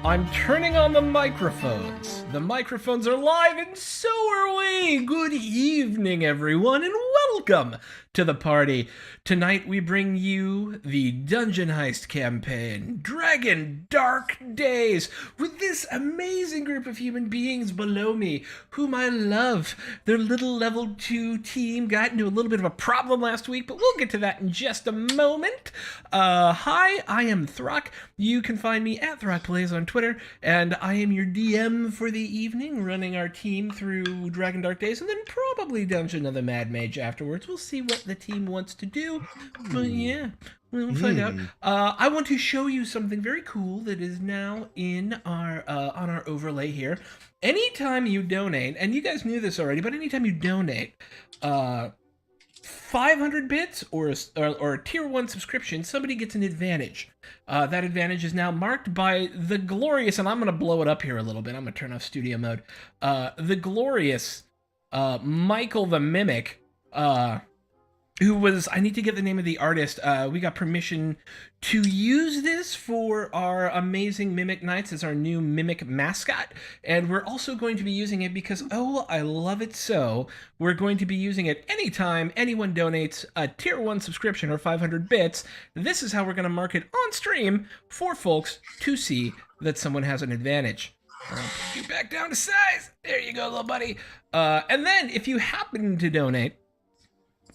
I'm turning on the microphones. The microphones are live, and so are we. Good evening, everyone, and welcome to the party. Tonight we bring you the Dungeon Heist campaign, Dragon Dark Days, with this amazing group of human beings below me, whom I love. Their little level 2 team got into a little bit of a problem last week, but we'll get to that in just a moment. Hi, I am Throck. You can find me at ThrockPlays on Twitter, and I am your DM for the evening, running our team through Dragon Dark Days, and then probably Dungeon of the Mad Mage afterwards. We'll see what the team wants to do, but yeah, we'll find out. I want to show you something very cool that is now in our on our overlay here. Anytime you donate, and you guys knew this already, but anytime you donate, 500 bits or a tier 1 subscription, somebody gets an advantage. That advantage is now marked by the glorious, and I'm going to blow it up here a little bit. I'm going to turn off studio mode. The glorious Michael the Mimic, who was, I need to get the name of the artist. We got permission to use this for our amazing Mimic Nights as our new Mimic mascot. And we're also going to be using it because, oh, I love it so. We're going to be using it anytime anyone donates a tier 1 subscription or 500 bits. This is how we're going to mark it on stream for folks to see that someone has an advantage. You back down to size. There you go, little buddy. And then if you happen to donate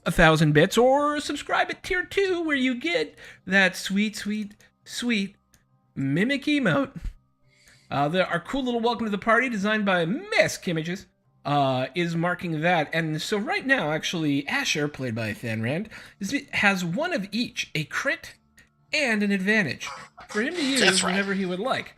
1,000 bits or subscribe at tier 2 where you get that sweet Mimic emote. Our cool little welcome to the party designed by Misk Images is marking that. And so right now, actually, Asher, played by Thanrand, has one of each, a crit and an advantage for him to use whenever he would like.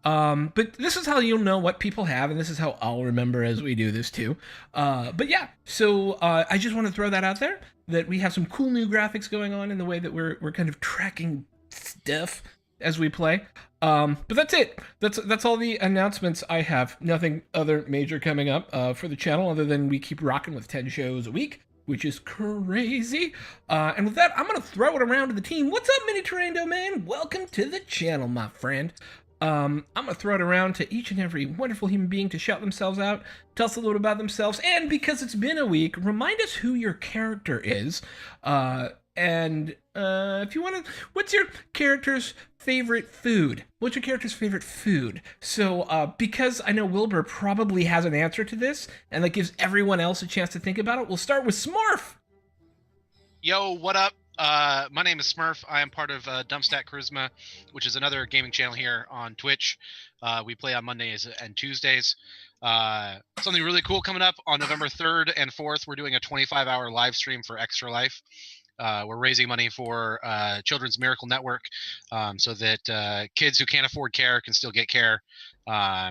But this is how you'll know what people have, and this is how I'll remember as we do this too. But yeah, so I just want to throw that out there, that we have some cool new graphics going on in the way that we're kind of tracking stuff as we play. But that's it. That's all the announcements I have. Nothing other major coming up for the channel other than we keep rocking with 10 shows a week, which is crazy. And with that, I'm going to throw it around to the team. What's up, Mini Terrain Domain? Welcome to the channel, my friend. I'm going to throw it around to each and every wonderful human being to shout themselves out, tell us a little about themselves, and because it's been a week, remind us who your character is. And if you want to, what's your character's favorite food? What's your character's favorite food? So, because I know Wilbur probably has an answer to this, and that gives everyone else a chance to think about it, we'll start with Smurf. Yo, what up? My name is Smurf. I am part of Dumpstat Charisma, which is another gaming channel here on Twitch. We play on Mondays and Tuesdays. Something really cool coming up on November 3rd and 4th. We're doing a 25-hour live stream for Extra Life. We're raising money for Children's Miracle Network so that kids who can't afford care can still get care,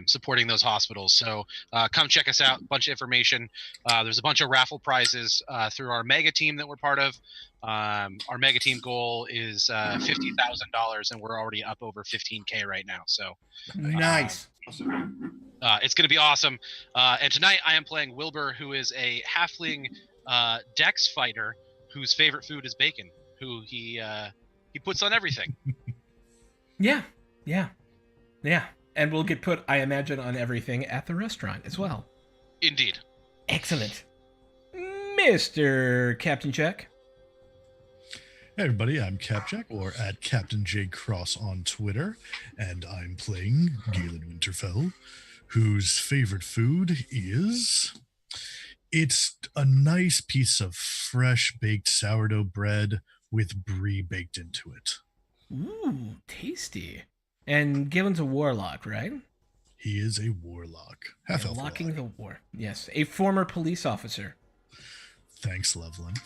supporting those hospitals. So come check us out. A bunch of information. There's a bunch of raffle prizes through our mega team that we're part of. Our mega team goal is $50,000, and we're already up over 15K right now. So Nice. it's going to be awesome. And tonight I am playing Wilbur, who is a halfling dex fighter whose favorite food is bacon, who he puts on everything. Yeah. And we'll get put, I imagine, on everything at the restaurant as well. Indeed. Excellent. Mr. Captain Check. Hey everybody, I'm Capjack, or at Captain J Cross on Twitter, and I'm playing Galen Winterfell, whose favorite food is... It's a nice piece of fresh baked sourdough bread with brie baked into it. Ooh, tasty. And Galen's a warlock, right? He is a warlock. Half-elf Locking warlock. the war. Yes, a former police officer. Thanks, Loveland.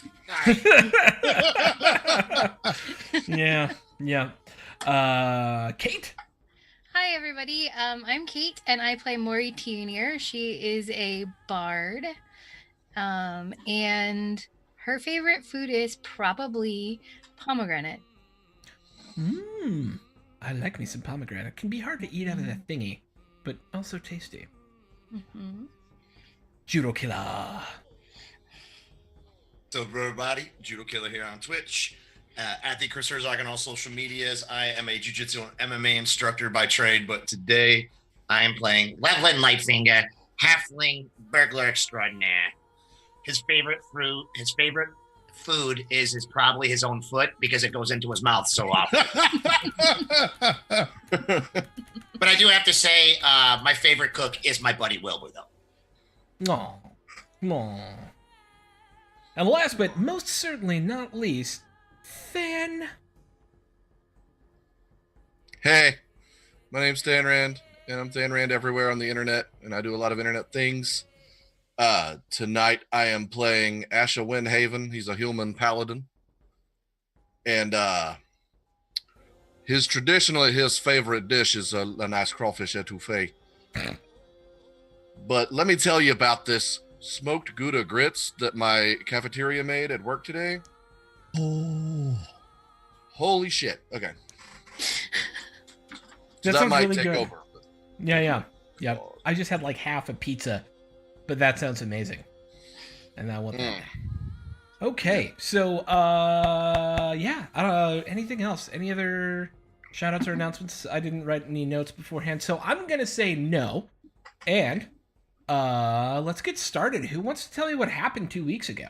Yeah. Kate? Hi, everybody. I'm Kate, and I play Maury Tionier. She is a bard, and her favorite food is probably pomegranate. I like me some pomegranate. It can be hard to eat out of that thingy, but also tasty. Judo Killer. So everybody, Judo Killer here on Twitch. at the Chris Herzog on all social medias. I am a jiu-jitsu and MMA instructor by trade, but today I am playing Levlin Lightfinger, halfling burglar extraordinaire. His favorite food is probably his own foot because it goes into his mouth so often. But I do have to say, my favorite cook is my buddy Wilbur, though. Aw. And last but most certainly not least, Fan. Hey, my name's Dan Rand, and I'm Dan Rand everywhere on the internet, and I do a lot of internet things. Tonight I am playing Asha Windhaven. He's a human paladin. And his favorite dish is a nice crawfish etouffee. But let me tell you about this smoked Gouda grits that my cafeteria made at work today. Oh. Holy shit. Okay. That that sounds might really take good. over. Yeah. I just had like half a pizza, but that sounds amazing. And that one. Okay, so anything else? Any other shout outs or announcements? I didn't write any notes beforehand, so I'm gonna say no. And let's get started. Who wants to tell me what happened 2 weeks ago?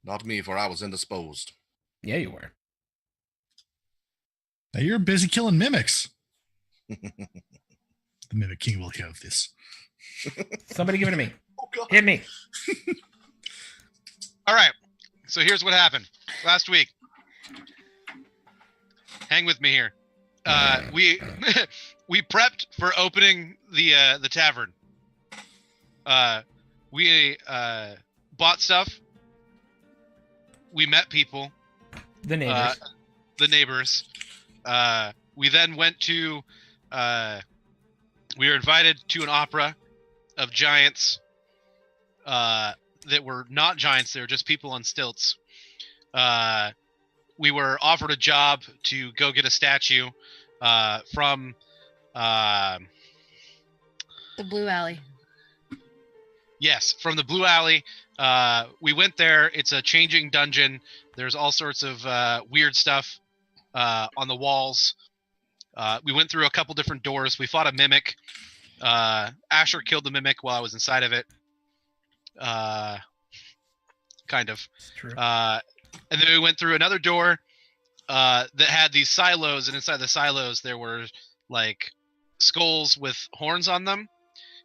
Not me, for I was indisposed. Yeah, you were. Now you're busy killing mimics. The Mimic King will have this. Somebody give it to me. Oh, God. Hit me. All right. So here's what happened last week. Hang with me here. We we prepped for opening the tavern. We bought stuff. We met people. The neighbors. The neighbors. We then went to. We were invited to an opera of giants that were not giants. They were just people on stilts. We were offered a job to go get a statue from The Blue Alley. Yes, from the Blue Alley. We went there. It's a changing dungeon. There's all sorts of weird stuff on the walls. We went through a couple different doors. We fought a mimic. Asher killed the mimic while I was inside of it. Kind of. It's true. And then we went through another door that had these silos, and inside the silos there were like skulls with horns on them.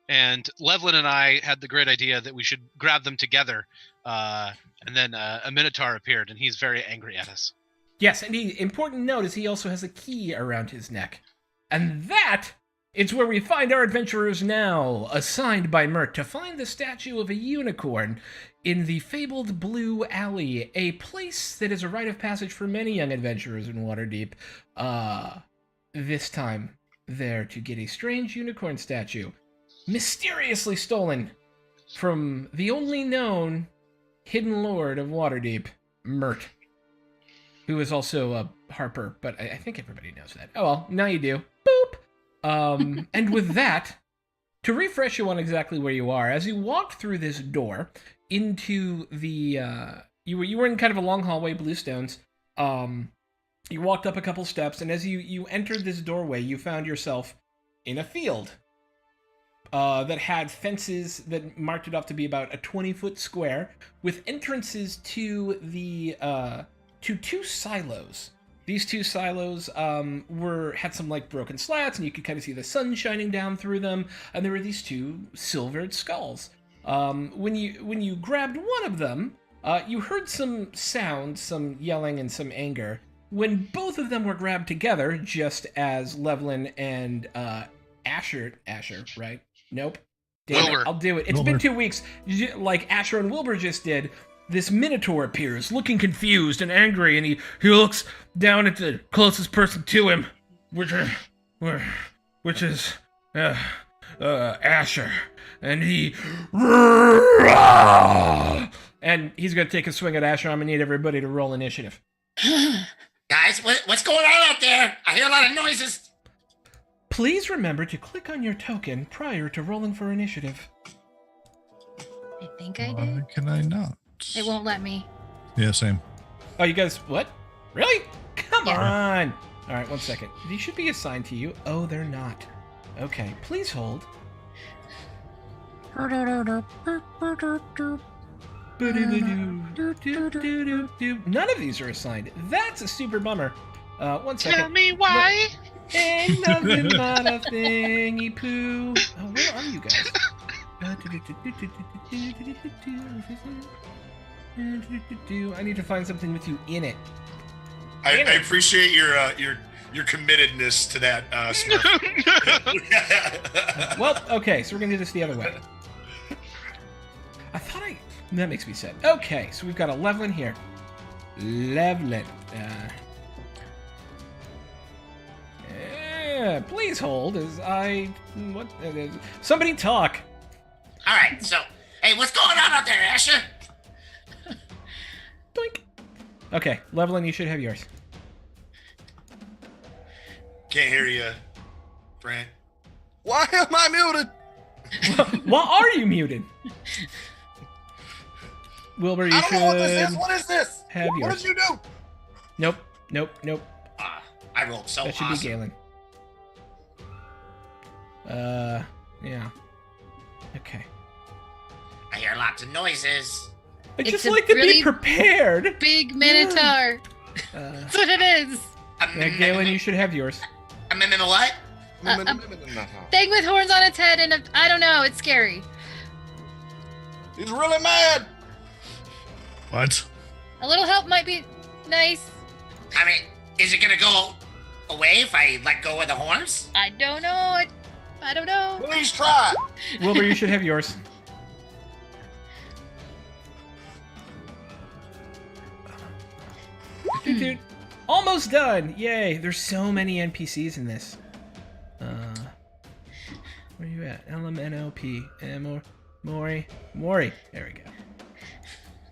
And Levlin and I had the great idea that we should grab them together. And then a Minotaur appeared, and he's very angry at us. Yes, and important note is he also has a key around his neck. And that is where we find our adventurers now, assigned by Mert to find the statue of a unicorn in the fabled Blue Alley, a place that is a rite of passage for many young adventurers in Waterdeep. This time, there to get a strange unicorn statue, mysteriously stolen from the only known hidden lord of Waterdeep, Mert, who is also a harper, but I think everybody knows that. Oh well, now you do. Boop! And with that, to refresh you on exactly where you are, as you walked through this door into the, you were in kind of a long hallway, Bluestones. You walked up a couple steps, and as you entered this doorway, you found yourself in a field that had fences that marked it off to be about a 20-foot square, with entrances to the to two silos. These two silos had some like broken slats, and you could kind of see the sun shining down through them. And there were these two silvered skulls. When you grabbed one of them, you heard some sound, some yelling and some anger. When both of them were grabbed together, just as Levlin and Asher, right? Nope. Damn it, I'll do it. It's been 2 weeks. Like Asher and Wilbur just did. This Minotaur appears, looking confused and angry, and he looks down at the closest person to him, which is Asher, and he's gonna take a swing at Asher. I'm gonna need everybody to roll initiative. Guys, what's going on out there? I hear a lot of noises. Please remember to click on your token prior to rolling for initiative. I think I Why did. can I not? It won't let me. Yeah, same. Oh, you guys, what? Really? Come Yeah. on. All right, 1 second. These should be assigned to you. Oh, they're not. Okay, please hold. None of these are assigned. That's a super bummer. 1 second. Tell me why. Ain't nothing but a thingy poo. Oh, where are you guys? I need to find something with you in it. I appreciate your committedness to that, Smurf. Well, okay, so we're gonna do this the other way. That makes me sad. Okay, so we've got a Levelin here. Levelin. Please hold as I... What? Somebody talk. All right, so, hey, what's going on out there, Asher? Doink. Okay, Levelin, you should have yours. Can't hear you, Brent. Why am I muted? Why are you muted? Wilbur, you I should don't know what this is. What is this? have yours. What did you do? Nope. I rolled so That should awesome. be Galen. Yeah. Okay. I hear lots of noises. I It's just a like to really be prepared. Big Minotaur. That's what it is. Yeah, Galen, you should have yours. What? Thing with horns on its head, and I don't know. It's scary. He's really mad. What? A little help might be nice. I mean, is it gonna go away if I let go of the horns? I don't know. I don't know. Please try. Wilbur, you should have yours. Dude, almost done! Yay! There's so many NPCs in this. Where are you at? LMNOP. Mori. There we go.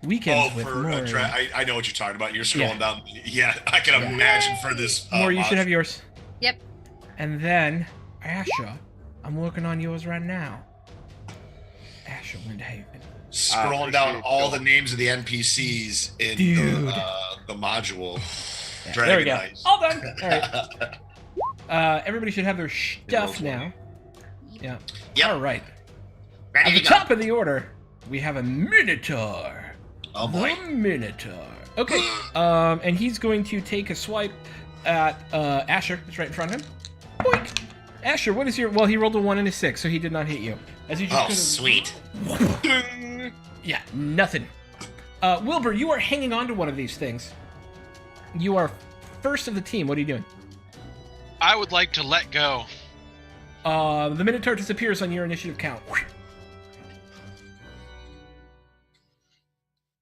Weekends with Mori. I know what you're talking about. You're scrolling Yeah. down. Yeah, I can Yeah. imagine for this. Mori, you should have yours. Yep. And then, Asha, I'm working on yours right now. Asha Windhaven. Scrolling down appreciate all you. the names of the NPCs in Dude. the module. Yeah, Dragon there we go. Heist. All done. All right. Everybody should have their stuff now. Yeah. Yep. All right. Ready At the to go. top of the order, we have a Minotaur. Oh boy. The Minotaur. Okay. And he's going to take a swipe at Asher. That's right in front of him. Boink. Asher, what is your? Well, he rolled a 1 and a 6, so he did not hit you. As he just Oh, kinda- sweet. Yeah, nothing. Wilbur, you are hanging on to one of these things. You are first of the team. What are you doing? I would like to let go. The Minotaur disappears on your initiative count.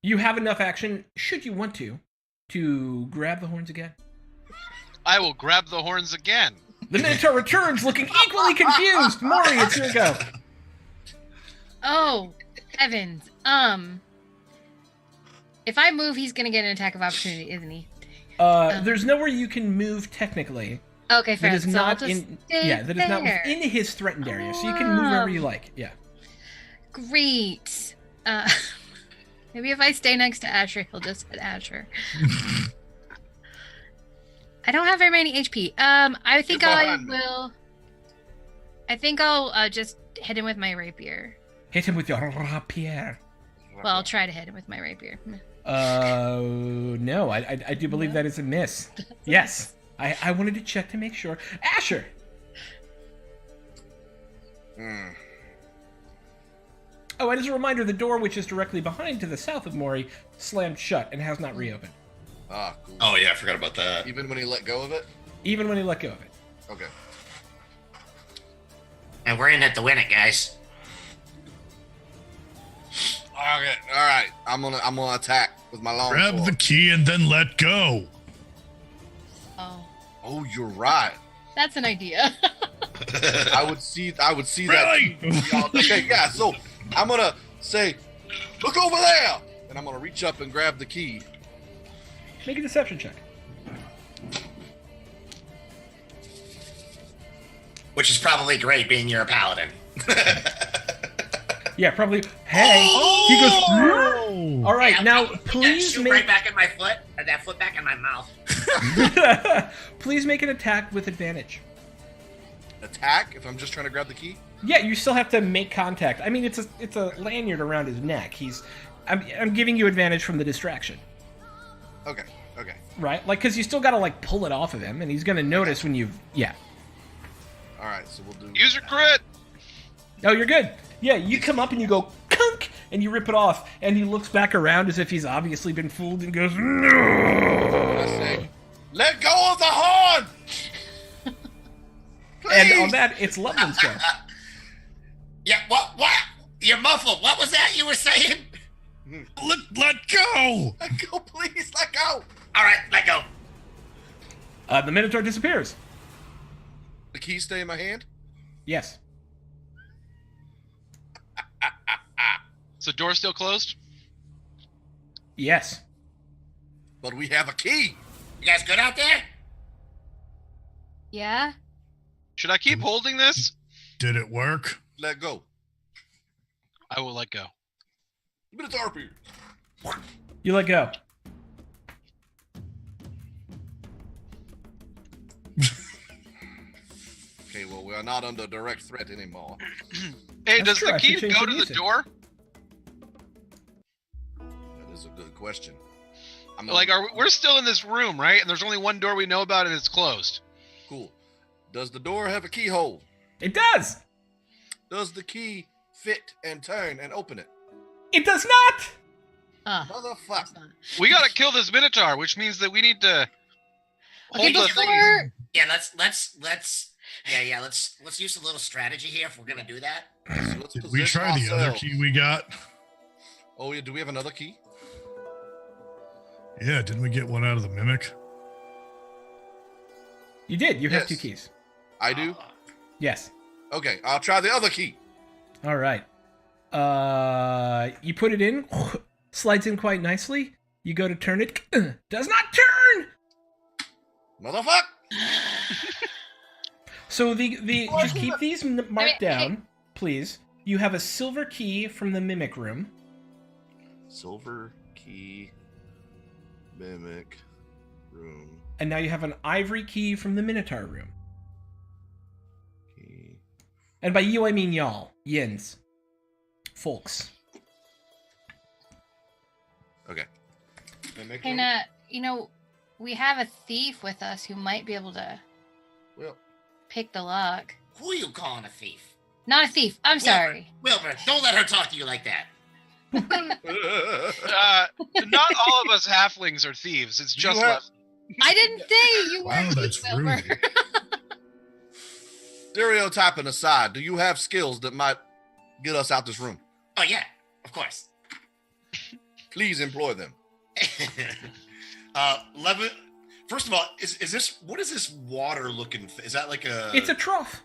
You have enough action, should you want to grab the horns again. I will grab the horns again. The Minotaur returns, looking equally confused. Maury, it's your go. Oh, heavens. If I move, he's gonna get an attack of opportunity, isn't he? There's nowhere you can move technically. Okay, fair. That is So I'll not just in. stay Yeah, that is not there. within his threatened area, so you can move wherever you like. Yeah. Great. Maybe if I stay next to Asher, he'll just hit Asher. I don't have very many HP. I think You're I behind me. will. I think I'll just hit him with my rapier. Hit him with your rapier. Well, I'll try to hit him with my rapier. No, I do believe that is a miss. Yes. I wanted to check to make sure. Asher! Oh, and as a reminder, the door, which is directly behind to the south of Mori, slammed shut and has not reopened, Ah, cool. Oh yeah, I forgot about that. Even when he let go of it? even when he let go of it. Okay. And we're in it to win it, guys. Okay. All right. I'm gonna attack with my long Grab the sword. key and then let go. Oh, Oh, you're right. that's an idea. I would see Really? that. Okay, yeah. So I'm gonna say, look over there, and I'm gonna reach up and grab the key. Make a deception check. Which is probably great, being you're a paladin. Yeah, probably. Hey, he goes. Oh! All right, Yeah, now put that please shoe make right back in my foot, or that foot back in my mouth. please make an attack with advantage. Attack if I'm just trying to grab the key? Yeah, you still have to make contact. I mean, it's a lanyard around his neck. I'm giving you advantage from the distraction, Okay. right? Like, because you still got to like pull it off of him, and he's gonna notice when you've. Yeah. All right, so we'll do. Use your crit. Oh, you're good. Yeah, you come up and you go kunk, and you rip it off, and he looks back around as if he's obviously been fooled and goes no. I say, let go of the horn! And on that, it's Loveland's go. Yeah, what? You're muffled. What was that you were saying? Let go! Let go, please, let go! All right, let go. The Minotaur disappears. The key stay in my hand? Yes. So door still closed? Yes. But we have a key! You guys good out there? Yeah. Should I keep holding this? Did it work? Let go. I will let go. Minotaur here. You let go. Okay, well, we are not under direct threat anymore. Hey, That's does true, the I should key change go the to the music. door? That is a good question. Like, we're still in this room, right? And there's only one door we know about, and it's closed. Cool. Does the door have a keyhole? It does. Does the key fit and turn and open it? It does not. Motherfucker. We gotta kill this Minotaur, which means that we need to Okay, hold the thing. before Yeah, let's use a little strategy here if we're gonna do that. So let's Did we position try the other ourselves. key we got? Oh, yeah, do we have another key? Yeah, didn't we get one out of the mimic? You did. You have Yes. 2 keys. I do? Yes. Okay, I'll try the other key. All right. You put it in. Slides in quite nicely. You go to turn it. Does not turn. Motherfucker! So the just keep these marked Hey. down, please. You have a silver key from the mimic room. Silver key, mimic, room, And now you have an ivory key from the Minotaur room. key. And by you, I mean y'all. Yins. Folks. Okay. Mimic and room? we have a thief with us who might be able to Well, pick the lock. Who are you calling a thief? Not a thief. I'm sorry. Wilbur, don't let her talk to you like that. Not all of us halflings are thieves. It's You just have- left. I didn't say you Wow, were. that's Wilbur. rude. stereotyping aside, do you have skills that might get us out this room? Oh yeah, of course. Please employ them. Levin. First of all, is this what is this water looking? Is that like a? It's a trough.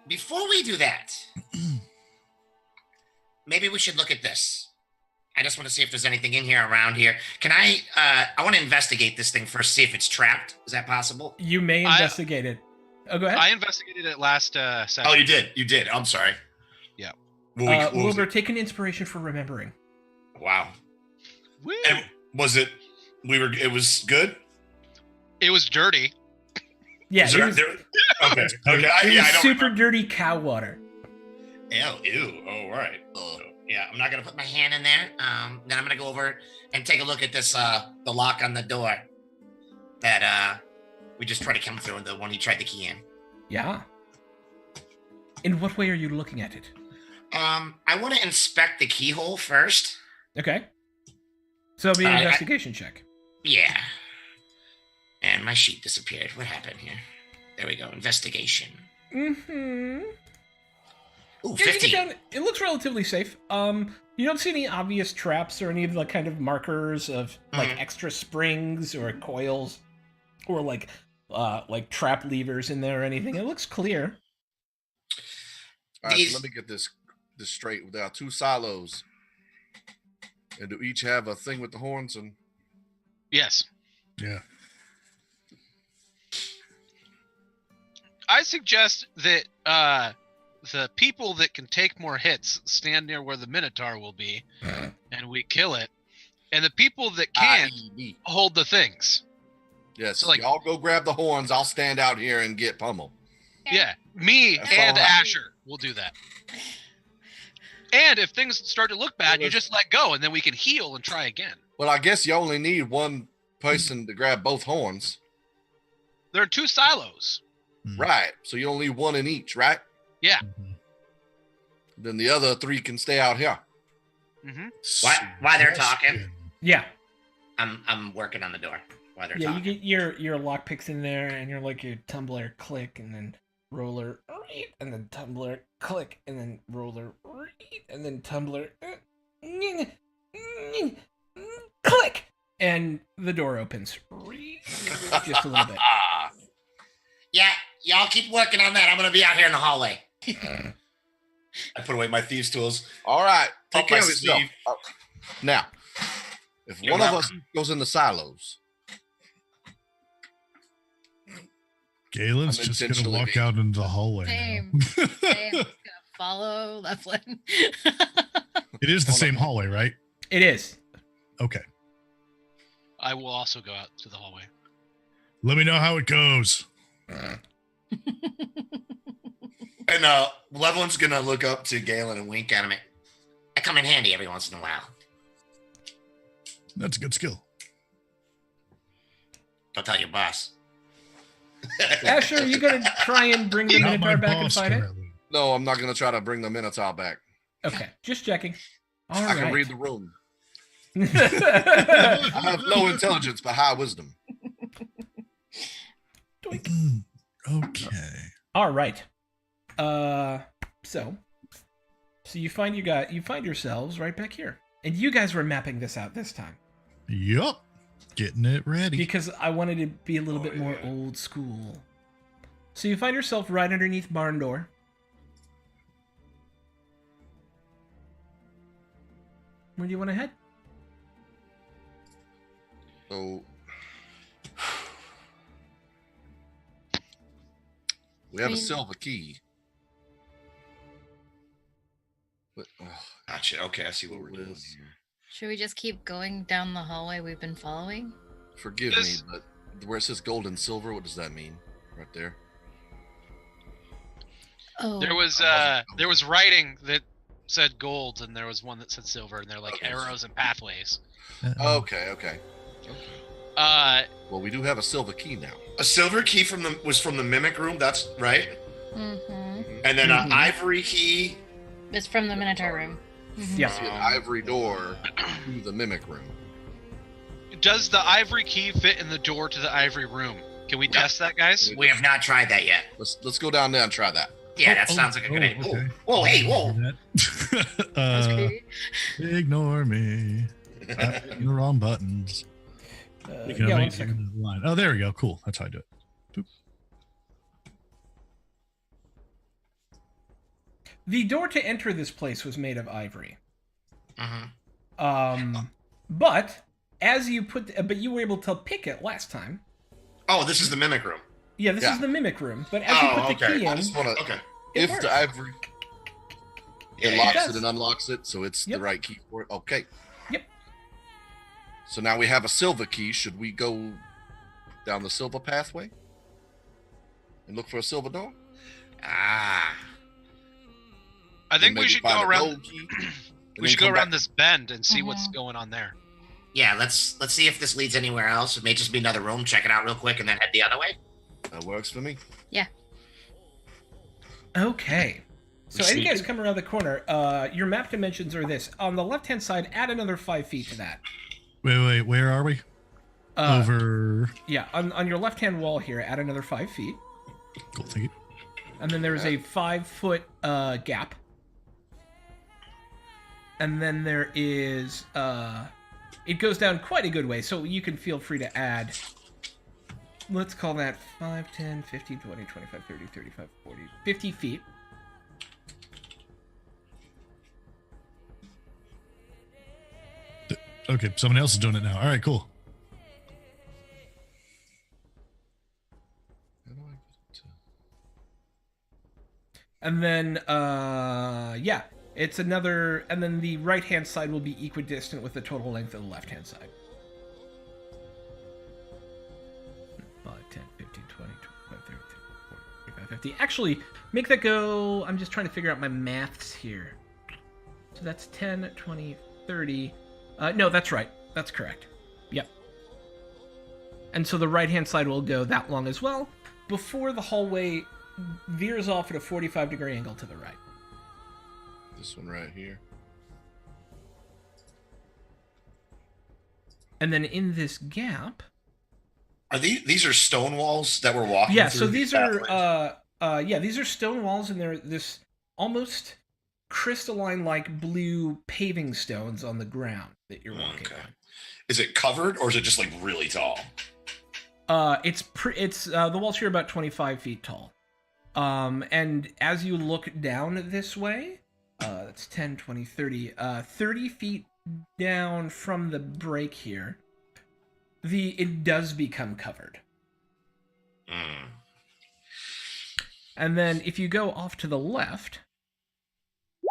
Before we do that, maybe we should look at this. I just want to see if there's anything in here around here. Can I? I want to investigate this thing first. See if it's trapped. Is that possible? You may investigate it. Oh, go ahead. I investigated it last session. Oh, you did. You did. I'm sorry. Yeah. What was Wilbur, it? take an inspiration for remembering. Wow. Woo. And was it? It was good. It was dirty. Yeah, Is it there- was, there- okay. Okay. it was I don't super remember. dirty cow water. Ew. Oh, right. Yeah, I'm not gonna put my hand in there. Then I'm gonna go over and take a look at this. The lock on the door that we just tried to come through, the one he tried the key in. Yeah. In what way are you looking at it? I want to inspect the keyhole first. Okay. So it'll be an I- investigation check. Yeah. And my sheet disappeared. What happened here? There we go. Investigation. Mm-hmm. Ooh, Yeah, you get 15. down, it looks relatively safe. You don't see any obvious traps or any of the kind of markers of like Mhm. extra springs or coils or like trap levers in there or anything. It looks clear. All right, These- so let me get this straight. There are 2 silos. And do each have a thing with the horns and Yes. Yeah. I suggest that the people that can take more hits stand near where the Minotaur will be, and we kill it. And the people that can't IED. hold the things. Yes, So, like- y'all go grab the horns. I'll stand out here and get pummeled. Yeah, me That's and all right. Asher will do that. And if things start to look bad, you just let go, and then we can heal and try again. Well, I guess you only need one person to grab both horns. There are 2 silos. Right. So you only need one in each, right? Yeah. Then the other 3 can stay out here. Mm-hmm. While they're talking, Yeah. I'm working on the door while they're Yeah, you talking. get your lockpicks in there, and you're like your tumbler click, and then roller, and then tumbler click, and then roller, and then tumbler click, and the door opens just a little bit. Yeah, y'all keep working on that. I'm gonna be out here in the hallway. I put away my thieves' tools. All right. Take Up care my of yourself. sleeve. Now, if You're one of us welcome. goes in the silos, Galen's I'm just gonna intentionally walk being- out into the hallway. Same. Now. I'm gonna follow Leflin. It is the Hold same on. hallway, right? It is. Okay. I will also go out to the hallway. Let me know how it goes. And Levelin's gonna look up to Galen and wink at him. I come in handy every once in a while. That's a good skill. Don't tell your boss. Asher, are you gonna try and bring the Not my Minotaur back and boss fight it? currently. no, I'm not going to try to bring the Minotaur back. Okay, just checking. All I right. can read the room. I have low intelligence but high wisdom. Okay. All right. So you find yourselves right back here, and you guys were mapping this out this time Yup. Getting it ready. because I wanted to be a little bit more old school. So you find yourself right underneath barn door. Where do you want to head? So we have a silver key. But, Gotcha. Okay, I see what we're doing here. Should we just keep going down the hallway we've been following? forgive This- me, but where it says gold and silver, what does that mean? Right there. Oh, There was writing that said gold, and there was one that said silver, and they're like Okay. arrows and pathways. Okay. Well, we do have a silver key now. A silver key was from the mimic room. That's right. Mm-hmm. And then Mhm. an ivory key. It's from the Minotaur room. Mhm. Yeah. See an ivory door to the mimic room. Does the ivory key fit in the door to the ivory room? Can we test that, guys? We have not tried that yet. Let's go down there and try that. Yeah, that sounds like a good idea. okay. Whoa, hey, whoa. That's creepy. Ignore me. I'm hitting the wrong buttons. Speaking of Yeah, one making second. the line. Oh, there we go. Cool. That's how I do it. Boop. The door to enter this place was made of ivory. Mhm. But as you but you were able to pick it last time. Oh, this is the mimic room. Yeah, this Yeah. is the mimic room. But as you Oh, put the okay. key I in, just want to. Okay. it If works. the ivory Yeah, it yeah, locks does. it and unlocks it, so it's Yep. the right key for it. Okay. Yep. So now we have a silver key. Should we go down the silver pathway and look for a silver door? Ah. I think Then we maybe should find go a around. gold key, and We then should go come around back. this bend and see what's Mhm. going on there. Yeah, let's see if this leads anywhere else. It may just be another room. Check it out real quick and then head the other way. That works for me. Okay. So as you Sneak. guys come around the corner, your map dimensions are this. On the left-hand side, add another 5 feet to that. Wait. Where are we? Over. Yeah, on your left-hand wall here, add another 5 feet. Cool. Thank you. And then there's a 5-foot gap. And then there is... it goes down quite a good way, so you can feel free to add... Let's call that 5, 10, 15, 20, 25, 30, 35, 40, 50 feet. Okay, someone else is doing it now. All right, cool. How do I get to- And then, yeah, it's another, and then the right-hand side will be equidistant with the total length of the left-hand side. 5, 10, 15, 20, 25, 30, 40, 45, 50. Actually, make that go, I'm just trying to figure out my maths here. So that's 10, 20, 30. No, that's right. That's correct. Yep. And so the right-hand side will go that long as well, before the hallway veers off at a 45-degree angle to the right. This one right here. And then in this gap... Are these are stone walls that we're walking Yeah, through? so these are, these are stone walls, and they're this almost crystalline-like blue paving stones on the ground that you're walking on. Is it covered, or is it just like really tall? It's the walls here are about 25 feet tall. And as you look down this way, that's 10, 20, 30, 30 feet down from the break here, it does become covered. Mm. And then if you go off to the left,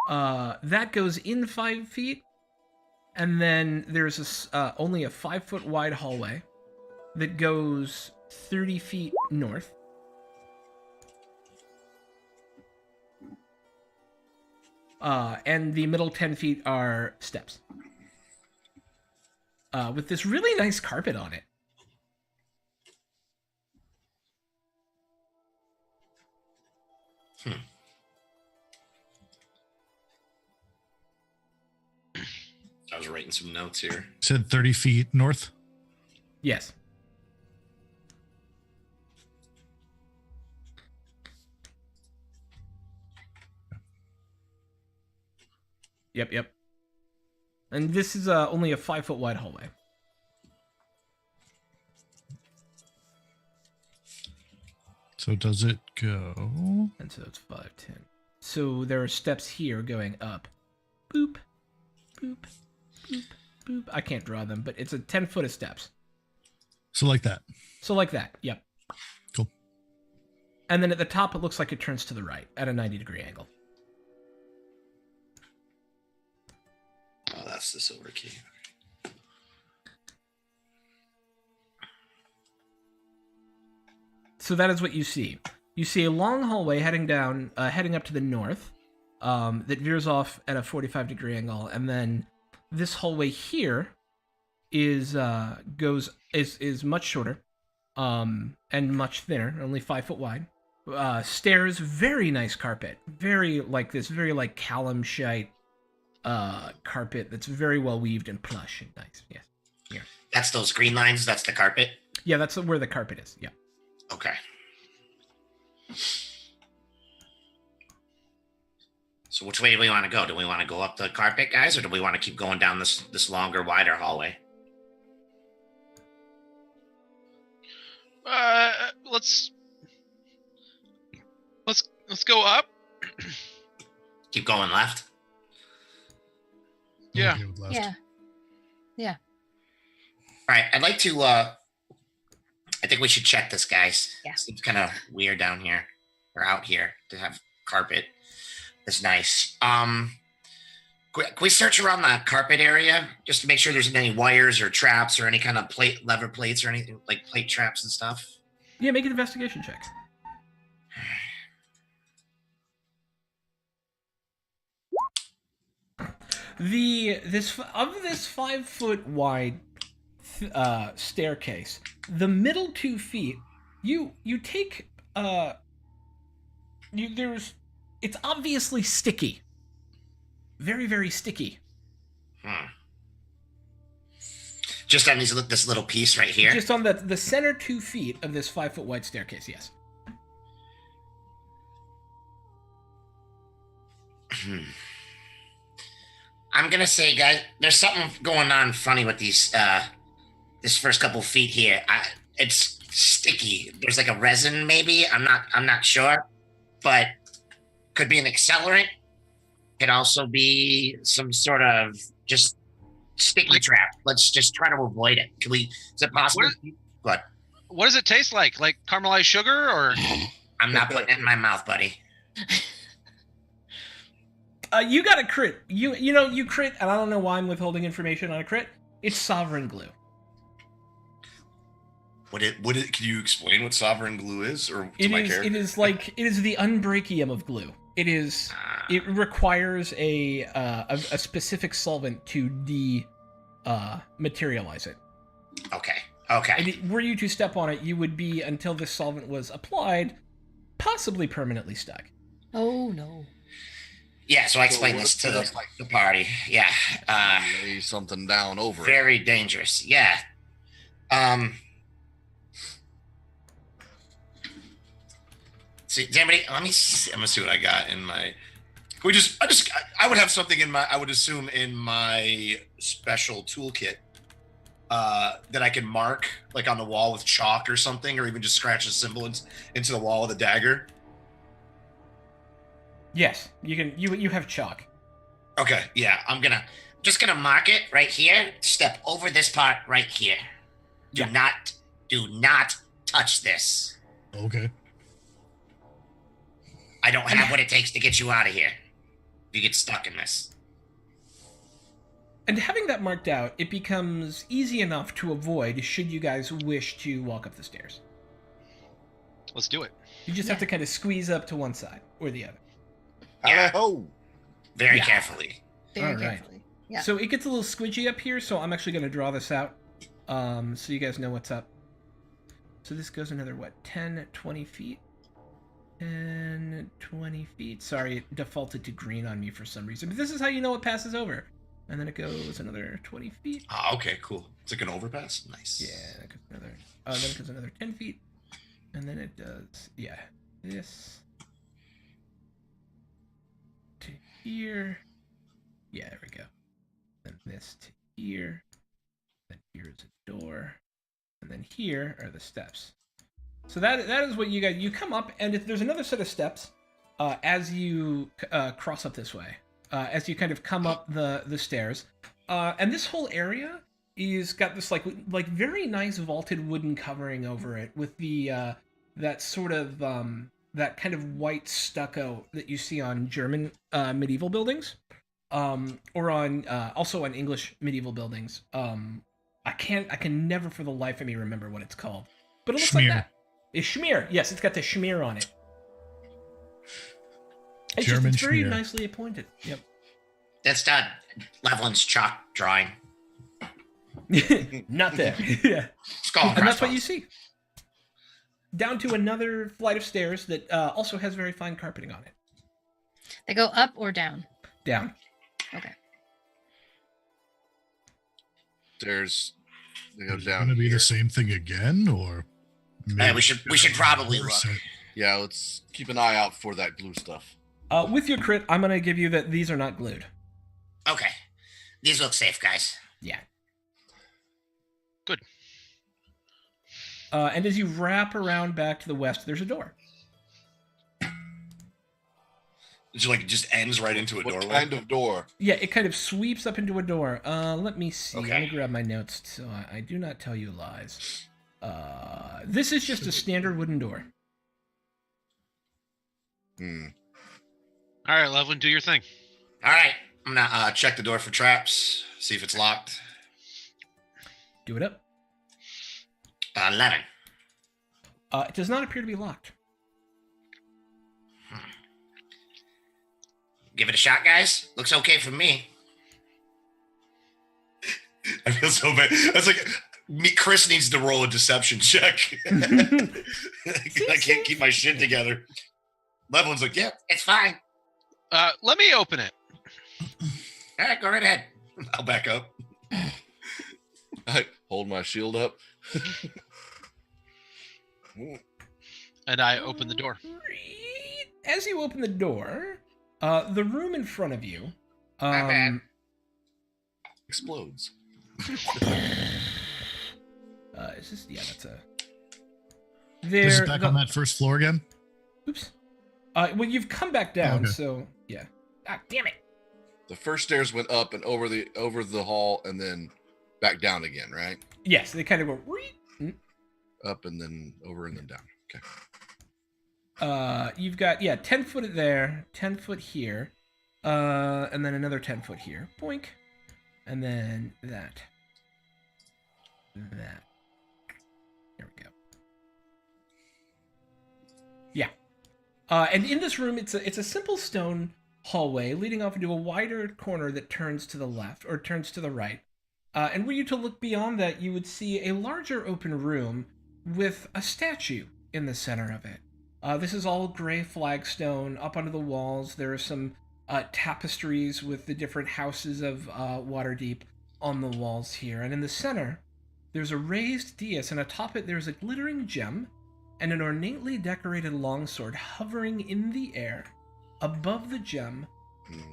that goes in 5 feet, and then there's only a 5-foot wide hallway that goes 30 feet north. And the middle 10 feet are steps. With this really nice carpet on it. I was writing some notes here. Said 30 feet north. Yes. Yep. And this is only a 5-foot wide hallway. So does it go? And so it's 5, 10. So there are steps here going up. Boop, boop, boop, boop. I can't draw them, but it's a 10-foot of steps. So like that. So like that, yep. Cool. And then at the top, it looks like it turns to the right at a 90-degree angle. Oh, that's the silver key. So that is what you see. You see a long hallway heading up to the north, that veers off at a 45-degree angle, and then this hallway here is much shorter, and much thinner, only 5 foot wide. Stairs, very nice carpet, very like callum shite carpet that's very well weaved and plush and nice. Yes. Yeah. That's those green lines. That's the carpet. Yeah, that's where the carpet is. Yeah. Okay. So which way do we want to go? Do we want to go up the carpet, guys, or do we want to keep going down this longer, wider hallway? Let's go up. Keep going left. Yeah. Okay with left. Yeah. All right. I'd like to. I think we should check this, guys. Yeah. Seems kind of weird down here or out here to have carpet. That's nice. Can we search around the carpet area just to make sure there's any wires or traps or any kind of lever plates or anything like plate traps and stuff? Yeah, make an investigation check. This 5-foot wide staircase, the middle 2 feet, you take it's obviously sticky, very, very sticky. Just on this little piece right here. Just on the center 2 feet of this 5-foot wide staircase. Yes. I'm gonna say, guys, there's something going on funny with these this first couple feet here. It's sticky. There's like a resin, maybe. I'm not sure, but could be an accelerant. Could also be some sort of just sticky trap. Let's just try to avoid it. Is it possible? What? What does it taste like? Like caramelized sugar, or? I'm not putting it in my mouth, buddy. You got a crit. You crit, and I don't know why I'm withholding information on a crit. It's sovereign glue. Can you explain what sovereign glue is, or to my character? It is the unbreakium of glue. It requires a specific solvent to materialize it. Okay. And were you to step on it, you would be, until this solvent was applied, possibly permanently stuck. Oh no. Yeah, so I explained this to the party. Yeah. Lay something down over it. Very dangerous. Yeah. See, does anybody? Let me see. I'm gonna see what I got in my. I would have something in my. I would assume in my special toolkit that I can mark, like on the wall with chalk or something, or even just scratch a symbol into the wall with a dagger. Yes, you can. You have chalk. Okay. Yeah, just gonna mark it right here. Step over this part right here. Do not touch this. Okay. I don't have what it takes to get you out of here. If you get stuck in this. And having that marked out, it becomes easy enough to avoid should you guys wish to walk up the stairs. Let's do it. You just have to kind of squeeze up to one side or the other. Yeah. Oh. Very carefully. Very All right. carefully. Yeah. So it gets a little squidgy up here, so I'm actually going to draw this out so you guys know what's up. So this goes another, 10, 20 feet? 10, 20 feet. Sorry, it defaulted to green on me for some reason, but this is how you know it passes over. And then it goes another 20 feet. Oh, okay, cool. It's like an overpass. Nice. Yeah, it goes another, then it goes another 10 feet. And then it does, this to here. Yeah, there we go. Then this to here. Then here's a door. And then here are the steps. So that is what you come up, and there's another set of steps as you cross up this way. As you kind of come up the stairs. And this whole area is got this like very nice vaulted wooden covering over it with the that sort of that kind of white stucco that you see on German medieval buildings, or on also on English medieval buildings. I can never for the life of me remember what it's called, but it looks like that. It's schmear. Yes, it's got the schmear on it. It's very schmear. nicely appointed. Yep. That's Levelin's chalk drawing. Not there. Yeah. Skull And that's what you see. Down to another flight of stairs that also has very fine carpeting on it. They go up or down? Down. Okay. Stairs. They go Is it down. going to be here. the same thing again, or? We should probably look. Yeah, let's keep an eye out for that glue stuff. With your crit, I'm going to give you that these are not glued. Okay. These look safe, guys. Yeah. Good. And as you wrap around back to the west, there's a door. It just ends right into a What doorway. kind of door? Yeah, it kind of sweeps up into a door. Let me see. Okay. Let me grab my notes so I do not tell you lies. This is just a standard wooden door. Hmm. All right, Loveland, do your thing. All right. I'm gonna check the door for traps. See if it's locked. Do it up. 11. It does not appear to be locked. Give it a shot, guys. Looks okay for me. I feel so bad. That's like Chris needs to roll a deception check. I can't keep my shit together. Levelin's like, yeah, it's fine. Let me open it. All right, go right ahead. I'll back up. I hold my shield up. And I open the door. As you open the door, the room in front of you. My bad. Explodes. Is this? Yeah, that's a. This is back on that first floor again? Oops. Well, you've come back down, okay. so yeah. Ah, damn it. The first stairs went up and over the hall and then back down again, right? Yes, they kind of go. Up and then over and then down. Okay. You've got 10 foot there, 10 foot here. And then another 10 foot here. Boink. And then that. That. There we go. Yeah. And in this room, it's a simple stone hallway leading off into a wider corner that turns to the left, or turns to the right. And were you to look beyond that, you would see a larger open room with a statue in the center of it. This is all gray flagstone. Up onto the walls, there are some tapestries with the different houses of Waterdeep on the walls here. And in the center, there's a raised dais, and atop it there's a glittering gem and an ornately decorated longsword hovering in the air above the gem,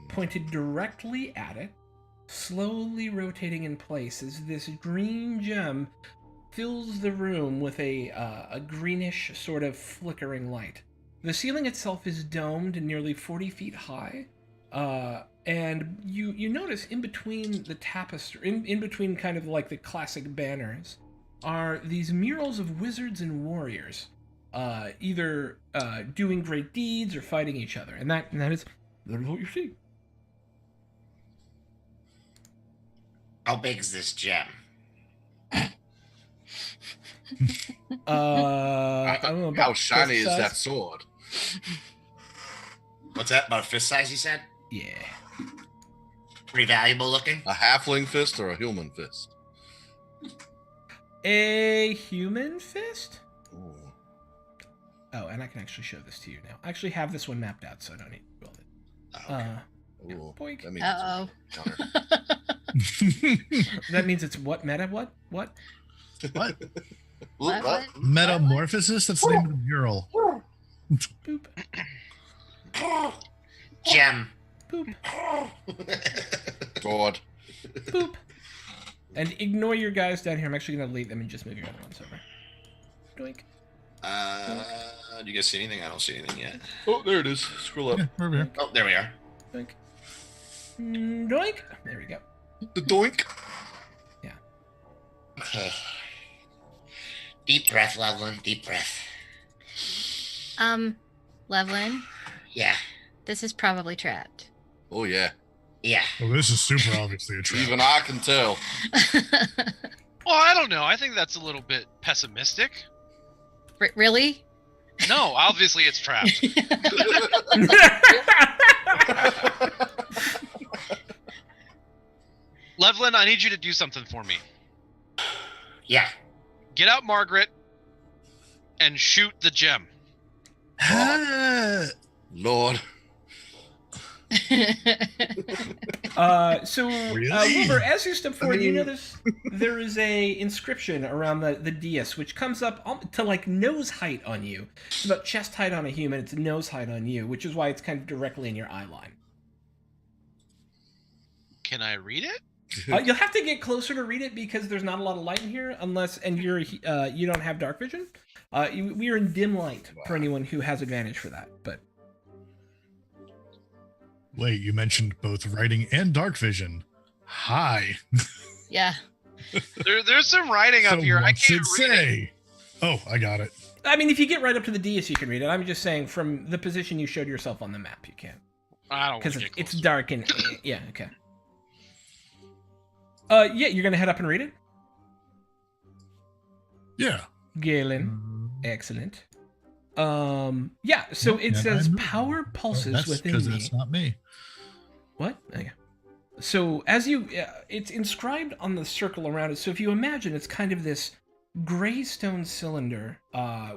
pointed directly at it, slowly rotating in place as this green gem fills the room with a greenish sort of flickering light. The ceiling itself is domed and nearly 40 feet high, and you notice in between the tapestry, in between kind of like the classic banners, are these murals of wizards and warriors, either doing great deeds or fighting each other, and that is what you see. How big is this gem? I don't know about How shiny is fist that size. sword? What's that? About a fist size, you said? Yeah. Pretty valuable looking. A halfling fist or a human fist? A human fist? Ooh. Oh, and I can actually show this to you now. I actually have this one mapped out, so I don't need to build it. Oh, okay. Ooh. Boink. That means Uh-oh. it's a counter. That means it's what meta? What? What? What? Metamorphosis? That's the name of the mural. Boop. Gem. Boop. God. Boop. And ignore your guys down here. I'm actually going to delete them and just move your other ones over. Doink. Do you guys see anything? I don't see anything yet. Oh, there it is. Scroll up. Yeah, over here. Oh, there we are. Doink. Doink. There we go. The doink. Okay. Deep breath, Loveland. Deep breath. Levlin, Yeah. this is probably trapped. Oh, yeah. Yeah. Well, this is super obviously a trap. Even I can tell. Well, I don't know. I think that's a little bit pessimistic. Really? No, obviously it's trapped. Levlin, I need you to do something for me. Yeah. Get out Margaret and shoot the gem. Lord. So, Really? Wilbur, as you step forward, you mean- notice there is a inscription around the dais, which comes up to like nose height on you. It's about chest height on a human. It's nose height on you, which is why it's kind of directly in your eye line. Can I read it? You'll have to get closer to read it because there's not a lot of light in here, and you don't have dark vision. We are in dim light for anyone who has advantage for that. But Wait, you mentioned both writing and dark vision. Hi. Yeah. There's some writing up So here. I what's can't it read it. say? Oh, I got it. I mean, if you get right up to the dais, you can read it. I'm just saying, from the position you showed yourself on the map, you can, I don't want because to get it's closer. dark and yeah, okay. Yeah, you're gonna head up and read it, Yeah. Galen. Excellent. Yeah. So it Yeah, says I moved. power pulses That's within because me. that's not me. What? Okay. So as you, it's inscribed on the circle around it. So if you imagine, it's kind of this gray stone cylinder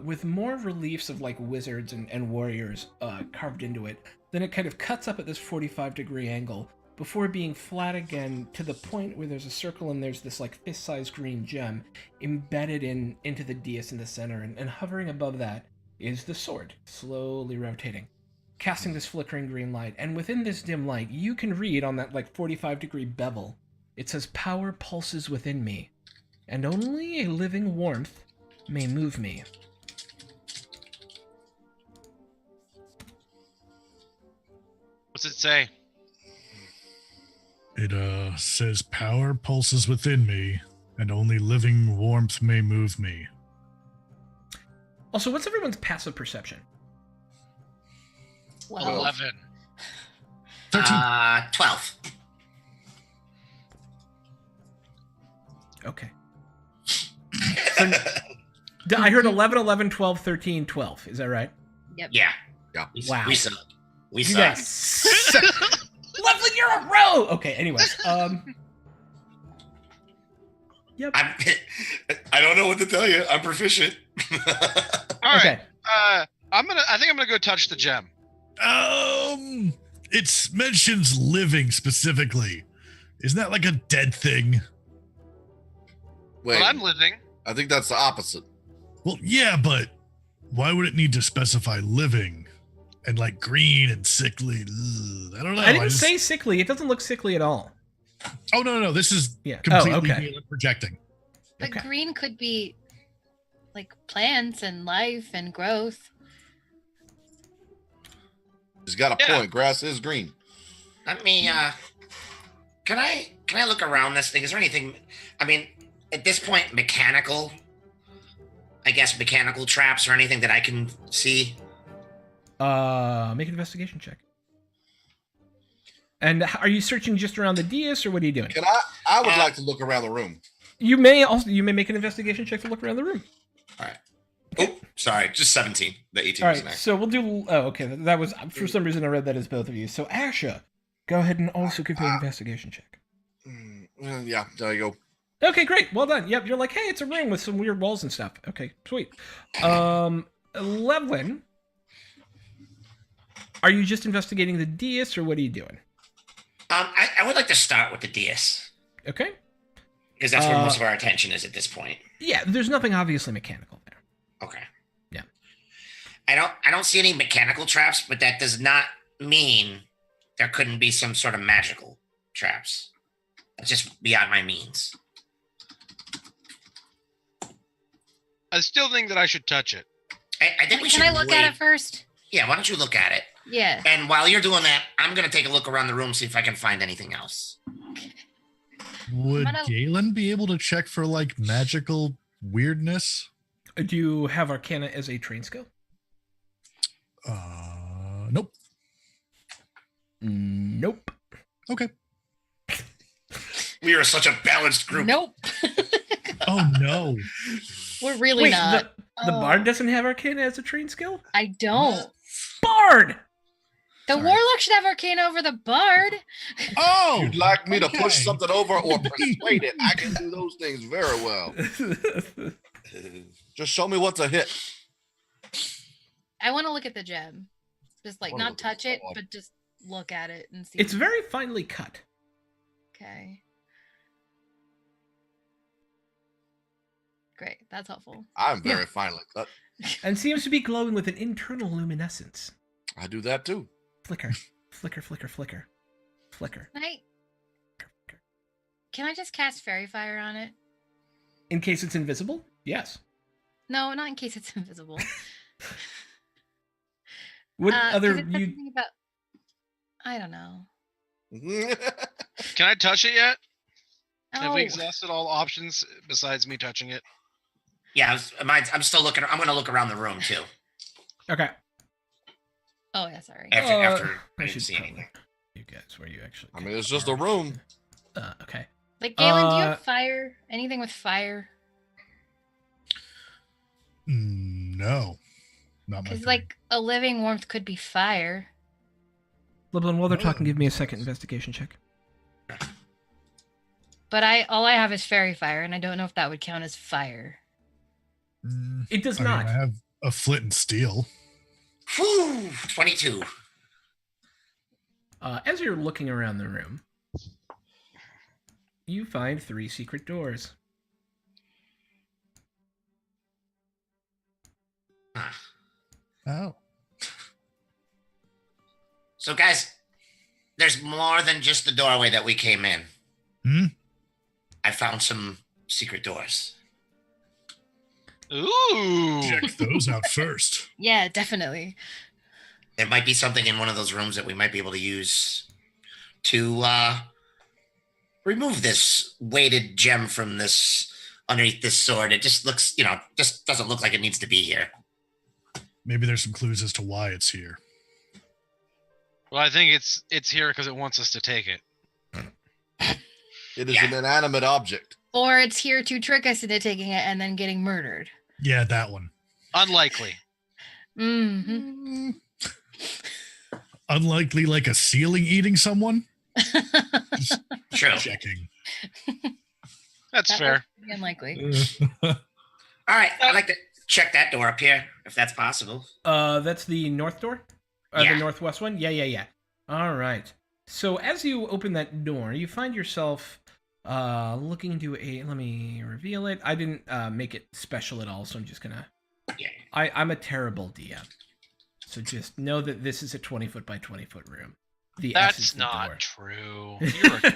with more reliefs of like wizards and warriors carved into it. Then it kind of cuts up at this 45-degree angle before being flat again to the point where there's a circle and there's this like fist-sized green gem embedded into the dais in the center, and hovering above that is the sword, slowly rotating, casting this flickering green light. And within this dim light, you can read on that like 45-degree bevel, it says, "Power pulses within me, and only a living warmth may move me." What's it say? It says power pulses within me, and only living warmth may move me. Also, what's everyone's passive perception? Well, 11. 13. 12. Okay. So, I heard 11, 11, 12, 13, 12. Is that right? Yep. Yeah. Yeah. Wow. We suck. We You suck. guys suck. Lovely, you're a row. Okay. Anyways, Yep. I don't know what to tell you. I'm proficient. All right. Okay. I think I'm gonna go touch the gem. It mentions living specifically. Isn't that like a dead thing? Wait, Well, I'm living. I think that's the opposite. Well, yeah, but why would it need to specify living and like green and sickly? Ugh, I don't know. I didn't say sickly. It doesn't look sickly at all. Oh no, this is Yeah. completely okay. projecting. But Okay. green could be like plants and life and growth. He's got a Yeah. point. Grass is green. Let me can I look around this thing? Is there anything, I mean, at this point, mechanical traps or anything that I can see? Make an investigation check. And are you searching just around the dais, or what are you doing? Can I would like to look around the room. You may make an investigation check to look around the room. All right. Oh, sorry, just 17. The 18 All was right, next. so we'll do. Oh, okay. That was for some reason I read that as both of you. So Asha, go ahead and also give me an investigation check. Yeah, there you go. Okay, great. Well done. Yep, you're like, hey, it's a room with some weird walls and stuff. Okay, sweet. Levlin, are you just investigating the dais, or what are you doing? I would like to start with the dais Okay. because that's where most of our attention is at this point. Yeah, there's nothing obviously mechanical there. Okay. Yeah. I don't see any mechanical traps, but that does not mean there couldn't be some sort of magical traps. That's just beyond my means. I still think that I should touch it. I think we should Can I look wait. at it first? Yeah, why don't you look at it? Yeah. And while you're doing that, I'm going to take a look around the room, see if I can find anything else. Would I'm gonna- Galen be able to check for like magical weirdness? Do you have Arcana as a train skill? Nope. Nope. Okay. We are such a balanced group. Nope. Oh no. We're really Wait, not. the Oh, bard doesn't have Arcana as a train skill? I don't. Bard! The Sorry. warlock should have arcana over the bard. Oh, You'd like me to push okay. something over or persuade it? I can do those things very well. Just show me what's a hit. I want to look at the gem. Just like Wanna not look at touch the it, bard. but just look at it and see. It's very finely cut. Okay. Great. That's helpful. I'm very finely cut. And seems to be glowing with an internal luminescence. I do that too. Flicker, flicker, flicker, flicker, flicker. Can I just cast fairy fire on it? In case it's invisible? Yes. No, not in case it's invisible. What 'cause other it said you? something about I don't know. Can I touch it yet? Have we Oh, exhausted all options besides me touching it? Yeah, I'm still looking. I'm going to look around the room too. Okay. oh yeah, sorry. After I I didn't should see probably- anything. You guys, where you actually? I mean, it's just a room. Okay. Like Galen, do you Uh, have fire? Anything with fire? No. Not my Because thing. like a living warmth could be fire. Lublin, while they're talking, give me a second investigation check. But all I have is fairy fire, and I don't know if that would count as fire. It does I mean, not. I have a flint and steel. Whew, 22. As you're looking around the room, you find 3 secret doors. Oh. So, guys, there's more than just the doorway that we came in. Hmm? I found some secret doors. Ooh. Check those out first. Yeah, definitely. There might be something in one of those rooms that we might be able to use to remove this weighted gem from this underneath this sword. It just looks, just doesn't look like it needs to be here. Maybe there's some clues as to why it's here. Well, I think it's here because it wants us to take it. It is an inanimate object. Or it's here to trick us into taking it and then getting murdered. Yeah, that one. Unlikely. Mm-hmm. Unlikely, like a ceiling eating someone. True. Checking. That's That fair. would be unlikely. All right, I'd like to check that door up here, if that's possible. That's the north door? Yeah. The northwest one? Yeah. All right. So as you open that door, you find yourself looking into a... Let me reveal it. I didn't make it special at all, so I'm just gonna... Yeah. I'm a terrible DM. So just know that this is a 20-foot by 20-foot room. The S is That's the not door. true. You're a,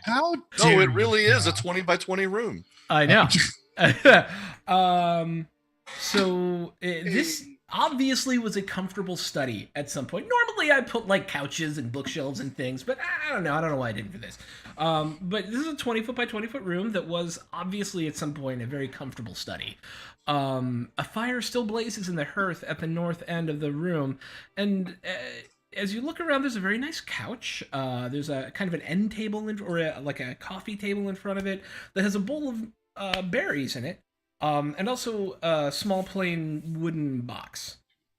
How No, dare it really you, is a Rob? 20 by 20 room. I know. So this obviously was a comfortable study at some point. Normally I put like couches and bookshelves and things, but I don't know why I didn't for this. But this is a 20-foot by 20-foot room that was obviously at some point a very comfortable study. A fire still blazes in the hearth at the north end of the room, and as you look around, there's a very nice couch. There's a kind of an end table like a coffee table in front of it that has a bowl of berries in it. And also a small plain wooden box.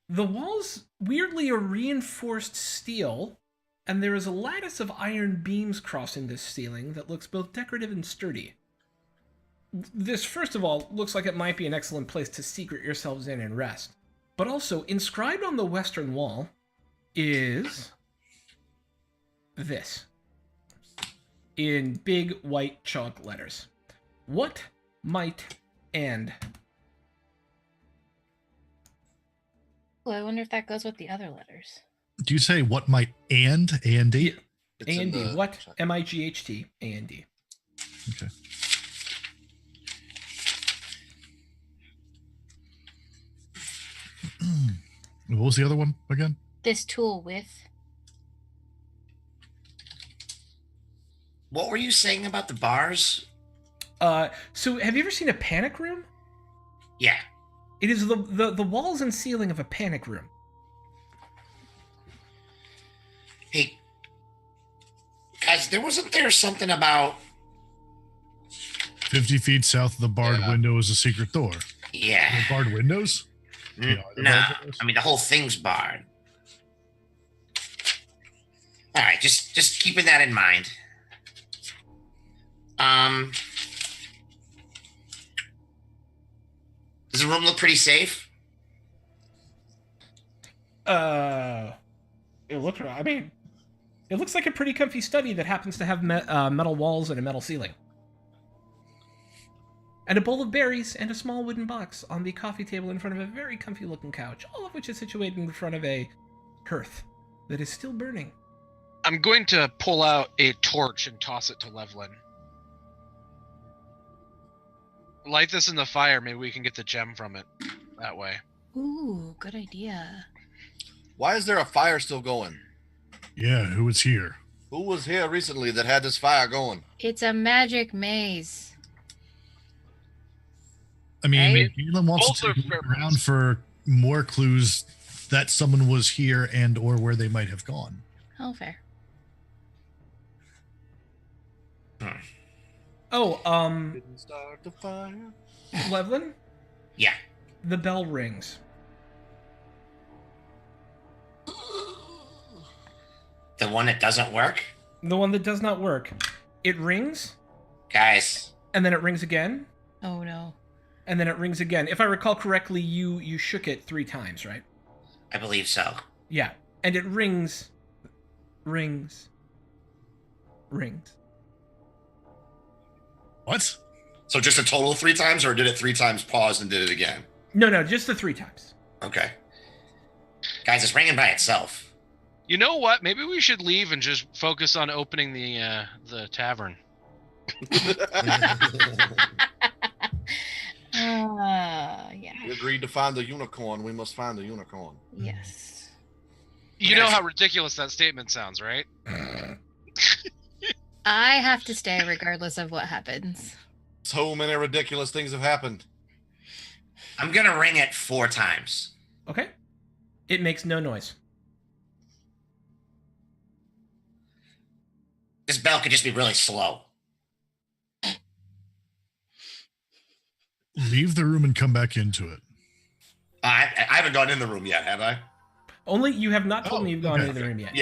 The walls weirdly are reinforced steel, and there is a lattice of iron beams crossing this ceiling that looks both decorative and sturdy. This, first of all, looks like it might be an excellent place to secret yourselves in and rest. But also, inscribed on the western wall is this. In big white chalk letters. What might and Well, I wonder if that goes with the other letters. Do you say what might and A&D? It's in A&D. the- What? M-I-G-H-T. A&D. Okay. What was the other one again? This tool with. What were you saying about the bars? So have you ever seen a panic room? Yeah. It is the walls and ceiling of a panic room. Hey, guys, wasn't there something about... 50 feet south of the barred Yeah. window is a secret door. Yeah. The barred windows? Yeah, the No, barred windows? I mean, the whole thing's barred. All right, just keeping that in mind. Does the room look pretty safe? It looks. I mean, it looks like a pretty comfy study that happens to have metal walls and a metal ceiling. And a bowl of berries and a small wooden box on the coffee table in front of a very comfy-looking couch, all of which is situated in front of a hearth that is still burning. I'm going to pull out a torch and toss it to Levlin. Light this in the fire. Maybe we can get the gem from it that way. Ooh, good idea. Why is there a fire still going? Yeah, who was here? Who was here recently that had this fire going? It's a magic maze. I mean, Right? Galen wants Both to are take a fair look around points. for more clues that someone was here and or where they might have gone. Oh, fair. Oh, Didn't start the fire. Levlin, Yeah. the bell rings. The one that doesn't work? The one that does not work. It rings, Guys, and then it rings again, Oh, no. and then it rings again. If I recall correctly, you shook it 3 times, right? I believe so. Yeah, and it rings. What? So just a total of 3 times, or did it 3 times, paused, and did it again? No, just the 3 times. Okay. Guys, it's ringing by itself. You know what? Maybe we should leave and just focus on opening the tavern. Yeah. We agreed to find the unicorn. We must find the unicorn. Yes. You know Yes. how ridiculous that statement sounds, right? I have to stay regardless of what happens. So many ridiculous things have happened. I'm going to ring it 4 times. Okay. It makes no noise. This bell could just be really slow. Leave the room and come back into it. I haven't gone in the room yet, have I? Only you have not told Oh, me you've gone okay. into the room yet.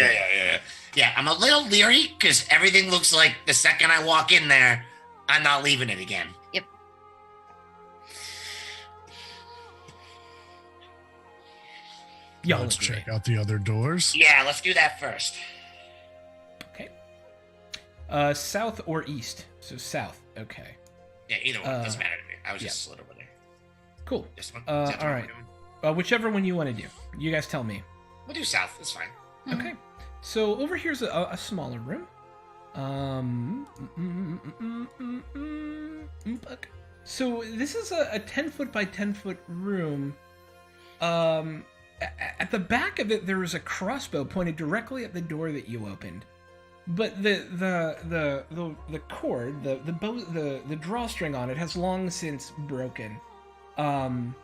Yeah, I'm a little leery because everything looks like the second I walk in there, I'm not leaving it again. Yep. Y'all Let's agree. check out the other doors. Yeah, let's do that first. Okay. South or east? So south. Okay. Yeah, either one. Doesn't matter to me. I was just slid over there. Cool. This one? All Is that the one right. we're doing? Whichever one you want to do. You guys tell me. We'll do south. It's fine. Okay. So over here's a smaller room. Okay. So this is a 10-foot by 10-foot room. At the back of it, there is a crossbow pointed directly at the door that you opened. But the cord, the bow, the drawstring on it has long since broken. And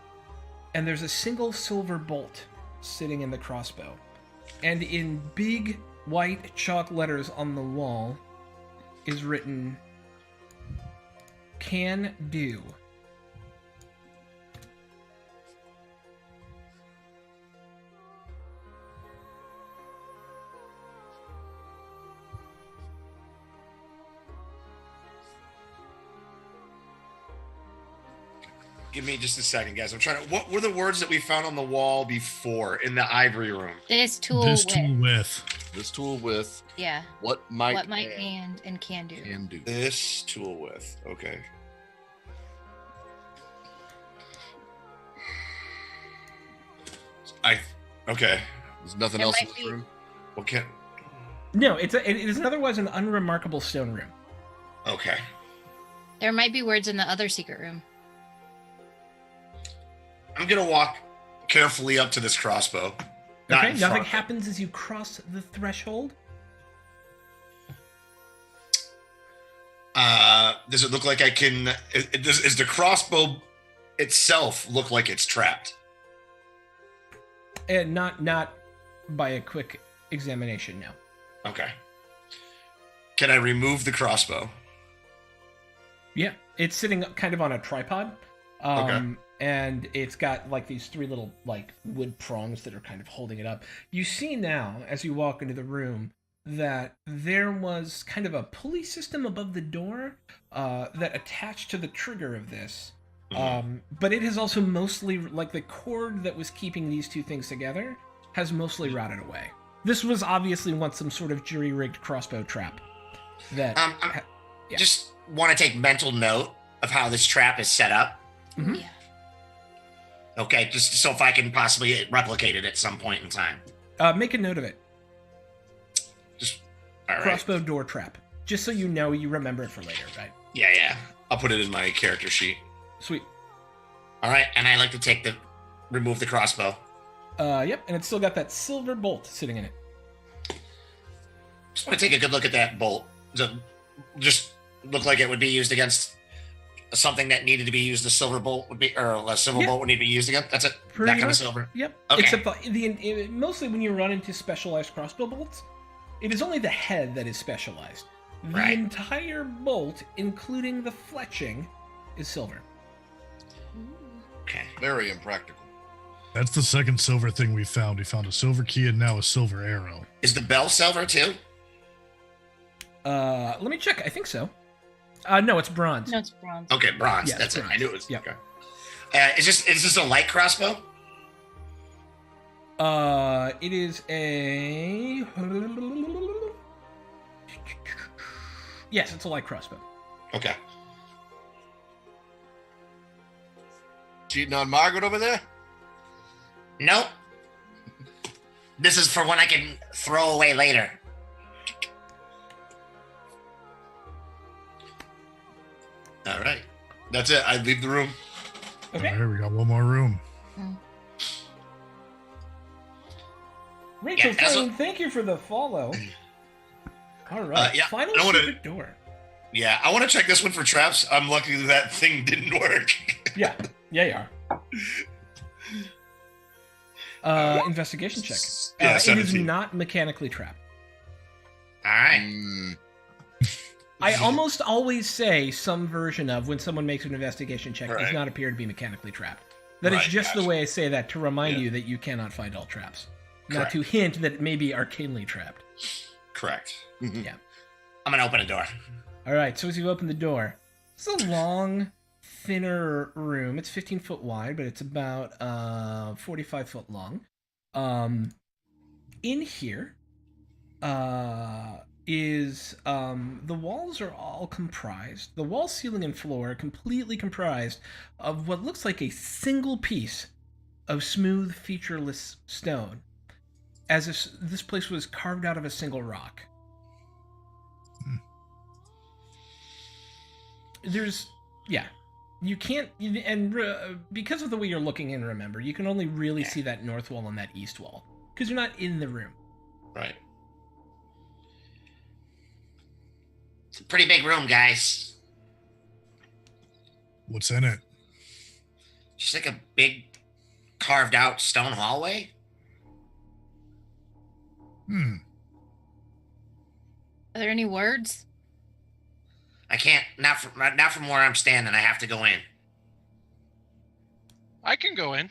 there's a single silver bolt sitting in the crossbow. And in big white chalk letters on the wall is written, "Can do." Give me just a second, guys. I'm trying to. What were the words that we found on the wall before in the ivory room? This tool This with. tool with. This tool with Yeah. what might What might and can do. can do. This tool with. Okay. Okay. There's nothing There else in might this be- room. Well, can. No, it is otherwise an unremarkable stone room. Okay. There might be words in the other secret room. I'm gonna walk carefully up to this crossbow. Not Okay, in nothing front. happens as you cross the threshold. Does it look like I can? Is the crossbow itself look like it's trapped? And not by a quick examination, no. Okay. Can I remove the crossbow? Yeah, it's sitting kind of on a tripod. Okay. And it's got like these three little like wood prongs that are kind of holding it up. You see now, as you walk into the room, that there was kind of a pulley system above the door that attached to the trigger of this. But it has also mostly, like the cord that was keeping these two things together has mostly rotted away. This was obviously once some sort of jury-rigged crossbow trap. That I yeah. just want to take mental note of how this trap is set up. Mhm. Yeah. Okay, just so if I can possibly replicate it at some point in time. Make a note of it. Just all right. Crossbow door trap. Just so you know, you remember it for later, right? Yeah. I'll put it in my character sheet. Sweet. All right, and I like to remove the crossbow. Yep, and it's still got that silver bolt sitting in it. Just want to take a good look at that bolt. Does it just look like it would be used against something that needed to be used? The silver bolt would be, or a silver Yeah. bolt would need to be used again. That's it. Pretty That kind of much. silver. Yep. Okay. Except mostly when you run into specialized crossbow bolts, it is only the head that is specialized. The Right. entire bolt, including the fletching, is silver. Okay. Very impractical. That's the second silver thing we found. We found a silver key and now a silver arrow. Is the bell silver too? Let me check. I think so. No, it's bronze. No, it's bronze. Okay, bronze. Yeah, That's bronze. it. I knew it was. Yep. Okay. Is this a light crossbow? It is a. Yes, it's a light crossbow. Okay. Cheating on Margaret over there? Nope. This is for when I can throw away later. All right. That's it. I leave the room. Okay. All right, we got one more room. Rachel Yeah, as a- Flame, thank you for the follow. All right. yeah, Final I wanna- secret door. Yeah, I want to check this one for traps. I'm lucky that thing didn't work. Yeah. Yeah, you are. Investigation check. Yeah, it is 17. not mechanically trapped. All right. I almost always say some version of when someone makes an investigation check does Right. not appear to be mechanically trapped. That is Right, just the gotcha. way I say that to remind Yeah. you that you cannot find all traps. Not Correct. to hint that it may be arcanely trapped. Correct. Yeah. I'm gonna open a door. All right, so as you open the door, it's a long, thinner room. It's 15 foot wide, but it's about 45 foot long. In here is the walls are all comprised. The wall, ceiling, and floor are completely comprised of what looks like a single piece of smooth, featureless stone, as if this place was carved out of a single rock. You can't, and because of the way you're looking in, remember, you can only really see that north wall and that east wall, because you're not in the room. Right. It's a pretty big room, guys. What's in it? Just like a big carved out stone hallway. Hmm. Are there any words? I can't, not from where I'm standing. I have to go in. I can go in.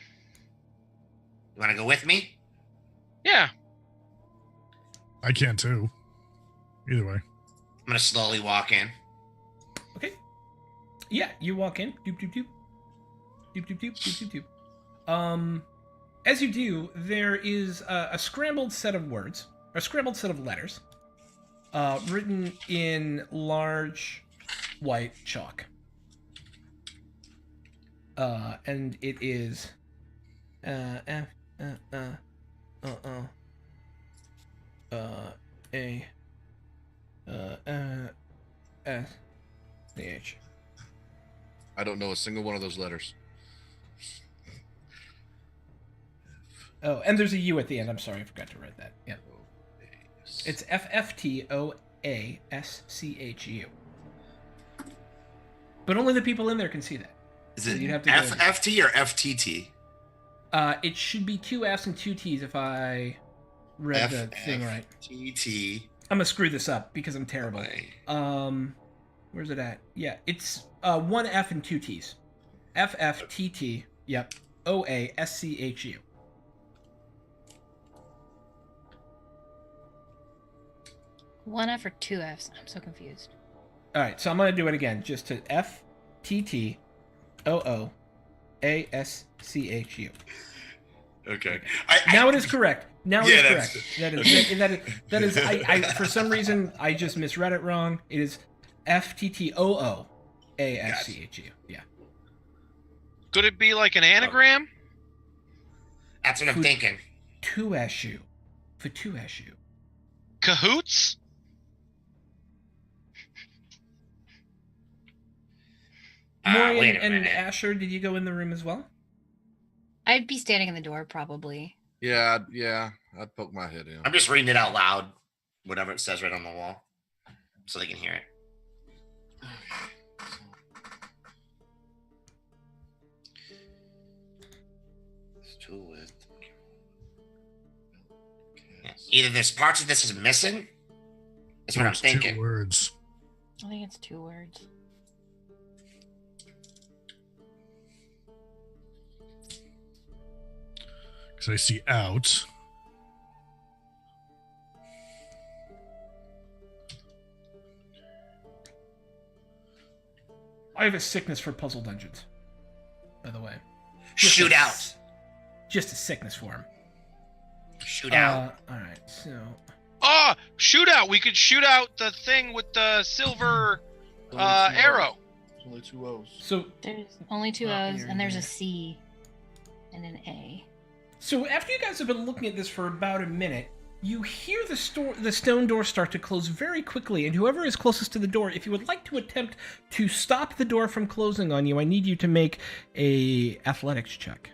You want to go with me? Yeah. I can too. Either way. I'm gonna slowly walk in. Okay. Yeah, you walk in. Doop doop doop. Doop doop doop doop doop doop. As you do, there is a scrambled set of words, a scrambled set of letters, written in large white chalk. And it is F A S H. I don't know a single one of those letters. Oh, and there's a U at the end. I'm sorry, I forgot to write that. Yeah. It's FFTOASCHU. But only the people in there can see that. Is So it you'd have to go in. FFT or FTT? It should be 2 F's and 2 T's if I read the thing right. FFTT. I'm gonna screw this up because I'm terrible. Where's it at? Yeah, it's 1 F and 2 T's. FFTT. Yep. OASCHU. One F or two Fs? I'm so confused. All right, so I'm gonna do it again, just to FTTOOASCHU. Okay. Now it is correct. Now it Yeah, is that's- correct. That is. I for some reason I just misread it wrong. It is FTTOOASCHU. Yeah. Could it be like an anagram? That's what I'm thinking. Tuashu. Fatuashu. Cahoots? Maury Wait a and minute. Asher, did you go in the room as well? I'd be standing in the door probably. Yeah, I'd poke my head in. I'm just reading it out loud, whatever it says right on the wall, so they can hear it. Yeah. Either there's parts of this is missing. That's what I'm It's thinking. 2 words. I think it's 2 words. Because I see out. I have a sickness for puzzle dungeons, by the way. Shoot out. Just a sickness for him. Shoot out. All right, so Oh, shootout. We could shoot out the thing with the silver arrow. Only 2 O's. so There's only 2 Oh, O's here, and there's here. a C and an A. So after you guys have been looking at this for about a minute, you hear the stone door start to close very quickly, and whoever is closest to the door, if you would like to attempt to stop the door from closing on you, I need you to make a athletics check.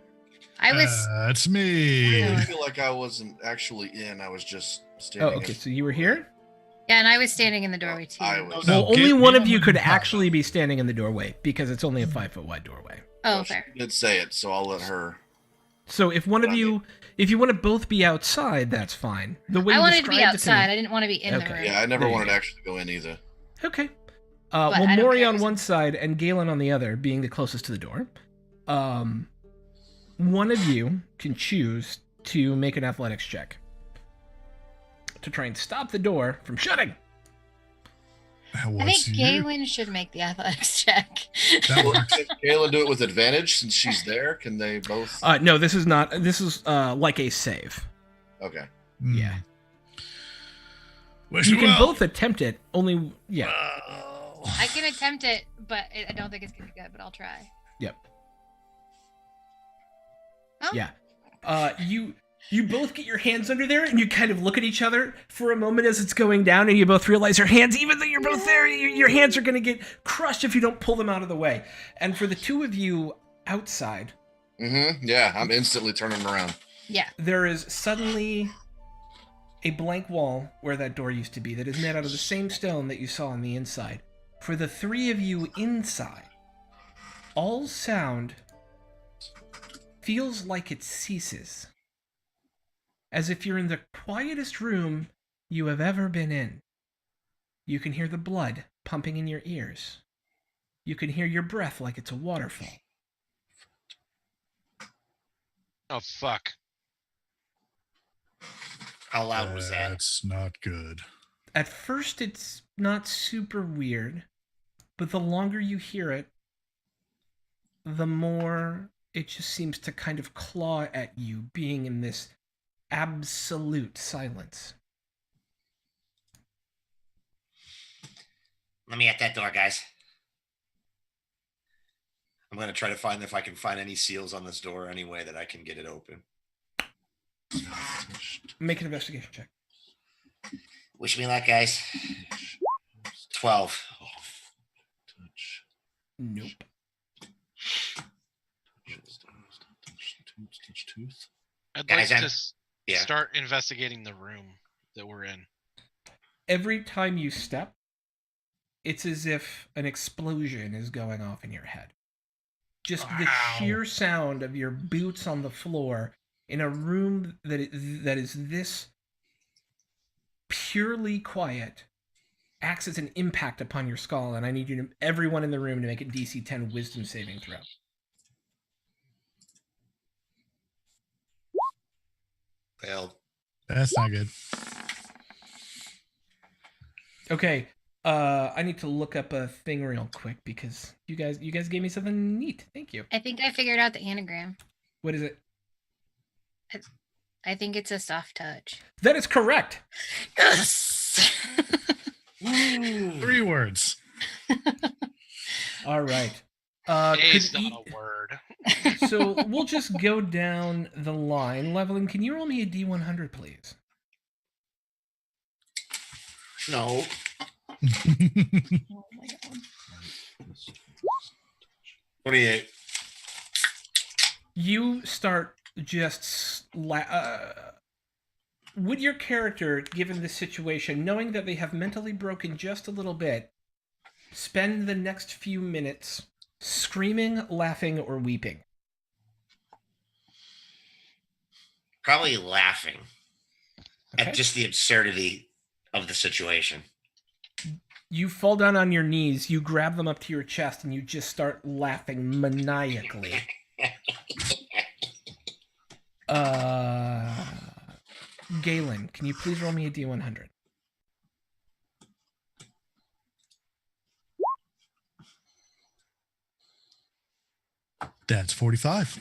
I was That's me. I feel like I wasn't actually in. I was just Oh, standing. okay, so you were here? yeah, and I was standing in the doorway too. I was. No, Well, only get- one get of you on could top. actually be standing in the doorway, because it's only a 5-foot wide doorway. Oh, She fair. did say it, so I'll let her. So if one of you, if you want to both be outside, that's fine. The way I you wanted to be described it me- outside. I didn't want to be in Okay. the room. Yeah, I never There you wanted go. to actually go in either. Okay. I Well, don't Maury care on if one side and Galen on the other, being the closest to the door. One of you can choose to make an athletics check to try and stop the door from shutting. I What's think your... Galen should make the athletics check. That works. Can Galen do it with advantage since she's there? Can they both? No, this is not. This is like a save. Okay. Yeah. Wish You me can well. both attempt it. Only, yeah. I can attempt it, but I don't think it's gonna be good. But I'll try. Yep. Oh. Yeah. You both get your hands under there, and you kind of look at each other for a moment as it's going down, and you both realize your hands, even though you're both there, your hands are going to get crushed if you don't pull them out of the way. And for the two of you outside, Yeah, I'm instantly turning around. Yeah. there is suddenly a blank wall where that door used to be that is made out of the same stone that you saw on the inside. For the three of you inside, all sound feels like it ceases. As if you're in the quietest room you have ever been in. You can hear the blood pumping in your ears. You can hear your breath like it's a waterfall. Oh fuck. How loud was that? That's not good. At first, it's not super weird, but the longer you hear it, the more it just seems to kind of claw at you, being in this absolute silence. Let me at that door, guys. I'm going to try to find if I can find any seals on this door any way that I can get it open. Make an investigation check. Wish me luck, guys. 12. Nope. I'd Guys, like I'm- to Yeah. start investigating the room that we're in. Every time you step, it's as if an explosion is going off in your head. Just the sheer sound of your boots on the floor in a room that is this purely quiet acts as an impact upon your skull, and I need you to, everyone in the room, to make a DC 10 wisdom saving throw. Failed. That's not good. Okay, I need to look up a thing real quick because you guys gave me something neat. Thank you. I think I figured out the anagram. What is it? I think it's a soft touch. That is correct. Yes. 3 words. All right. It's could not a word. So we'll just go down the line. Leveling, can you roll me a D100, please? No. Oh my god. 28. You start just would your character, given this situation, knowing that they have mentally broken just a little bit, spend the next few minutes screaming, laughing, or weeping? Probably laughing Okay. at just the absurdity of the situation. You fall down on your knees, you grab them up to your chest, and you just start laughing maniacally. Galen, can you please roll me a D100? That's 45.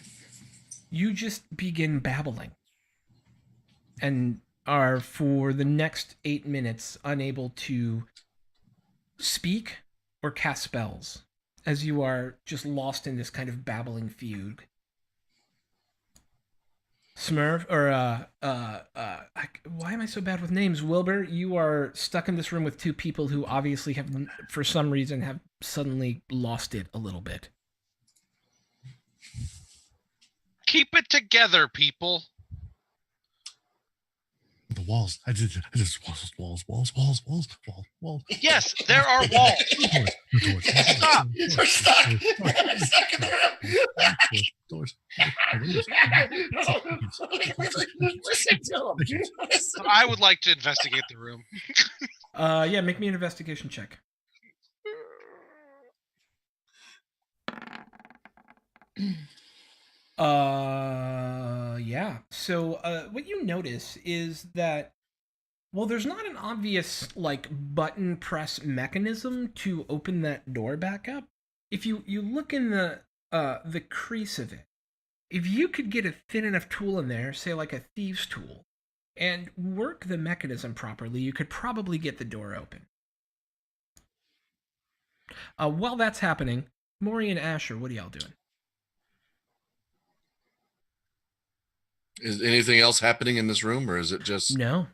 You just begin babbling and are, for the next 8 minutes, unable to speak or cast spells as you are just lost in this kind of babbling fugue. Smurf, or, why am I so bad with names? Wilbur, you are stuck in this room with two people who obviously have, for some reason, have suddenly lost it a little bit. Keep it together, people. The walls. I just walls. Yes, there are walls. Doors. Stop. We're stuck. We're stuck in the Doors. Listen to him. I would like to investigate the room. Yeah, make me an investigation check. Yeah. So, what you notice is that, well, there's not an obvious like button press mechanism to open that door back up. If you look in the crease of it, if you could get a thin enough tool in there, say like a thieves tool, and work the mechanism properly, you could probably get the door open. While that's happening, Maury and Asher, what are y'all doing? Is anything else happening in this room, or is it just No.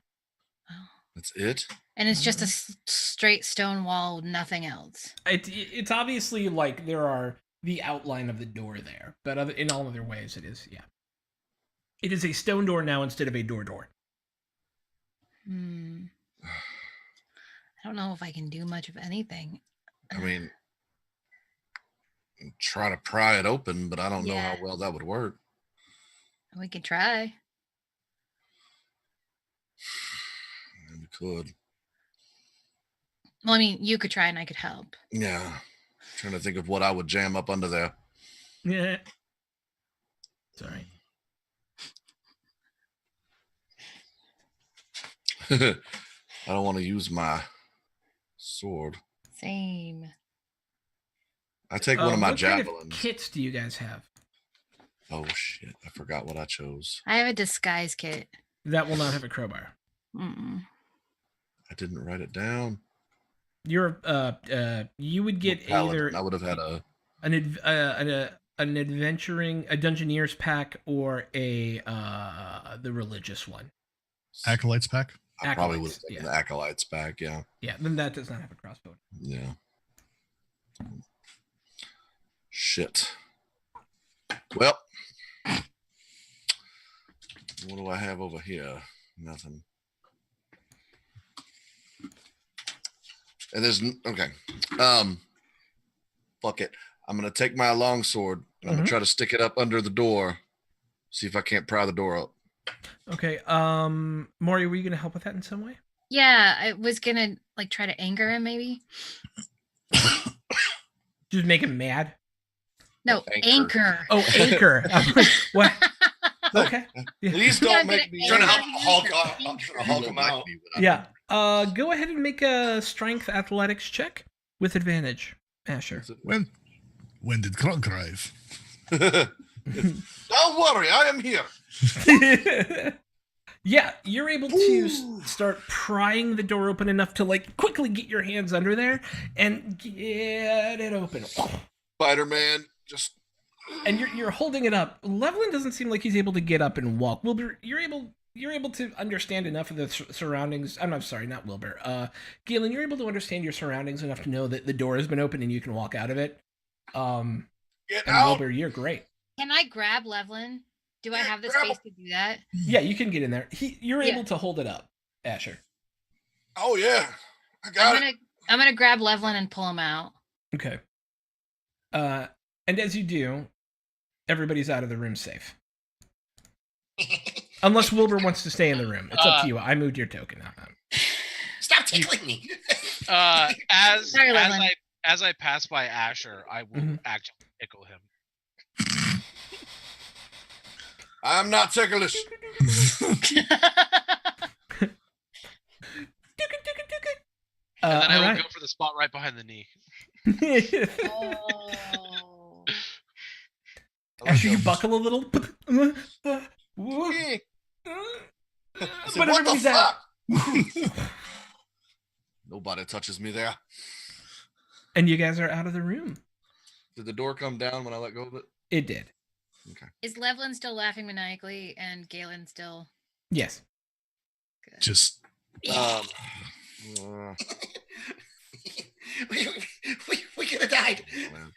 that's it? And it's just a straight stone wall, nothing else. It's obviously like there are the outline of the door there, but in all other ways, it is, yeah. It is a stone door now instead of a door. I don't know if I can do much of anything. I mean, try to pry it open, but I don't know Yeah. how well that would work. We could try. We could. Well, I mean, you could try and I could help. Yeah. Trying to think of what I would jam up under there. Yeah. Sorry. I don't want to use my sword. Same. I take one of my what kind of javelins. kits do you guys have? Oh shit! I forgot what I chose. I have a disguise kit. That will not have a crowbar. Mm-mm. I didn't write it down. You're you would get Paladin. either I would have had an adventuring, a Dungeoneer's pack, or the religious one. Acolytes pack. I probably would have Acolytes, taken yeah. the acolytes back. Yeah. Yeah, then that does not have a crossbow. Yeah. Shit. Well, what do I have over here? Nothing. And there's okay. Fuck it. I'm gonna take my longsword. I'm gonna try to stick it up under the door. See if I can't pry the door up. Okay. Maury, were you gonna help with that in some way? Yeah, I was gonna like try to anger him, maybe. Just make him mad. No, anchor. Oh, anchor. I'm like, what? Okay. Yeah. Please don't make me Trying to Anger. Hulk him out. Yeah. Go ahead and make a strength athletics check with advantage, Asher. When did Kronk arrive? Don't worry, I am here. Yeah, you're able to start prying the door open enough to like quickly get your hands under there and get it open. Spider-Man, just And you're holding it up. Levlin doesn't seem like he's able to get up and walk. Wilbur, you're able to understand enough of the surroundings. I'm sorry, not Wilbur. Galen, you're able to understand your surroundings enough to know that the door has been opened and you can walk out of it. get And out. Wilbur, you're great. Can I grab Levlin? Do I have the space to do that? Yeah, you can get in there. You're Yeah. able to hold it up, Asher. Oh yeah, I got it. I'm gonna grab Levlin and pull him out. Okay. And as you do, everybody's out of the room safe. Unless Wilbur wants to stay in the room. It's up to you. I moved your token. Stop tickling me. As Sorry, as Levlin. as I pass by Asher, I will Mhm. actually tickle him. I'm not ticklish. And then I will alright. go for the spot right behind the knee. Oh. Asher, you buckle a little. But I said, what the everybody's out. fuck? Nobody touches me there. And you guys are out of the room. Did the door come down when I let go of it? It did. Is Levlin still laughing maniacally and Galen still Yes. good? Just Uh, we could have died. man.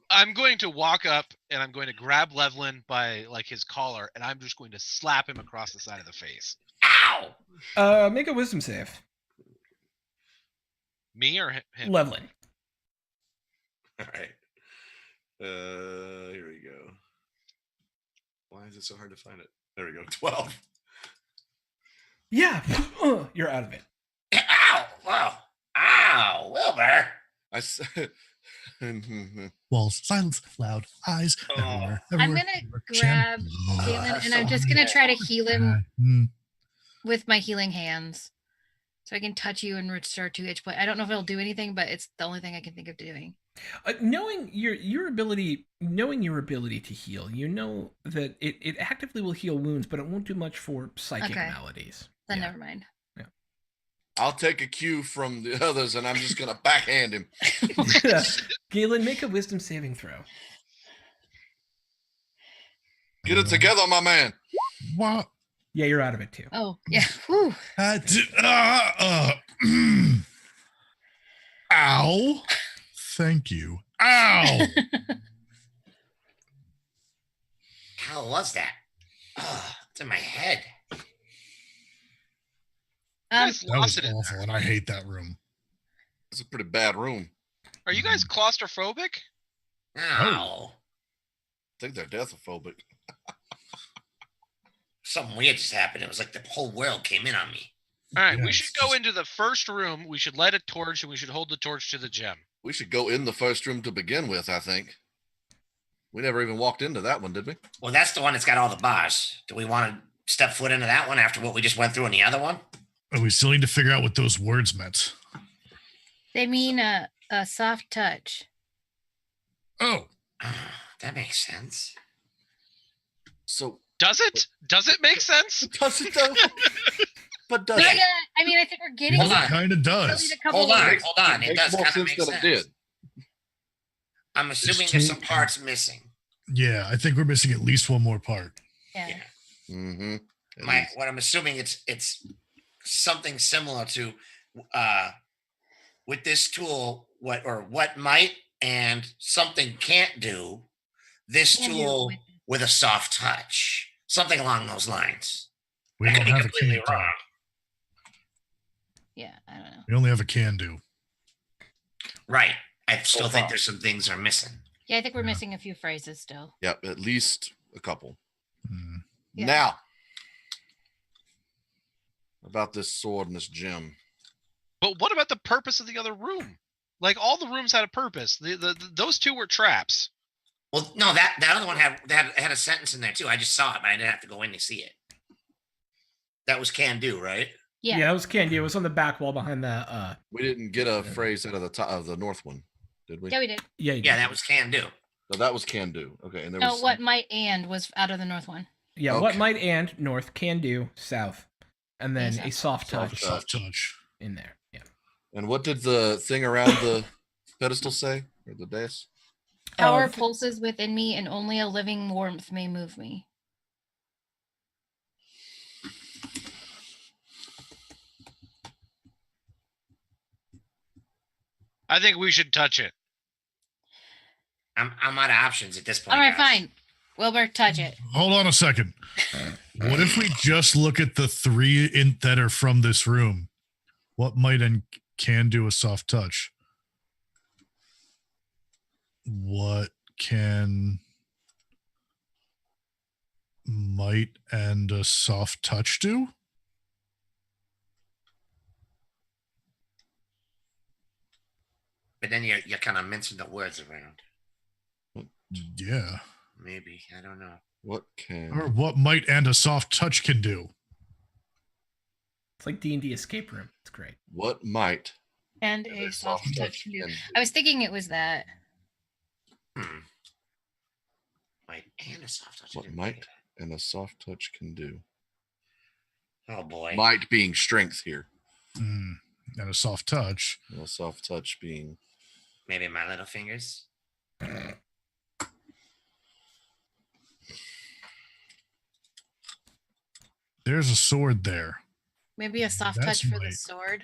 I'm going to walk up and I'm going to grab Levlin by like his collar and I'm just going to slap him across the side of the face. Ow! Make a wisdom save. Me or him? Levlin. All right. Here we go. Why is it so hard to find it? There we go. 12. Yeah. You're out of it. Ow! Wow. Ow! Wilbur. I s- Walls, silence, loud, eyes, everywhere, I'm everywhere. gonna Chin. grab Galen, and I'm just gonna try to heal him with my healing hands. So I can touch you and restore 2 hit points. I don't know if it'll do anything, but it's the only thing I can think of doing. Knowing your ability to heal, you know that it actively will heal wounds, but it won't do much for psychic Okay. maladies. Then Yeah. never mind. I'll take a cue from the others, and I'm just gonna backhand him. Galen, make a wisdom saving throw. Get it together, my man. What? Yeah, you're out of it too. Oh, yeah. Whew. Ow. Thank you. Ow. How was that? Oh, it's in my head. You guys That was lost it in awful, there. and I hate that room. It's a pretty bad room. Are you guys claustrophobic? Ow. I think they're deathophobic. Something weird just happened. It was like the whole world came in on me. All right, Yeah, we should it's go just- into the first room. We should light a torch, and we should hold the torch to the gem. We should go in the first room to begin with, I think. We never even walked into that one, did we? Well, that's the one that's got all the bars. Do we want to step foot into that one after what we just went through in the other one? Oh, we still need to figure out what those words meant. They mean a soft touch. Oh, That makes sense. So Does it? Does it make sense? does it though? But does Not it? yet. I mean, I think we're getting Hold it. on. it kind of Still does. need a couple Hold on, words. hold on. It Makes does more kind of sense make than sense. it did. I'm assuming It's there's too- some parts missing. Yeah, I think we're missing at least one more part. Yeah. Yeah. Mm-hmm. What I'm assuming it's something similar to with this tool, what might and something can't do. This Can do tool with- with a soft touch. Something along those lines. We I could don't be have a completely can do. wrong. Yeah, I don't know. We only have a can do. Right. I still So think far. there's some things are missing. Yeah, I think we're Yeah. missing a few phrases still. Yep, at least a couple. Hmm. Yeah. Now, about this sword and this gem. But what about the purpose of the other room? Like all the rooms had a purpose. Those two were traps. Well, no, that other one had a sentence in there too. I just saw it, but I didn't have to go in to see it. That was can do, right? Yeah. Yeah, it was candy. It was on the back wall behind the. We didn't get a phrase out of the top of the north one, did we? Yeah, we did. Yeah, you Yeah, did. that was can do. No, that was can do. Okay, and there No, was what might and was out of the north one. Yeah, what Okay. might and north, can do south, and then Yes, a soft soft touch Soft touch. in there. Yeah. And what did the thing around the pedestal say, or the dais? Power th- pulses within me, and only a living warmth may move me. I think we should touch it. I'm out of options at this point. All right, guys. fine. Wilbur, touch it. Hold on a second. What if we just look at the three that are from this room? What might and can do a soft touch? What can might and a soft touch do? But then you're kind of mincing the words around. Yeah. Maybe I don't know. What can Or what might and a soft touch can do? It's like D&D escape room. It's great. what might And a soft touch can do. I was thinking it was that. Hmm. Might and a soft touch. I what didn't might think of and a soft touch can do? that. Oh boy. Might being strength here, Hmm. And a soft touch. and a soft touch being Maybe my little fingers. There's a sword there. Maybe a soft That's touch for the might. sword.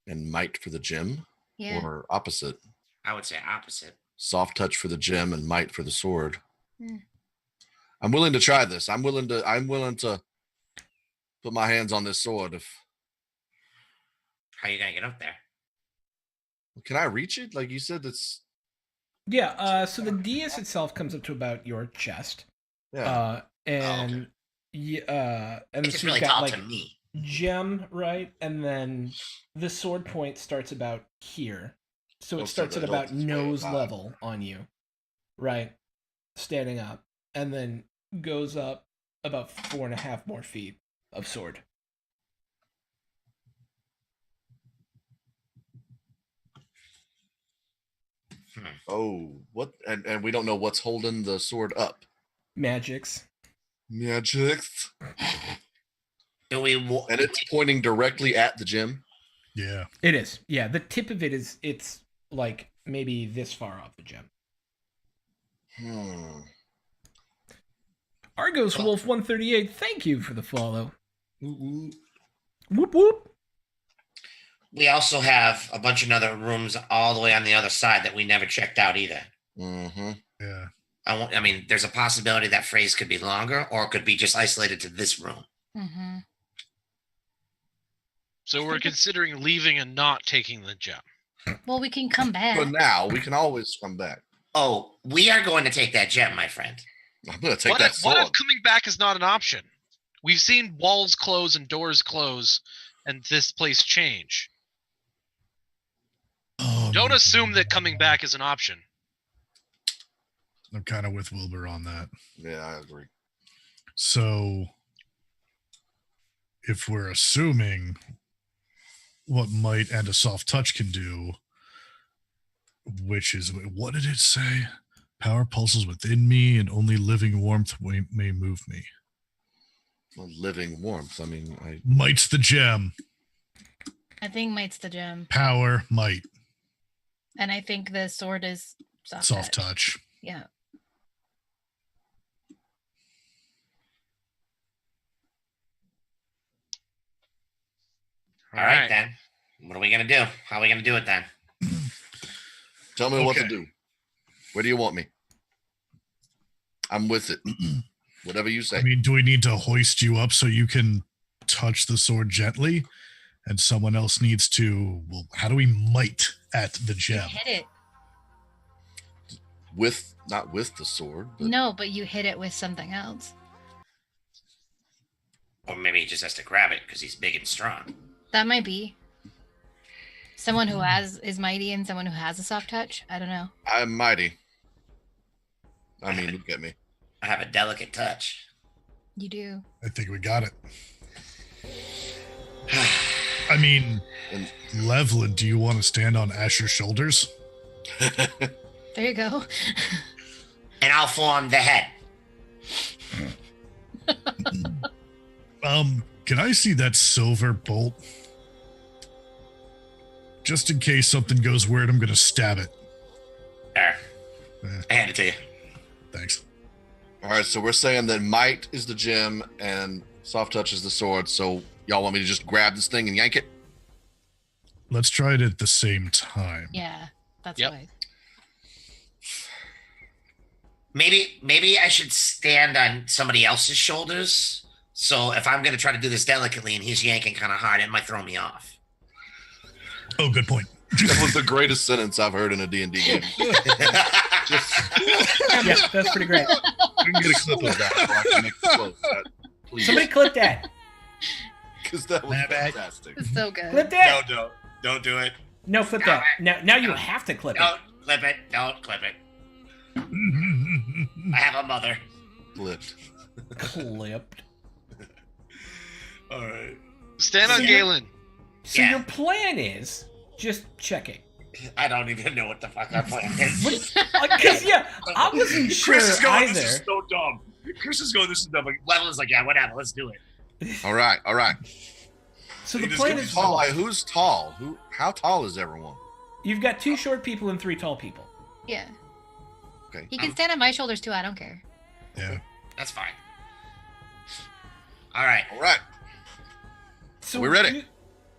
and might for the gem, Yeah. or opposite. I would say opposite. Soft touch for the gem and might for the sword. Hmm. I'm willing to try this. I'm willing to put my hands on this sword. If How you gonna get up there? can I reach it? Like you said, it's Yeah, so the dais itself comes up to about your chest. yeah. And and It's so really you've got tall like to me. gem, right? And then the sword point starts about here. So Oh, it so starts the at about hilt is way nose high. level on you, right? Standing up, and then goes up about 4.5 more feet of sword. Oh, what? And we don't know what's holding the sword up. Magics. Magic. Do we? And it's pointing directly at the gem. Yeah. It is. Yeah, the tip of it is, it's like maybe this far off the gem. Argos Wolf 138, thank you for the follow. Whoop whoop. We also have a bunch of other rooms all the way on the other side that we never checked out either. Mm-hmm. Yeah. I mean, there's a possibility that phrase could be longer, or it could be just isolated to this room. Mm-hmm. So we're considering leaving and not taking the gem. Well, we can come back. But now we can always come back. Oh, we are going to take that gem, my friend. I'm gonna take What that if, what sword. if coming back is not an option? We've seen walls close and doors close, and this place change. Don't assume that coming back is an option. I'm kind of with Wilbur on that. Yeah, I agree. So, if we're assuming what might and a soft touch can do, which is, what did it say? Power pulses within me, and only living warmth may move me. Well, living warmth. I mean, Might's the gem. I think Might's the gem. Power, might, And I think the sword is soft touch. Yeah. All right, then. What are we going to do? How are we going to do it then? tell me what to Okay. do. Where do you want me? I'm with it. Whatever you say. I mean, do we need to hoist you up so you can touch the sword gently? And someone else needs to, well, how do we might at the You gem? hit it. Not with the sword. But No, but you hit it with something else. Or maybe he just has to grab it because he's big and strong. That might be. Someone who is mighty and someone who has a soft touch. I don't know. I'm mighty. I mean, look at me. I have a delicate touch. You do. I think we got it. I mean, And- Levlin, do you want to stand on Asher's shoulders? There you go. And I'll form the head. Can I see that silver bolt? Just in case something goes weird, I'm going to stab it. There. Eh. I hand it to you. Thanks. All right, so we're saying that might is the gem and soft touch is the sword. So y'all want me to just grab this thing and yank it? Let's try it at the same time. Yeah, that's Yep. why. Maybe I should stand on somebody else's shoulders. So if I'm going to try to do this delicately and he's yanking kind of hard, it might throw me off. Oh, good point. That was the greatest sentence I've heard in a D&D game. Yeah, that's pretty great. We can get a clip of that so I can make it close. Please. Somebody clip that. Because that was My bad. fantastic. It's so good. Clip that. Don't do it. No, flip that. Now you have to clip it. Don't clip it. Don't clip it. I have a mother. Flipped. Clipped. All right. Stand on So Galen. So Yeah. your plan is just checking. I don't even know what the fuck our plan is. Because I wasn't sure Chris is going, either. this is so dumb. Chris is going, this is dumb. Like, Level's like, yeah, whatever, let's do it. All right. So the It is plan gonna is be Tall. Who's tall? How tall is everyone? you've got 2 short people and 3 tall people. Yeah. Okay. He can stand on my shoulders too. I don't care. Yeah. That's fine. All right. All right. So We're ready.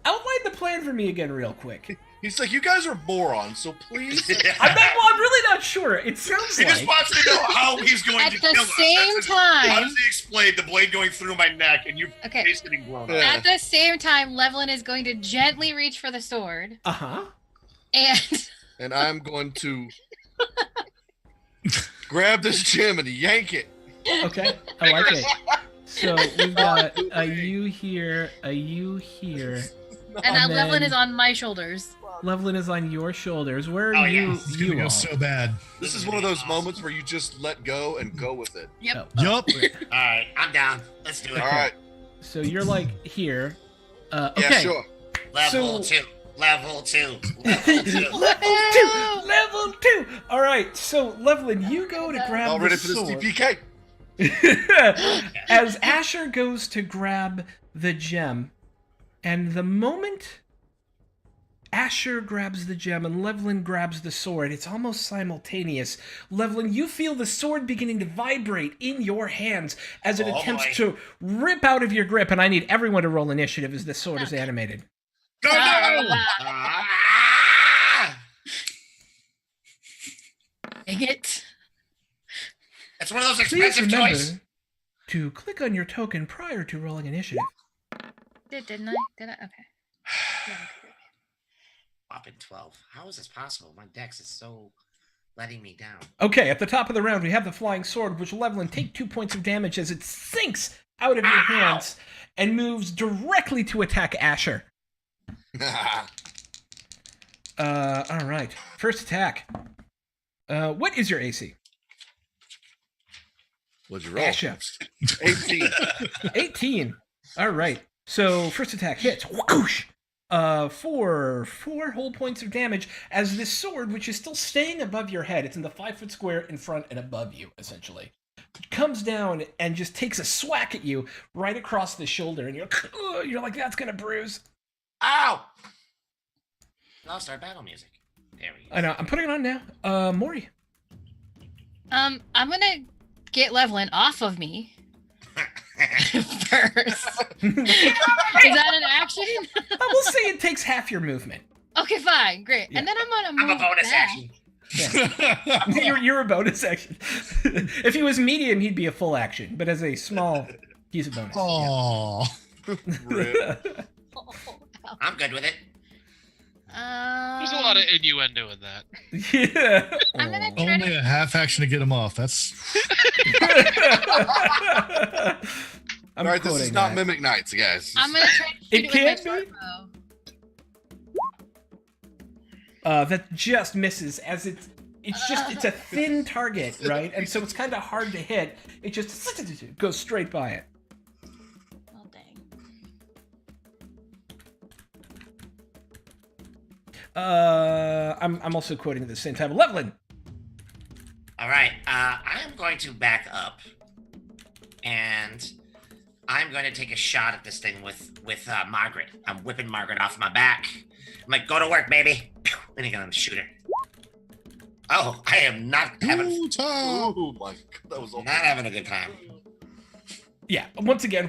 Outline the plan for me again, real quick. He's like, you guys are morons, so please. I'm really not sure. It sounds He just like wants to know how he's going At to the kill us. same That's it. How time, does he explain the blade going through my neck and your Okay. face getting blown Yeah. up? at the same time, Levlin is going to gently reach for the sword, and And I'm going to grab this gem and yank it. Okay, I like it. So we've got a you here, a you here. and And Levlin then- is on my shoulders. Levelin is on your shoulders. Where are Oh, you? yeah. It's gonna go so bad. This is one of those moments where you just let go and go with it. Yep. Yup. All right, I'm down. Let's do it. All right. So you're like here. Okay. Yeah, sure. Level So- 2. Level 2. Level 2. Level 2. All right. So Levelin, you go to grab All the ready for this sword. DPK. As Asher goes to grab the gem, and the moment Asher grabs the gem and Levelin grabs the sword, it's almost simultaneous. Levelin, you feel the sword beginning to vibrate in your hands as it Oh, attempts boy. to rip out of your grip, and I need everyone to roll initiative as the sword is animated. Go no! Ah! Dang it. It's one of those Please expensive remember toys. to click on your token prior to rolling initiative. Didn't I? Did I? Okay. Yeah, okay. Whopping 12. How is this possible? My dex is so letting me down. Okay, at the top of the round, we have the flying sword, which will Levelin take 2 points of damage as it sinks out of your hands and moves directly to attack Asher. All right. First attack. What is your AC? What'd you roll? Asher. 18. 18. All right. So first attack hits. Whoosh! For 4 whole points of damage as this sword, which is still staying above your head, it's in the 5-foot square in front and above you, essentially, comes down and just takes a swack at you right across the shoulder, and you're like, that's gonna bruise. Ow! Lost our battle music. There we go. I know. I'm putting it on now. Maury. I'm gonna get Levelin off of me first. Is that an action? I will say it takes half your movement. Okay, fine, great. Yeah. And then I'm gonna move I'm a bonus back. action. You're a bonus action. If he was medium, he'd be a full action, but as a small, he's a bonus. Oh, Rip. Oh, ow. I'm good with it. There's a lot of innuendo in that. Yeah. I'm gonna try only to. a half action to get him off. That's I'm All right, this is quoting not that. Mimic Nights, guys. I'm gonna try to shoot It it can with my be. short bow. That just misses as it's a thin target, right? And so it's kind of hard to hit. It just goes straight by it. Oh dang. I'm also quoting at the same time. Levelin. All right. I am going to back up, and I'm going to take a shot at this thing with Margaret. I'm whipping Margaret off my back. I'm like, go to work, baby. Then I'm gonna shoot her. Oh, I am not having Oh my god, that was not having a good time. Yeah. Once again,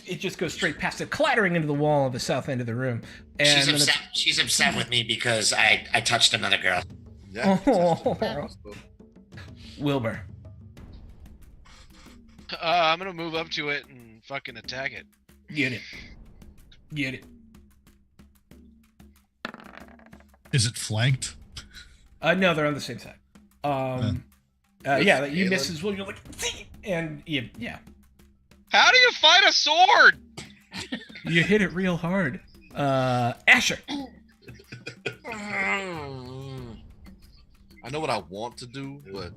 it just goes straight past it, clattering into the wall of the south end of the room. And She's then upset. She's upset with me because I touched another girl. Yeah. Oh. Wilbur. I'm gonna move up to it and fucking attack it. Get it. Get it. is it flanked? No, they're on the same side. Yeah, you miss as well. You're like, and yeah, How do you fight a sword? you hit it real hard. Asher. I know what I want to do, but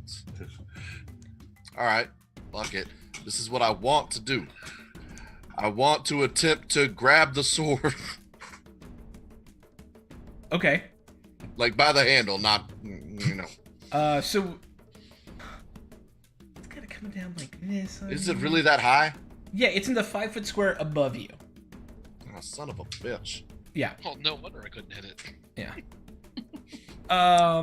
all right, fuck it. This is what I want to do. I want to attempt to grab the sword, Okay. like by the handle, not So it's gotta come down like this. Is it really that high? Yeah, it's in the 5-foot square above you. Oh, son of a bitch. Yeah. Well, no wonder I couldn't hit it. Yeah. I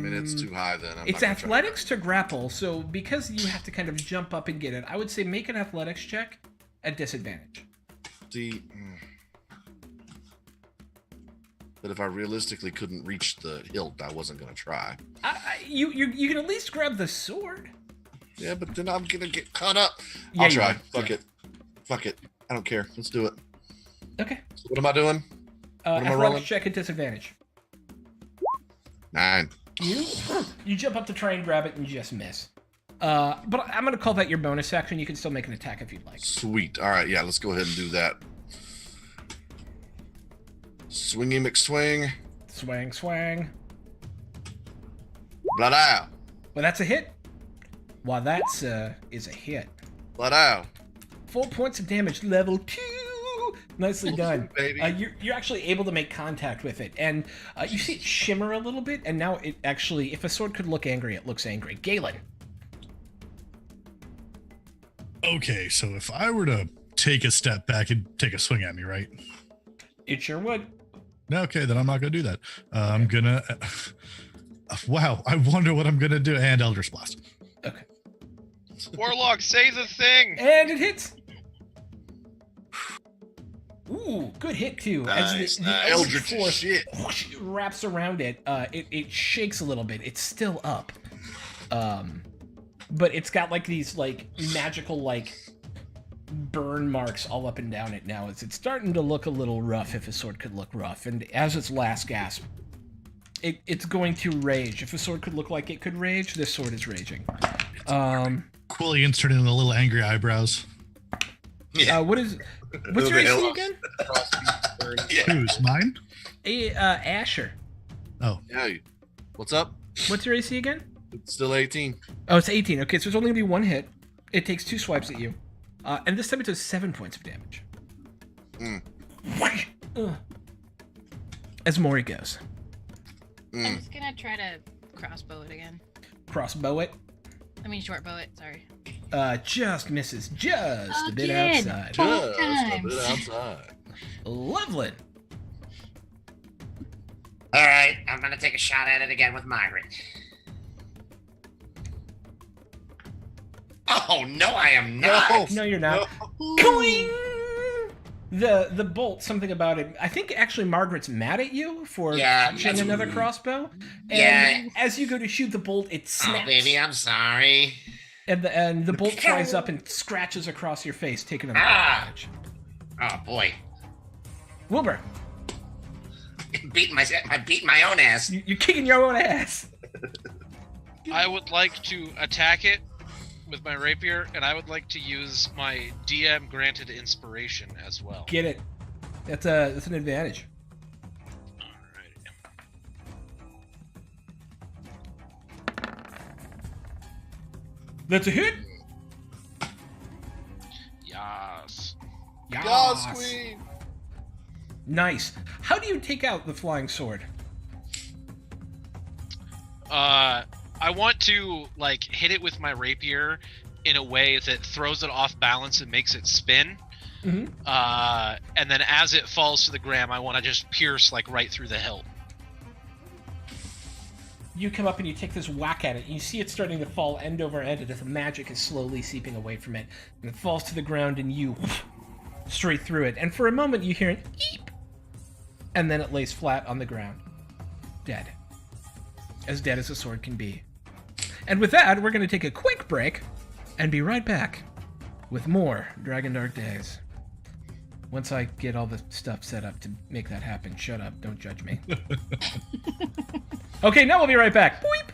mean, it's too high then. I'm It's not gonna try. athletics to grapple, so because you have to kind of jump up and get it, I would say make an athletics check at disadvantage. See, but if I realistically couldn't reach the hilt, I wasn't gonna try. You can at least grab the sword. Yeah, but then I'm gonna get caught up. Yeah, I'll you try. will. Fuck it. Fuck it. I don't care. Let's do it. Okay. So what am I doing? am I rolling? Athletics check at disadvantage. 9. You jump up to try and grab it and just miss. But I'm gonna call that your bonus action. You can still make an attack if you'd like. Sweet. All right. Yeah, let's go ahead and do that. Swingy McSwing. Swang, swang. Blood out. Well, that's a hit. Well, that's is a hit. Blood out. 4 points of damage, level 2. Nicely done. Baby. You're actually able to make contact with it, and you see it shimmer a little bit, and now it actually, if a sword could look angry, it looks angry. Galen. Okay, so if I were to take a step back and take a swing at me, right? It sure would. Okay, then I'm not gonna do that. I'm gonna. Wow, I wonder what I'm gonna do. And Eldritch Blast. Okay. Warlock, say the thing. And it hits. Ooh, good hit too. Nice, the nice. Eldritch Eldritch force shit. whoosh, wraps around it, it shakes a little bit. It's still up, but it's got like these like magical like burn marks all up and down it now. It's starting to look a little rough. If a sword could look rough, and as its last gasp, it's going to rage. If a sword could look like it could rage, this sword is raging. Quillian's turning into little angry eyebrows. Yeah. What's your AC again? Who's mine? Asher. Oh, Yeah. What's up? What's your AC again? It's still 18. Oh, it's 18. Okay, so it's only gonna be one hit. It takes 2 swipes at you, and this time it does 7 points of damage. Ugh. As Mori goes, I'm just gonna try to crossbow it again. crossbow it. I mean, short bow it. Sorry. Just misses just a bit Again. outside. Both Just a times. bit outside. Lovely. All right, I'm gonna take a shot at it again with Margaret. Oh no, I am not. No, you're not. Ooh. Coing! The bolt, something about it. I think actually Margaret's mad at you for Yeah, touching that's- another crossbow. And Yeah. as you go to shoot the bolt, it snaps. Oh baby, I'm sorry. And the bolt flies up and scratches across your face, taking another Ah. damage. Oh boy, Wilbur, beating my own ass. you're kicking your own ass. I would like to attack it with my rapier, and I would like to use my DM granted inspiration as well. Get it. That's an advantage. Alright. That's a hit. Yas. Yas, queen. Nice. How do you take out the flying sword? I want to like hit it with my rapier in a way that throws it off balance and makes it spin. Mm-hmm. And then as it falls to the ground, I want to just pierce like right through the hilt. You come up and you take this whack at it. You see it starting to fall end over end as the magic is slowly seeping away from it. And it falls to the ground and you straight through it. And for a moment you hear an eep. And then it lays flat on the ground. Dead. As dead as a sword can be. And with that, we're going to take a quick break and be right back with more Dragon Dark Days. Once I get all the stuff set up to make that happen. Shut up. Don't judge me. Okay, now we'll be right back. Boop.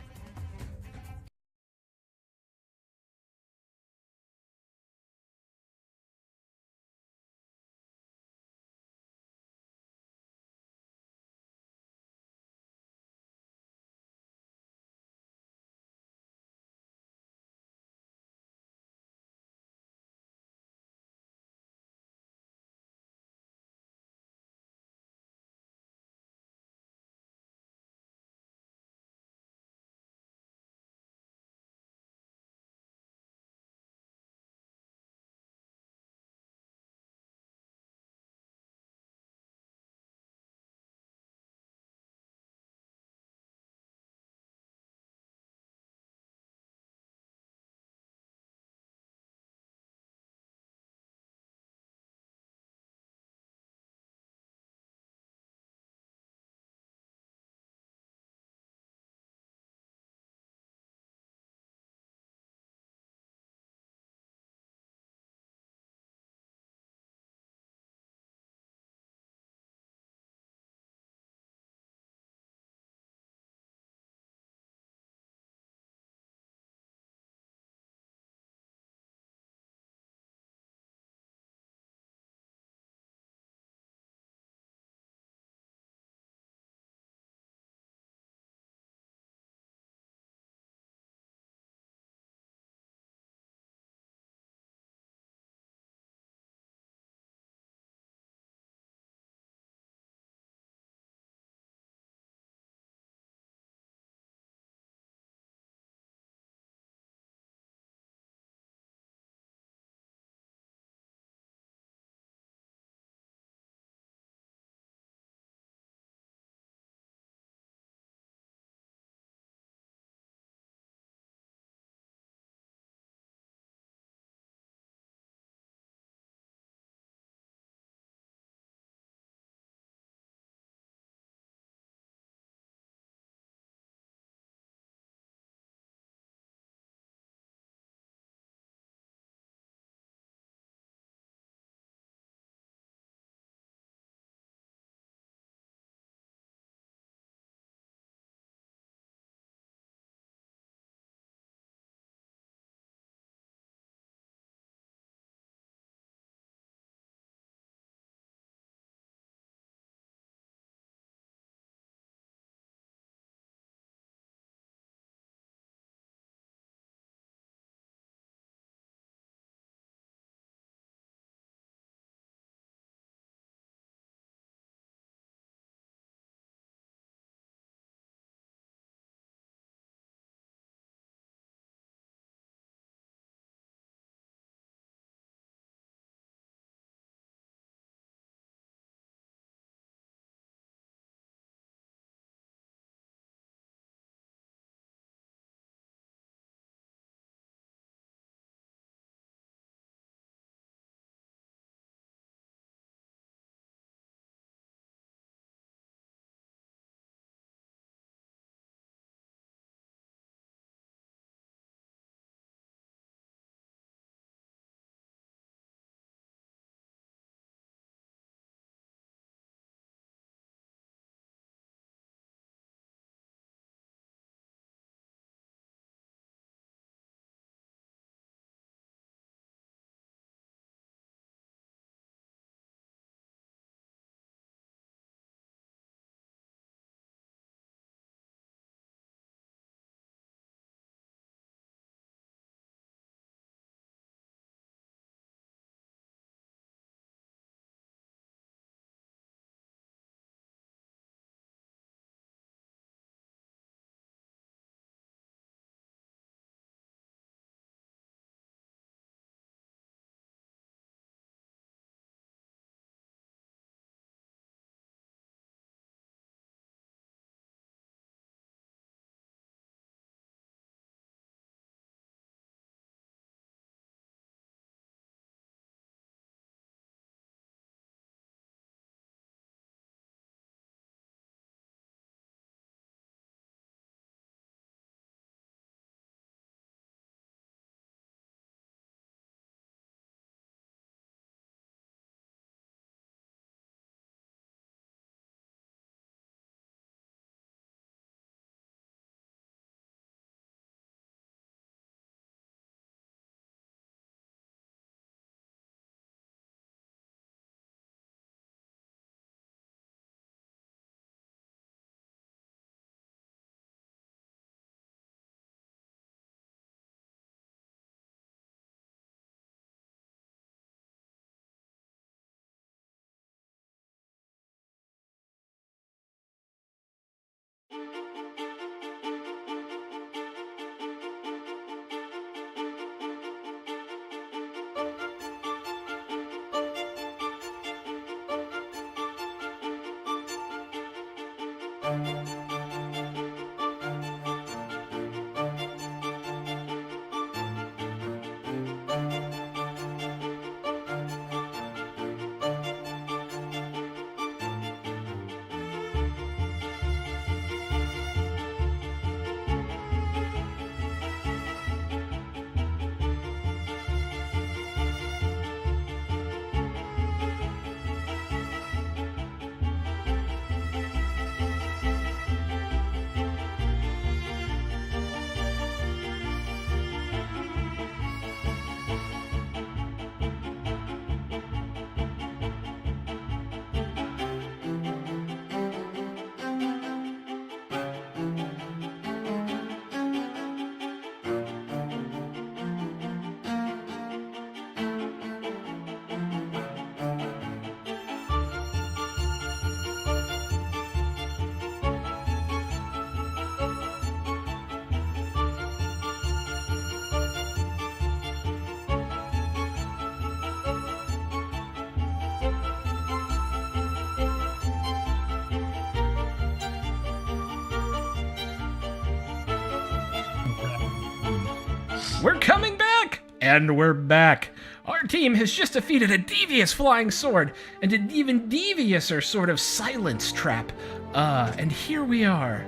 We're coming back! And we're back. Our team has just defeated a devious flying sword and an even deviouser sort of silence trap. And here we are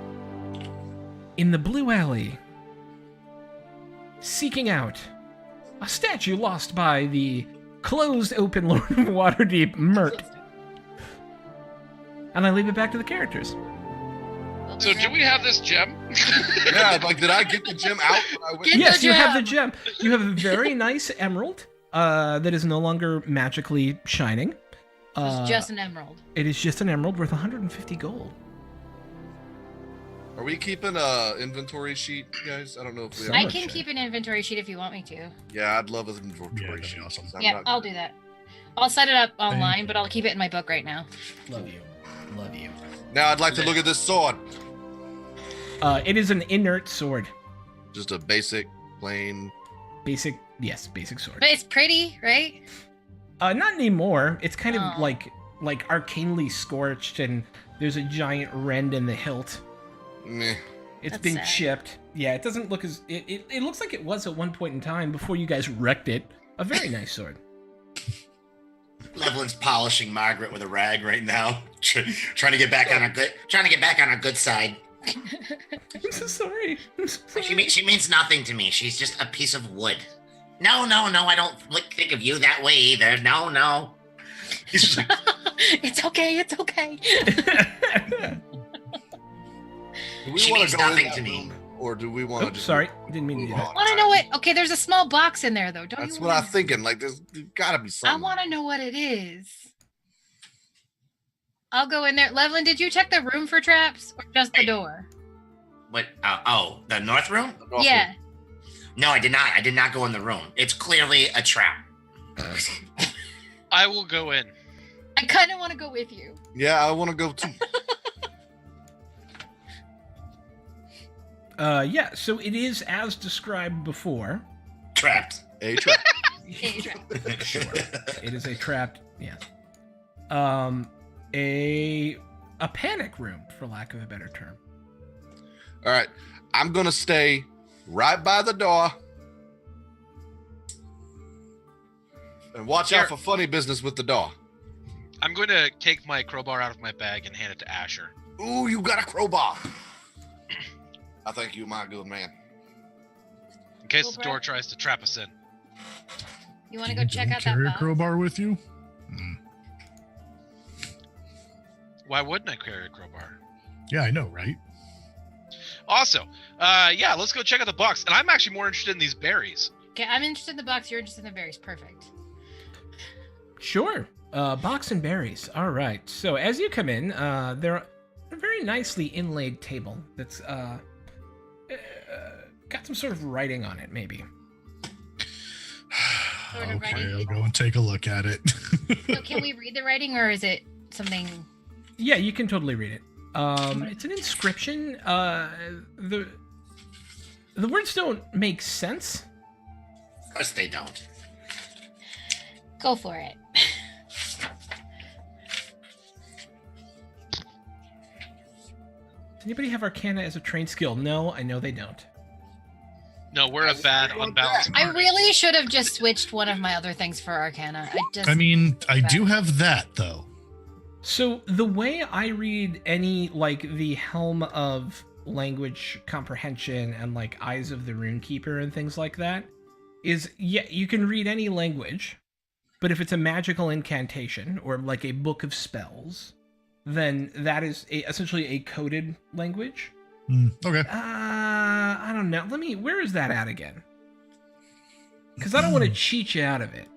in the Blue Alley, seeking out a statue lost by the closed open Lord of Waterdeep, Mert. And I leave it back to the characters. So do we have this gem? Yeah, like, did I get the gem out when I went? Get Yes, the you have the gem. gem. You have a very nice emerald that is no longer magically shining. It's just an emerald. It is just an emerald worth 150 gold. Are we keeping a inventory sheet, guys? I don't know if we. So I much, can eh? keep an inventory sheet if you want me to. Yeah, I'd love an Yeah, inventory that'd be sheet. awesome. I'm Yeah, not- I'll do that. I'll set it up Thank online, you. but I'll keep it in my book right now. Love you. Love you. Now I'd like to look at this sword. It is an inert sword. Just a basic, plain. Basic sword. But it's pretty, right? Not anymore. It's kind of Oh. like arcanely scorched, and there's a giant rend in the hilt. Meh. It's That's been sad. chipped. Yeah, it doesn't look as... It looks like it was at one point in time before you guys wrecked it. A very nice sword. Levelin's polishing Margaret with a rag right now, trying to get back on a good side. I'm so sorry. I'm so sorry. She means nothing to me. She's just a piece of wood. No, I don't think of you that way either. No. He's just like, It's okay. It's okay. Do we She want means to go in nothing that to me. room, or do we want to Oops, just? sorry. Didn't mean to do move that. on? I want to know what. Okay, there's a small box in there, though. Don't That's you? what I'm thinking. Like, there's gotta be I something. want to know what it is. I'll go in there. Levlin, did you check the room for traps or just the Hey. door? what? The north room? Yeah. No, I did not. I did not go in the room. It's clearly a trap. I will go in. I kind of want to go with you. Yeah, I want to go too. Yeah, so it is as described before. Trapped. A trap. Okay, trap. Sure. It is a trapped, yeah. A panic room, for lack of a better term. All right, I'm gonna stay right by the door and watch Here. out for funny business with the door. I'm going to take my crowbar out of my bag and hand it to Asher. Ooh, you got a crowbar. I think you, my good man. In case the Crowbar? door tries to trap us in. You want to You go check don't out that carry a box? crowbar with you? Hmm. Why wouldn't I carry a crowbar? Yeah, I know, right? Also, yeah, let's go check out the box. And I'm actually more interested in these berries. Okay, I'm interested in the box. You're interested in the berries. Perfect. Sure. Box and berries. All right. So as you come in, there are a very nicely inlaid table that's got some sort of writing on it, maybe. Sort of Okay, writing. I'll go and take a look at it. So can we read the writing, or is it something? Yeah, you can totally read it. It's an inscription. The words don't make sense. Of course they don't. Go for it. Does anybody have Arcana as a trained skill? No, I know they don't. No, we're a bad, unbalanced I party. really should have just switched one of my other things for Arcana. I mean, I do have that though. So the way I read any, like, the Helm of Language Comprehension and, like, Eyes of the Runekeeper and things like that is, yeah, you can read any language, but if it's a magical incantation or, like, a book of spells, then that is essentially a coded language. Okay. I don't know. Where is that at again? Because I don't want to cheat you out of it.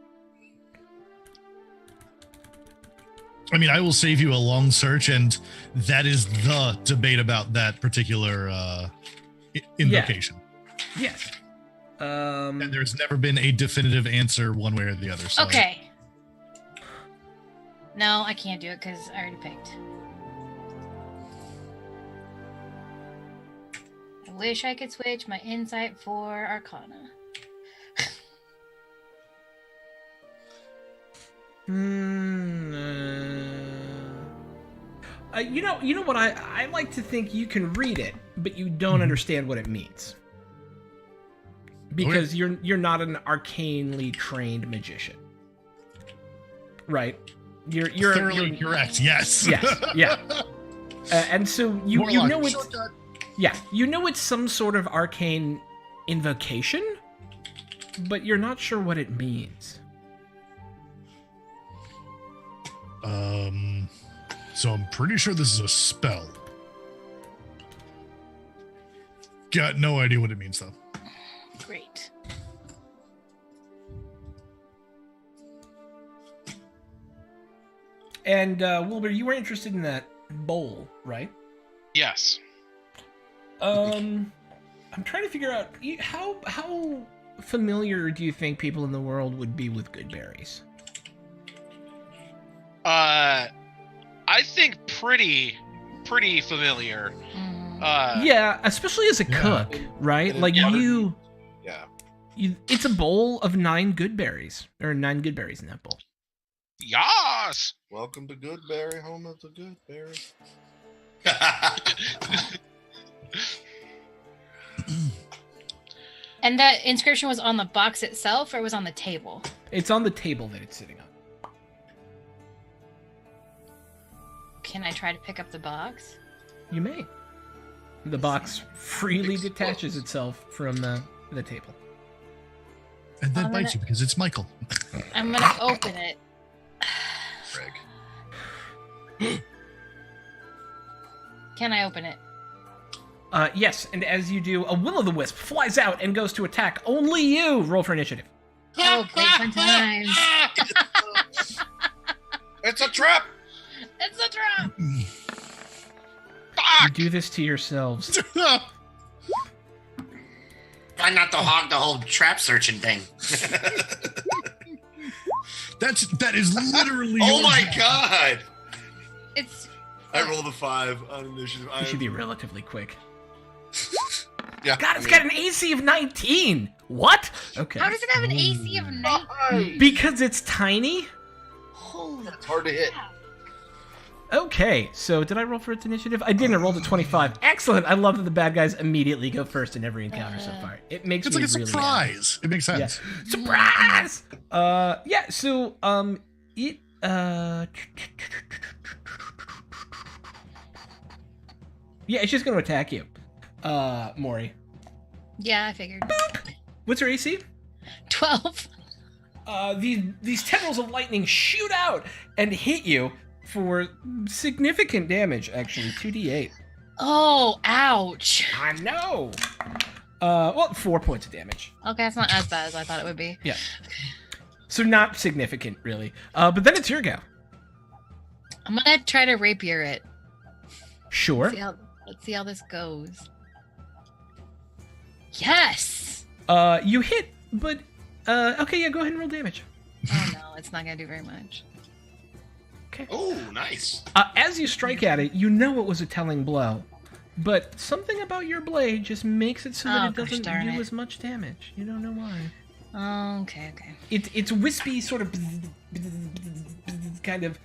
I mean, I will save you a long search, and that is the debate about that particular invocation. Yes. And there's never been a definitive answer one way or the other. So. Okay. No, I can't do it because I already picked. I wish I could switch my insight for Arcana. You know what? I like to think you can read it, but you don't understand what it means because you're not an arcanely trained magician, right? You're thoroughly correct. Yes. Yes. Yeah. And so you know it's you know it's some sort of arcane invocation, but you're not sure what it means. So I'm pretty sure this is a spell. Got no idea what it means though. Great. And Wilbur, you were interested in that bowl, right? Yes. I'm trying to figure out how familiar do you think people in the world would be with good berries? I think pretty familiar. Yeah, especially as a cook, right? Like you, it's a bowl of 9 good berries, or 9 good berries in that bowl. Yas! Welcome to Goodberry, home of the Goodberry. And that inscription was on the box itself, or was on the table? It's on the table that it's sitting on. Can I try to pick up the box? You may. The box freely detaches itself from the table. And then bites you because it's Michael. I'm gonna open it. Greg. Can I open it? Yes, and as you do, a will-o'-the-wisp flies out and goes to attack only you. Roll for initiative. Oh, great fun times. It's a trap! It's a trap! You do this to yourselves. Try not to hog the whole trap searching thing. That is literally. Oh my god! It's. I rolled a 5 on initiative. You should be relatively quick. Yeah. God, it's got an AC of 19. What? Okay. How does it have an AC of 9? Because it's tiny? Holy It's hard to hit. crap. Okay, so did I roll for its initiative? I didn't. I rolled a 25. Excellent. I love that the bad guys immediately go first in every encounter so far. It makes It's me like a really surprise. It makes sense. Yeah. Surprise! Yeah, so, it, yeah, it's just gonna attack you, Maury. Yeah, I figured. What's her AC? 12. These tendrils of lightning shoot out and hit you for significant damage, actually. 2d8. Oh, ouch. I know! Well, 4 points of damage. Okay, that's not as bad as I thought it would be. Yeah. So not significant, really. But then it's your go. I'm gonna try to rapier it. Sure. Let's see how this goes. Yes! You hit, but, okay, yeah, go ahead and roll damage. Oh no, it's not gonna do very much. Okay. Oh, nice. As you strike at it, you know it was a telling blow, but something about your blade just makes it so that it gosh, doesn't darn do it. as much damage. You don't know why. Okay. It's wispy, sort of kind of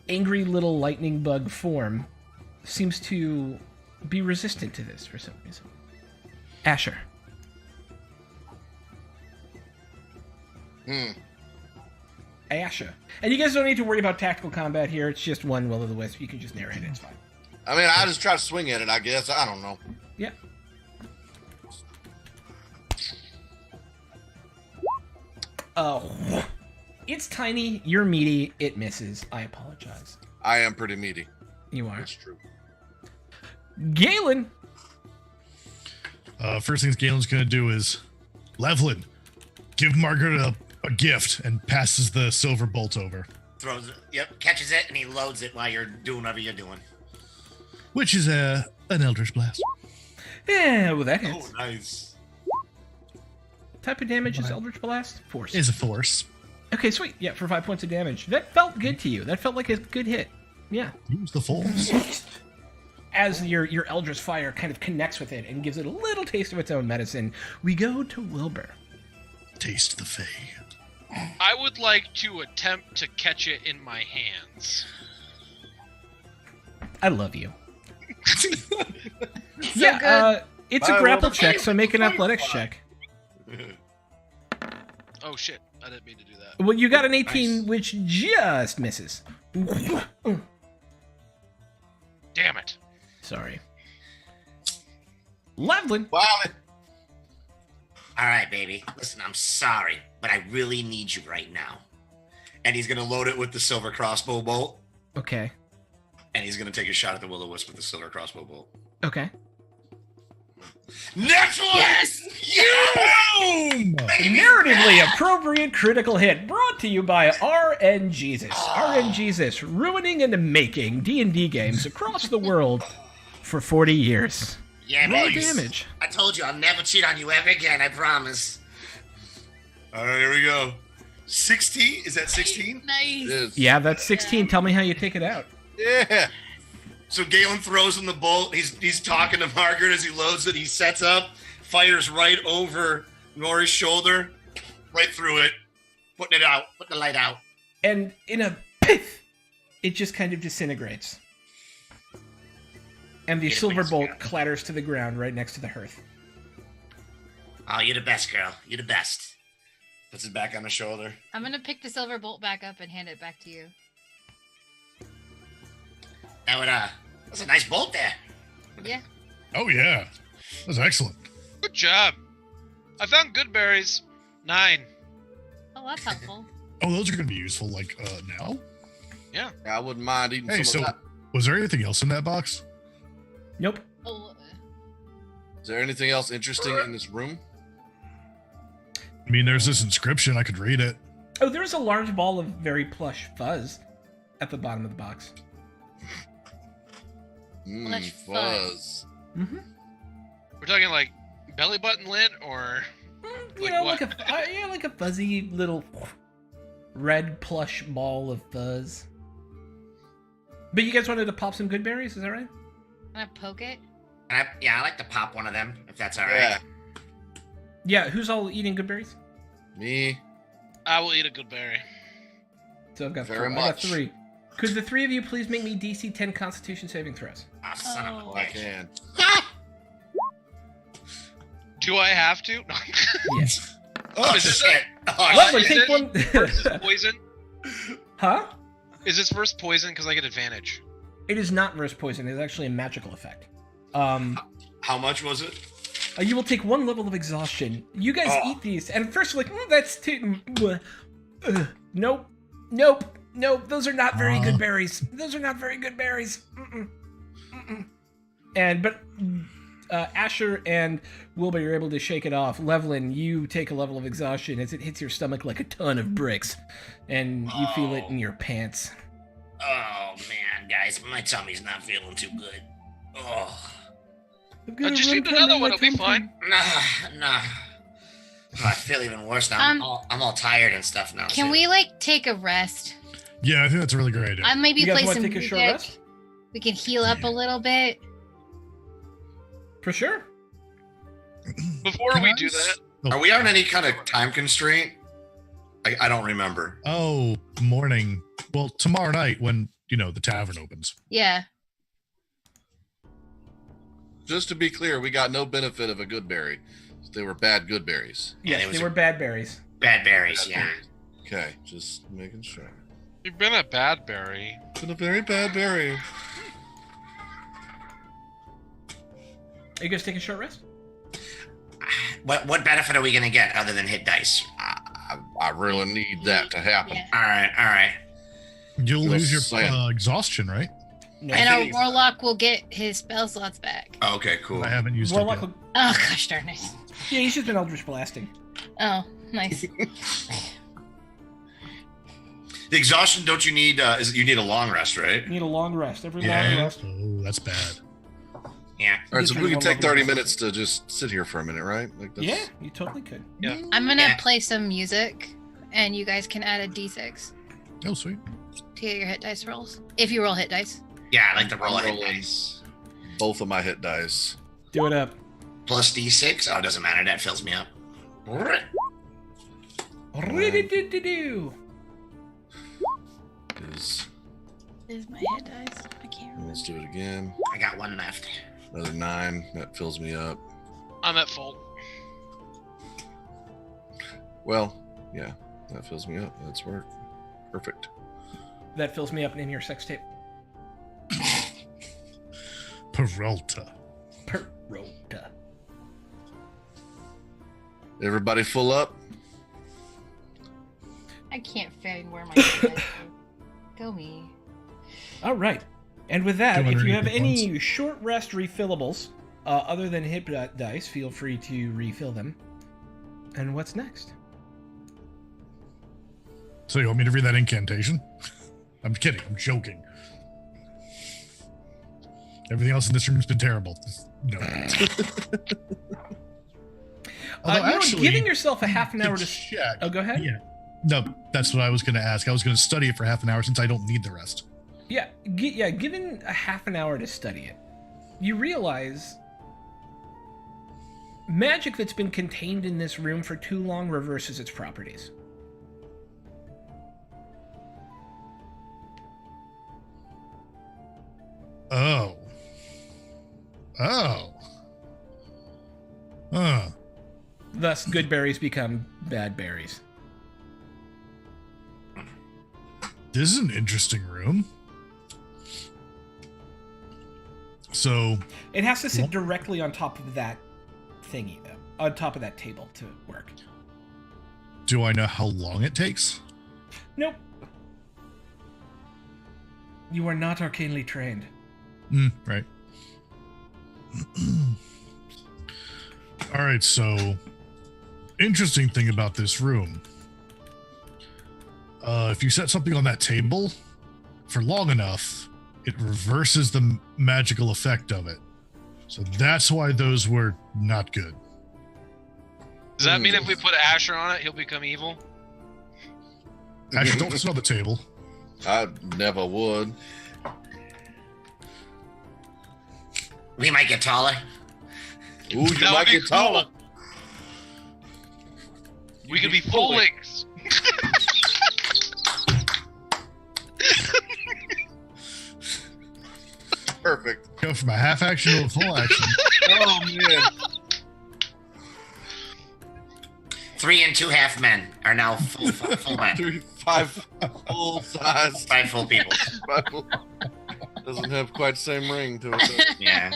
angry little lightning bug form seems to be resistant to this for some reason. Asher. Asher. And you guys don't need to worry about tactical combat here. It's just one will o' the wisp. You can just narrate it. It's fine. I mean, I just try to swing at it, I guess. I don't know. Yeah. Oh. It's tiny. You're meaty. It misses. I apologize. I am pretty meaty. You are. That's true. Galen. First things Galen's gonna do is, Levlin, give Margaret a gift, and passes the silver bolt over, Throws it. Yep, catches it, and he loads it while you're doing whatever you're doing. which is an Eldritch Blast. Yeah, well, that hits. Oh, nice. Type of damage is Eldritch Blast? Force. Is a force. Okay, sweet. Yeah, for 5 points of damage. That felt good to you. That felt like a good hit. Yeah. Use the force. As your Eldritch Fire kind of connects with it and gives it a little taste of its own medicine, we go to Wilbur. Taste the Fey. I would like to attempt to catch it in my hands. I love you. So good. It's a Bye, grapple Wilbur. check, so make an athletics check. Oh shit! I didn't mean to do that. Well, you got an 18, Nice. which just misses. Damn it! Sorry. Levlin. Wow. All right, baby. Listen, I'm sorry, but I really need you right now. And he's gonna load it with the silver crossbow bolt, Okay. and he's gonna take a shot at the will-o-wisp with the silver crossbow bolt. Okay. Natural! Yes! Boom! Narratively appropriate critical hit brought to you by RN Jesus. RN Jesus, ruining and making D&D games across the world for 40 years. Yeah, Roll baby. damage. I told you I'll never cheat on you ever again. I promise. All right, here we go. 16? Is that 16? Nice. Yeah, that's 16. Tell me how you take it out. Yeah. So Galen throws in the bolt. He's talking to Margaret as he loads it. He sets up, fires right over Nori's shoulder, right through it, putting it out, putting the light out. And in a piff, it just kind of disintegrates. And the Get it, silver please, bolt yeah. clatters to the ground right next to the hearth. Oh, you're the best, girl. You're the best. Puts it back on the shoulder. I'm gonna pick the silver bolt back up and hand it back to you. That would, that's a nice bolt there. Yeah. Oh, yeah. That was excellent. Good job. I found good berries. 9. Oh, that's helpful. Oh, those are going to be useful, like, now? Yeah. I wouldn't mind eating Hey, some so of that. was there anything else in that box? Nope. Oh, Is there anything else interesting in this room? I mean, there's this inscription. I could read it. Oh, there's a large ball of very plush fuzz at the bottom of the box. Much fun. Fuzz. Mm-hmm. We're talking like belly button lint or You Like know, what? like a fuzzy little red plush ball of fuzz. But you guys wanted to pop some good berries, is that right? can I poke it? Yeah, I like to pop one of them, if that's all right. Yeah. Yeah, who's all eating good berries? Me. I will eat a good berry. So I've got Very three. I got much. 3. Could the 3 of you please make me DC 10 Constitution saving throws? Oh, son of a Oh. I bitch. can. Do I have to? No. Yes. Oh, Is this shit. Oh, Lovely, is take it one. Versus poison? Huh? Is this first poison? Because I get advantage. It is not verse poison. It is actually a magical effect. How much was it? You will take 1 level of exhaustion. You guys Oh. eat these, and first you're like, that's too. Nope. Nope. Nope. Those are not very good berries. Those are not very good berries. Mm-mm. Mm-mm. But Asher and Wilbur, you're able to shake it off. Levlin, you take a level of exhaustion as it hits your stomach like a ton of bricks, and you feel it in your pants. Oh, man, guys. My tummy's not feeling too good. Oh. Just eat another one. It'll be fine. Nah. Oh, I feel even worse now. Um, I'm all tired and stuff now. Can too. we like take a rest? Yeah, I think that's a really great idea. I maybe You guys play wanna some take a short music. rest? We can heal up a little bit. For sure. Before Can we I do s- that, Are we on any kind of time constraint? I don't remember. Oh, morning. Well, tomorrow night when, the tavern opens. Yeah. Just to be clear, we got no benefit of a good berry. They were bad good berries. Yeah, Yes, it was they a- were bad berries. Bad berries, Bad yeah. berries. Okay, just making sure. you've been a bad berry. Been a very bad berry. Are you guys taking a short rest? What benefit are we gonna get other than hit dice? I really need that to happen. Yeah. All right. You'll Just lose your saying. exhaustion, right? No. And think- our warlock will get his spell slots back. Oh, okay, cool. I haven't used Warlock it yet. will- Oh gosh darn it. Yeah, he's just been Eldritch Blasting. Oh, nice. The exhaustion, don't you need? You need a long rest, right? You need a long rest. Every long Yeah. rest. Oh, that's bad. Yeah. All right, so we can take 30 Minutes. minutes to just sit here for a minute, right? Like that's, Yeah, you totally could. I'm gonna Yeah. play some music, and you guys can add a d6 Oh, sweet. to get your hit dice rolls. If you roll hit dice. Yeah, I like to roll a I'm hit rolling. dice. Both of my hit dice. Do it up. Plus D6. Oh, it doesn't matter. That fills me up. Do. Is Is my hit dice? I can't remember. let's do it again. I got one left. Another 9. That fills me up. I'm at full. Well, yeah, that fills me up. That's work. Perfect. That fills me up in your sex tape. Peralta. Perota. Everybody full up? I can't find where my hit dice go. Go me. All right. And with that, if you 280 have any points. short rest refillables other than hit dice, feel free to refill them. And what's next? So you want me to read that incantation? I'm kidding. I'm joking. Everything else in this room's been terrible. No. Giving yourself a half an hour to... check. Oh, go ahead. Yeah. No, that's what I was going to ask. I was going to study it for half an hour since I don't need the rest. Yeah, given a half an hour to study it, you realize magic that's been contained in this room for too long reverses its properties. Oh. Oh. Huh. Thus, good berries become bad berries. This is an interesting room. So, It has to sit Well- directly on top of that thingy, though. On top of that table to work. do I know how long it takes? Nope. You are not arcanely trained. Right. All right, so interesting thing about this room. If you set something on that table for long enough, it reverses the magical effect of it. So that's why those were not good. Does that mean if we put Asher on it, he'll become evil? Actually, don't sit on the table. I never would. We might get taller. Ooh, you That would might be get taller. We could be full links. Perfect. Go from a half action to a full action. Oh man. 3 and 2 half men are now full men. 5 full size. 5 full people. Doesn't have quite the same ring to it. Yeah.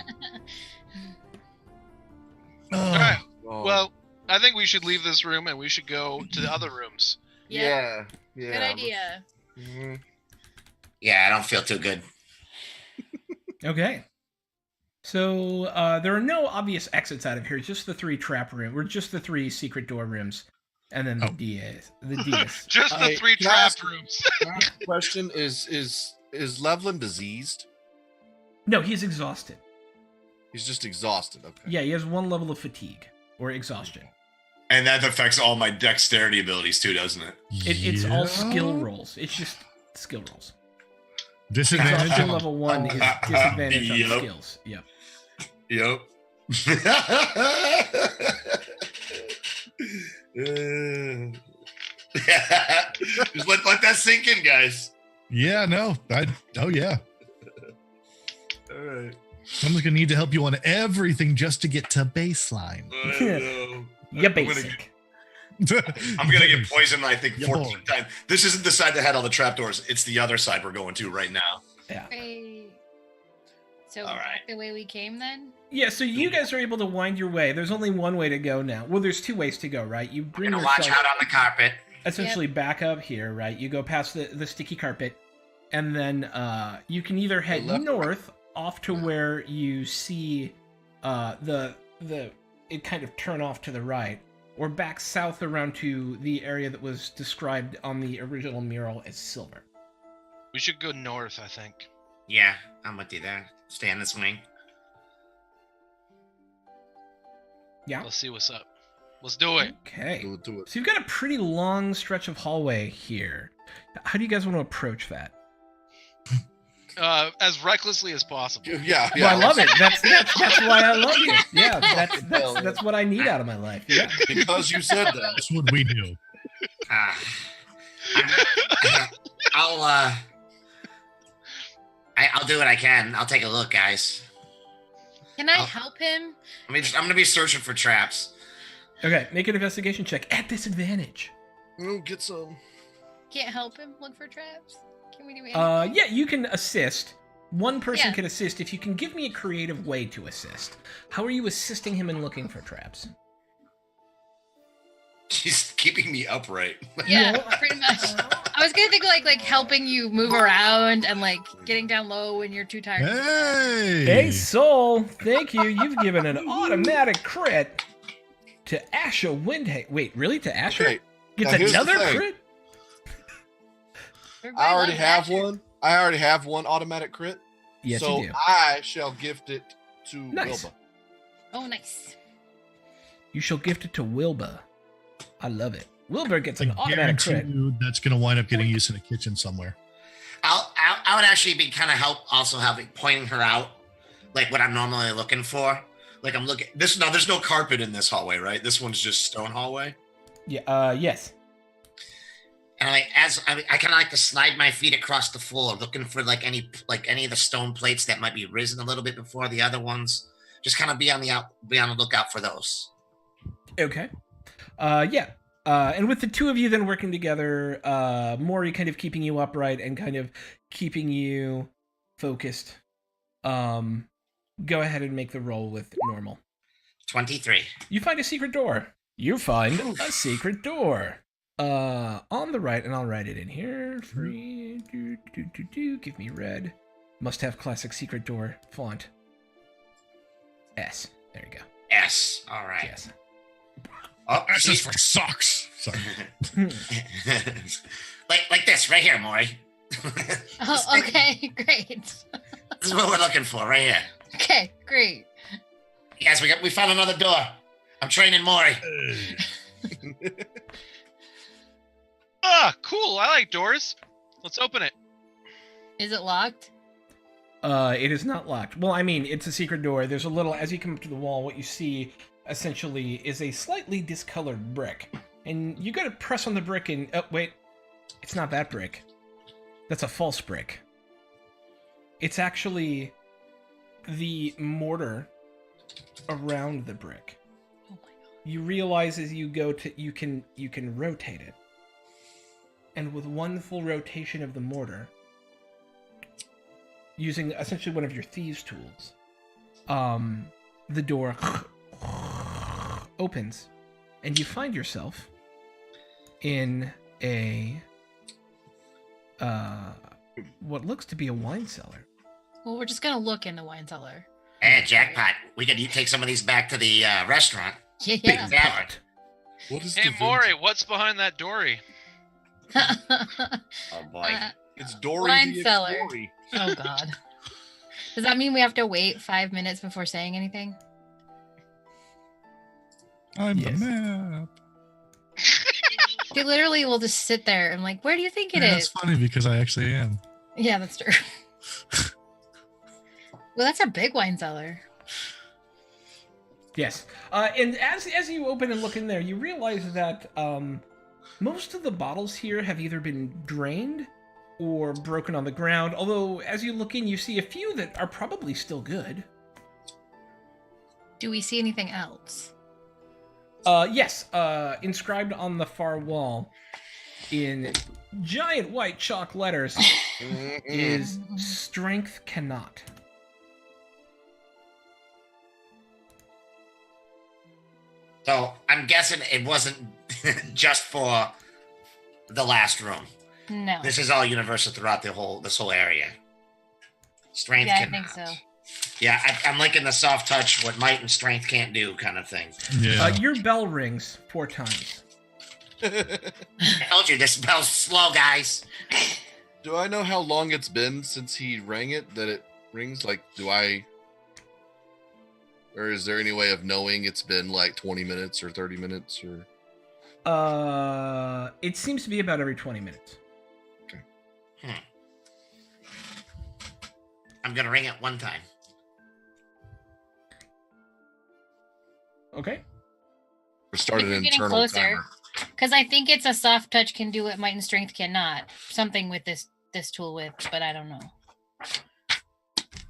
Uh, All right. Oh, Well, I think we should leave this room and we should go to the other rooms. yeah. Good idea. Mhm. Yeah, I don't feel too good. Okay. So there are no obvious exits out of here. Just the 3 trap rooms, or just the 3 secret door rooms, and then the Oh. DS. The DS. Just the I- 3 can I ask- trapped rooms. Question is Levlin diseased? No, he's exhausted. He's just exhausted. Okay. Yeah, he has 1 level of fatigue or exhaustion. And that affects all my dexterity abilities too, doesn't it? It's all Yeah. skill rolls. It's just skill rolls. Disadvantage. Skill level 1 is disadvantage on Yep. skills. Yep. Yep. Just let that sink in, guys. Yeah, no. Oh, yeah. All right. Someone's going to need to help you on everything just to get to baseline. Yeah, I'm gonna basic. I'm gonna get poisoned, I think, Yeah, 14 boy. times. This isn't the side that had all the trapdoors. It's the other side we're going to right now. Yeah. Great. So All right. the way we came then? Yeah, so you guys are able to wind your way. There's only one way to go now. Well, there's two ways to go, right? You We're bring gonna watch yourself out on the carpet. essentially back up here, right? You go past the sticky carpet, and then you can either head Left or right? north off to where you see it kind of turn off to the right, or back south around to the area that was described on the original mural as silver. We should go north, I think. Yeah, I'm with you there. Stay in this wing. Yeah. Let's see what's up. Let's do it. Okay. Do it. So you've got a pretty long stretch of hallway here. How do you guys want to approach that? As recklessly as possible. Yeah, Well, I love it. That's why I love you. Yeah, that's what I need out of my life. Yeah. Because you said that. That's what we do. I'll do what I can. I'll take a look, guys. Can I Oh. help him? I'm gonna be searching for traps. Okay, make an investigation check at disadvantage. Oh, get some. Can't help him look for traps? Can we do anything? Yeah, you can assist. One person Yeah. can assist if you can give me a creative way to assist. How are you assisting him in looking for traps? She's keeping me upright. Yeah, pretty much. I was gonna think like helping you move around and like getting down low when you're too tired. Hey! Hey, Soul, thank you. You've given an automatic crit to Asha Windhaven. Wait, really? To Asha? Okay, Gets now here's the another thing. crit? Everybody I already loves have Asher. one. I already have one automatic crit. Yes, so you do. I shall gift it to Nice. Wilba. Oh, nice. You shall gift it to Wilbur. I love it. Wilbur gets an I automatic guarantee crit. you that's going to wind up getting used in a kitchen somewhere. I would actually be kind of also having pointing her out, like what I'm normally looking for. Like I'm looking this. No, there's no carpet in this hallway, right? This one's just stone hallway. Yeah. Yes. And I kind of like to slide my feet across the floor, looking for like any of the stone plates that might be risen a little bit before the other ones. Just kind of be on the lookout for those. Okay. Yeah. And with the two of you then working together, Maury kind of keeping you upright and kind of keeping you focused. Go ahead and make the roll with normal. 23. You find a secret door. You find a secret door. On the right, and I'll write it in here. Free. Give me red. Must have classic secret door font. S. There you go. S. All right. Yes. Oh, That's see? just for socks. Sorry. like this right here, Maury. Oh, okay, great. This is what we're looking for right here. Okay, great. Yes, we found another door. I'm training Maury. Ah, cool. I like doors. Let's open it. Is it locked? It is not locked. Well, I mean, it's a secret door. There's a little, as you come up to the wall, what you see essentially is a slightly discolored brick. And you gotta press on the brick and, oh, wait. It's not that brick. That's a false brick. It's actually the mortar around the brick. Oh my god. You realize as you go to, you can rotate it. And with one full rotation of the mortar, using essentially one of your thieves' tools, the door opens, and you find yourself in a what looks to be a wine cellar. Well, we're just gonna look in the wine cellar. Hey, jackpot. We could take some of these back to the restaurant. Yeah. Big Tavern. What is Hey, the Maury, what's behind that dory? Oh boy. It's Dory Wine the cellar. Explorer. Oh god. Does that mean we have to wait 5 minutes before saying anything? I'm Yes. the map. He literally will just sit there and like, where do you think it Yeah, is? That's funny because I actually am. Yeah, that's true. Well, that's a big wine cellar. Yes. And as you open and look in there, you realize that most of the bottles here have either been drained or broken on the ground. Although, as you look in, you see a few that are probably still good. Do we see anything else? Yes. Inscribed on the far wall in giant white chalk letters is "Strength cannot." So I'm guessing it wasn't just for the last room. No. This is all universal throughout this whole area. Strength Yeah, I cannot. think so. Yeah, I'm liking the soft touch, what might and strength can't do kind of thing. Yeah. Your bell rings 4 times. I told you, this bell's slow, guys. Do I know how long it's been since he rang it that it rings? Like, or is there any way of knowing it's been like 20 minutes or 30 minutes or? It seems to be about every 20 minutes. I'm gonna ring it one time. Okay. Or started You're an getting internal closer. timer. Because I think it's a soft touch can do what might and strength cannot. Something with this tool with, but I don't know.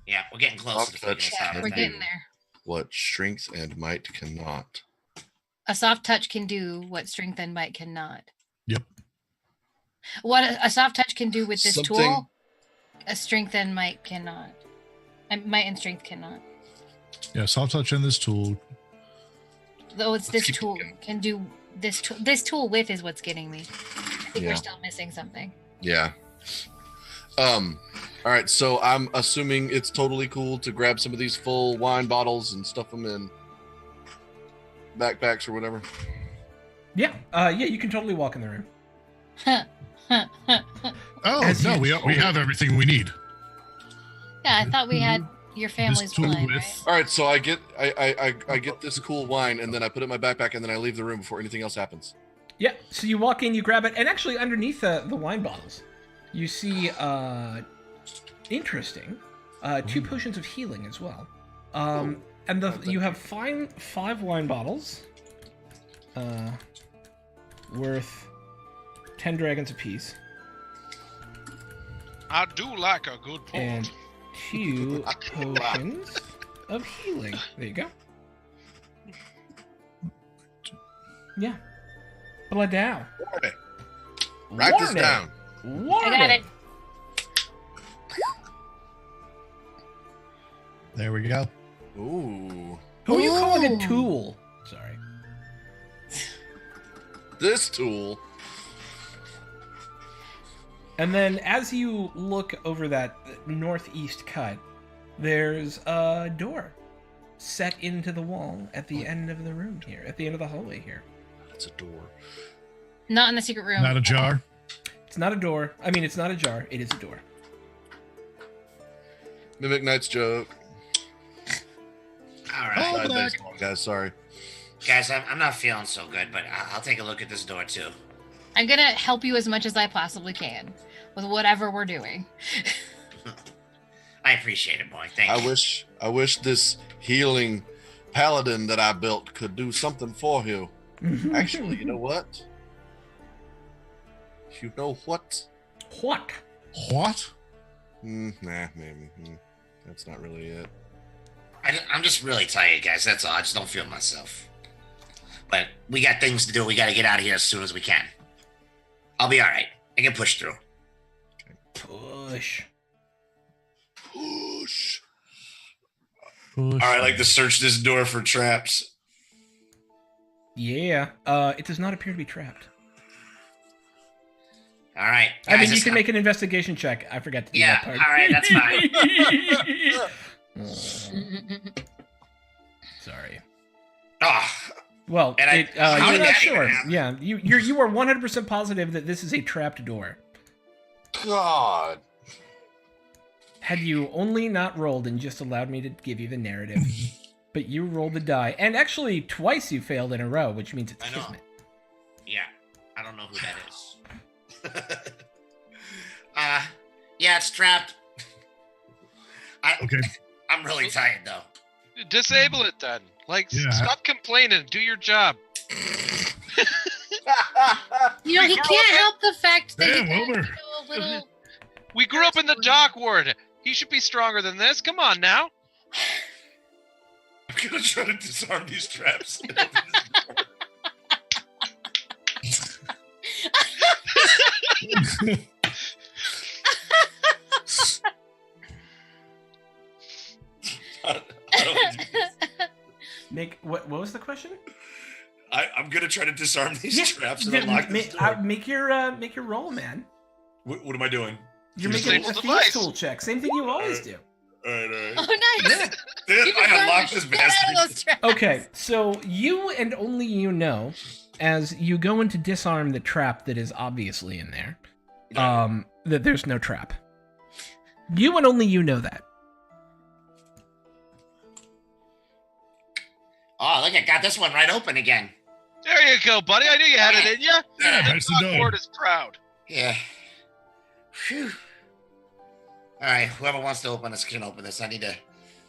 Yeah, we're getting closer. Soft touch. Yeah, we're getting there. What strength and might cannot. A soft touch can do what strength and might cannot. Yep. What a soft touch can do with this Something- tool, a strength and might cannot. And might and strength cannot. Yeah, soft touch on this tool. Though it's Let's this keep tool looking. can do this tool. This tool with is what's getting me. I think Yeah. we're still missing something. Yeah. All right, so I'm assuming it's totally cool to grab some of these full wine bottles and stuff them in backpacks or whatever. Yeah. Yeah, you can totally walk in the room. Oh As no, you- we have everything we need. Yeah, I thought we had your family's tool wine, with- right? All right, so I get this cool wine and then I put it in my backpack and then I leave the room before anything else happens. Yeah, so you walk in, you grab it, and actually underneath the wine bottles, you see, interesting, 2 potions of healing as well. And thank you have 5 wine bottles, worth 10 dragons apiece, I do like a good port. and 2 potions of healing. There you go. Yeah. Blood down. Okay. Write this down. I got it. There we go. Ooh. Who are you calling a Ooh. tool? Sorry. This tool. And then as you look over that northeast cut, there's a door set into the wall at the end of the room here, at the end of the hallway here. It's a door. Not in the secret room. Not a jar. It's not a door. I mean, it's not a jar. It is a door. Mimic Knight's joke. All right, Oh, Side back. baseball, guys, sorry. guys, I'm not feeling so good, but I'll take a look at this door too. I'm gonna help you as much as I possibly can with whatever we're doing. I appreciate it, boy. Thank you. I wish this healing paladin that I built could do something for you. Actually, you know what? You know what? What? What? Nah, maybe. That's not really it. I'm just really tired, guys. That's all. I just don't feel myself. But we got things to do. We got to get out of here as soon as we can. I'll be all right. I can push through. Push. Push. Push. All right, I like to search this door for traps. Yeah. It does not appear to be trapped. All right. I mean, guys, you it's can not- make an investigation check. I forgot to do Yeah, that part. all right, that's Sorry. Oh, Well, And how you're did not that sure. even happen? Yeah, you are 100% positive that this is a trapped door. God. Had you only not rolled and just allowed me to give you the narrative. But you rolled the die. And actually, twice you failed in a row, which means it's I know. kismet. yeah. I don't know who that is. Yeah, it's trapped. Okay. I'm really tired though. Disable it then. Like, Yeah. stop complaining. Do your job. You know, he can't help the fact that Damn, he Wilbur. a little. We grew up in the dock ward. He should be stronger than this. Come on now. I'm gonna try to disarm these traps. Make what was the question? I'm gonna try to disarm these traps and Yeah, unlock this door. make your roll, man. What am I doing? You're Use making a disable thieves device. tool check. Same thing you always do. All right. Oh, nice. I unlocked this bastard. Okay, so you and only you know, as you go in to disarm the trap that is obviously in there, that there's no trap. You and only you know that. Oh, look, I got this one right open again. There you go, buddy. I knew you had it in you. Yeah, The nicely dock done. ward is proud. Yeah. Phew. All right, whoever wants to open this can open this. I need to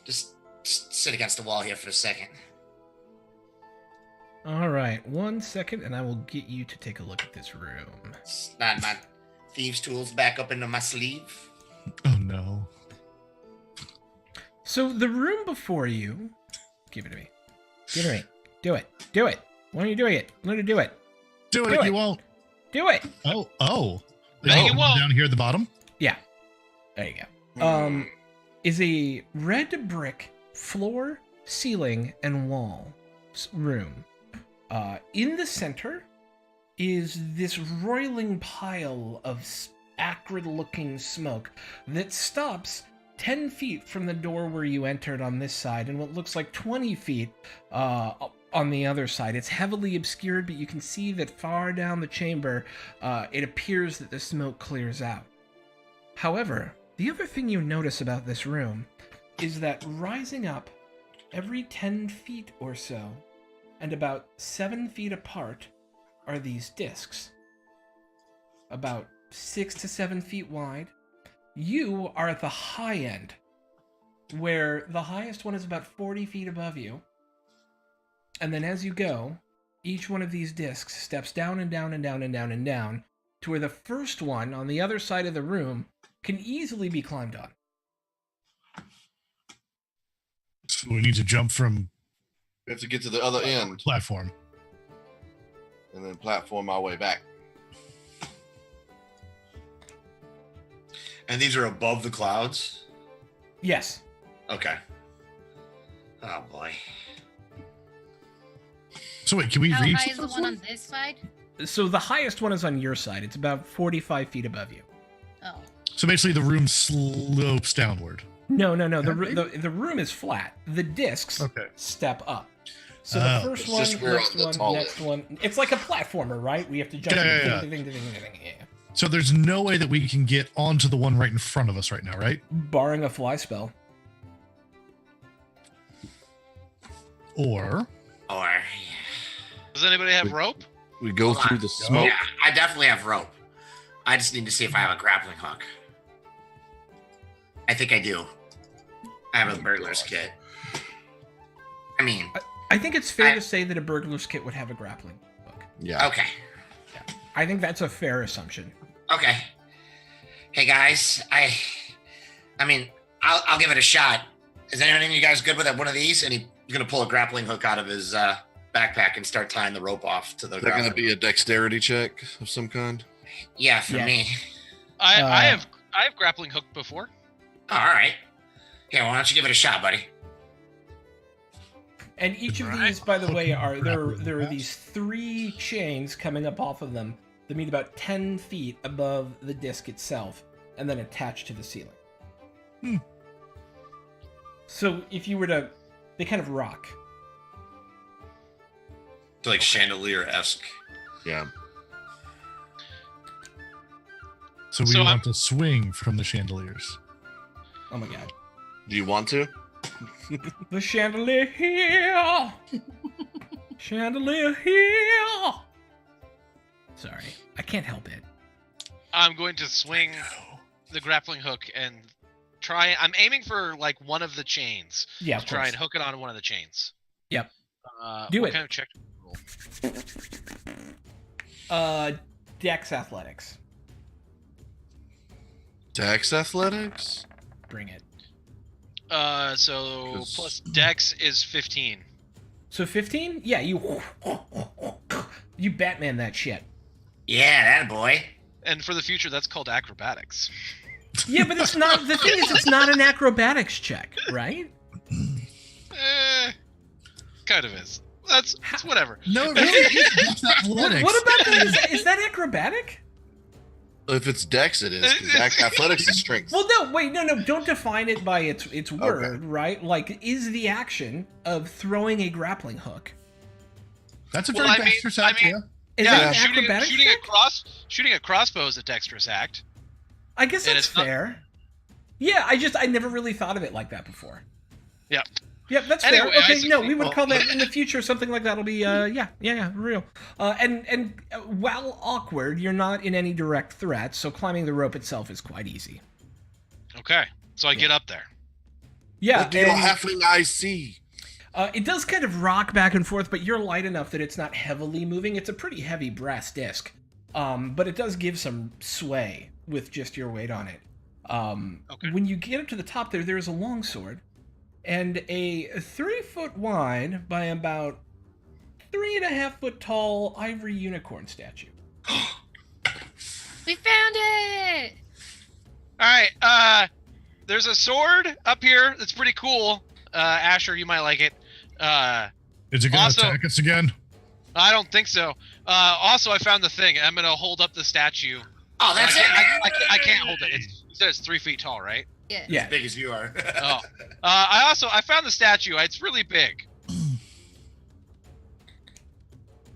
just sit against the wall here for a second. All right, 1 second, and I will get you to take a look at this room. Slide my thieves' tools back up into my sleeve. Oh no. So the room before you, give it to me. Give it to me. Do it. Do it. Why are you doing it? Let her do it. Do it Do if it. you won't. Do it. Oh. No, you Oh, won't. down here at the bottom? Yeah. There you go. Is a red brick floor, ceiling, and wall room. In the center is this roiling pile of acrid-looking smoke that stops 10 feet from the door where you entered on this side and what looks like 20 feet on the other side. It's heavily obscured, but you can see that far down the chamber, it appears that the smoke clears out. However, the other thing you notice about this room is that rising up every 10 feet or so, and about 7 feet apart, are these discs. About 6 to 7 feet wide. You are at the high end, where the highest one is about 40 feet above you. And then as you go, each one of these discs steps down and down and down and down and down to where the first one on the other side of the room can easily be climbed on. So we need to jump from We have to get to the other end platform. and then platform our way back. And these are above the clouds? Yes. Okay. Oh, boy. So wait, can we How reach high is the those one on ones? this side? So the highest one is on your side. It's about 45 feet above you. Oh. So basically the room slopes downward. No. The Okay. the room is flat. The discs Okay. step up. So Oh. the first It's one, just we're next on the one, tall next end. one. It's like a platformer, right? We have to jump Yeah, from yeah, thing to thing. Yeah. So there's no way that we can get onto the one right in front of us right now, right? Barring a fly spell. Or Or, Does anybody have rope? We go Hold through on. the smoke. yeah, I definitely have rope. I just need to see if I have a grappling hook. I think I do. I have a burglar's kit. I mean, I think it's fair I- to say that a burglar's kit would have a grappling hook. Yeah. okay. I think that's a fair assumption. Okay. Hey guys, I mean, I'll give it a shot. Is any of you guys good with one of these? And he's gonna pull a grappling hook out of his backpack and start tying the rope off to the Is that going to grappling. be a dexterity check of some kind? Yeah, for Yes. me. I have grappling hook before. Oh, all right. Here, why don't you give it a shot, buddy? And each of these, by the way, are there are these 3 chains coming up off of them that meet about 10 feet above the disc itself, and then attached to the ceiling. Hmm. So if you were to, they kind of rock. Like chandelier-esque. Yeah. so we So want to swing from the chandeliers. Oh my god. Do you want to? The chandelier here! Chandelier here! Sorry, I can't help it. I'm going to swing the grappling hook and try. I'm aiming for like one of the chains. Yeah, To of try course. and hook it on one of the chains. Yep. Do it. What kind of check do I roll? Dex athletics. Dex athletics? Bring it. So 'Cause- plus Dex is 15. So 15? Yeah, you Batman that shit. Yeah, that boy. And for the future, that's called acrobatics. Yeah, but it's not. The thing is, it's not an acrobatics check, right? Kind of is. That's whatever. No, it really is. That's athletics. What about that? Is that acrobatic? If it's Dex, it is, because athletics is strength. Well, no, wait, no, don't define it by its word, right? Like, is the action of throwing a grappling hook? That's a Well, very I mean- dexterous I act, mean- yeah. Is Yeah, that an shooting acrobatics check? shooting a crossbow is a dexterous act. I guess and that's it's not- fair. Yeah, I never really thought of it like that before. Yeah. Yep, that's Anyway, fair. Okay, Isaac, no, we would well- call that in the future something like that'll be yeah, real. And while awkward, you're not in any direct threat, so climbing the rope itself is quite easy. Okay, so I get up there. Yeah, What do your and, halfling eyes see? it does kind of rock back and forth, but you're light enough that it's not heavily moving. It's a pretty heavy brass disc, but it does give some sway with just your weight on it. Okay. When you get up to the top there is a long sword and a 3-foot wide by about 3.5-foot tall ivory unicorn statue. We found it. All right. There's a sword up here that's pretty cool. Asher, you might like it. Is it going Also- to attack us again? I don't think so. Also, I found the thing. I'm gonna hold up the statue. Oh, that's I it. can't, I can't hold it. You said it's 3 feet tall, right? Yeah. Yeah. As big as you are. Oh. I found the statue. It's really big.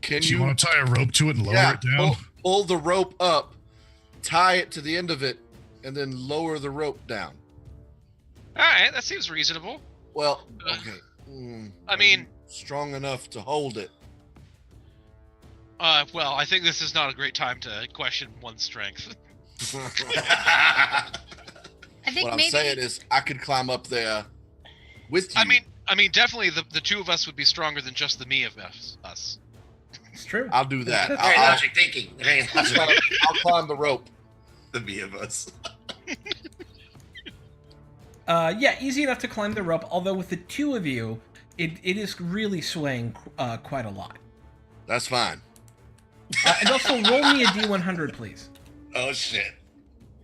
Can Do you want to tie a rope to it and lower it down? pull the rope up, tie it to the end of it, and then lower the rope down. All right, that seems reasonable. Well, Uh, okay. I Are mean- you strong enough to hold it. Well, I think this is not a great time to question one's strength. I think What I'm maybe saying is, I could climb up there with you. I mean, definitely the two of us would be stronger than just the me of us. It's true. I'll do that. Very I'll, logic thinking. Very logic. I'll climb the rope. The me of us. Yeah, easy enough to climb the rope, although with the two of you, it is really swaying quite a lot. That's fine. And also, roll me a D100, please. Oh shit.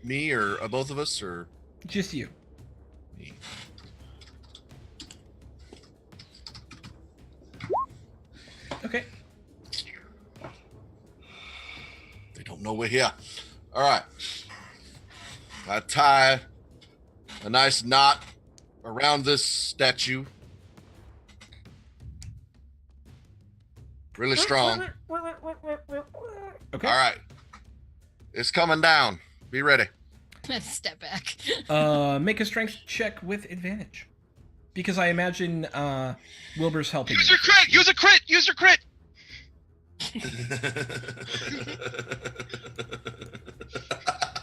Me or both of us or Just you. me? Okay. They don't know we're here. All right. I tie a nice knot around this statue. Really strong. Okay. All right. It's coming down. Be ready. step back. Make a strength check with advantage. Because I imagine Wilbur's helping Use you. your crit! Use a crit! Use your crit!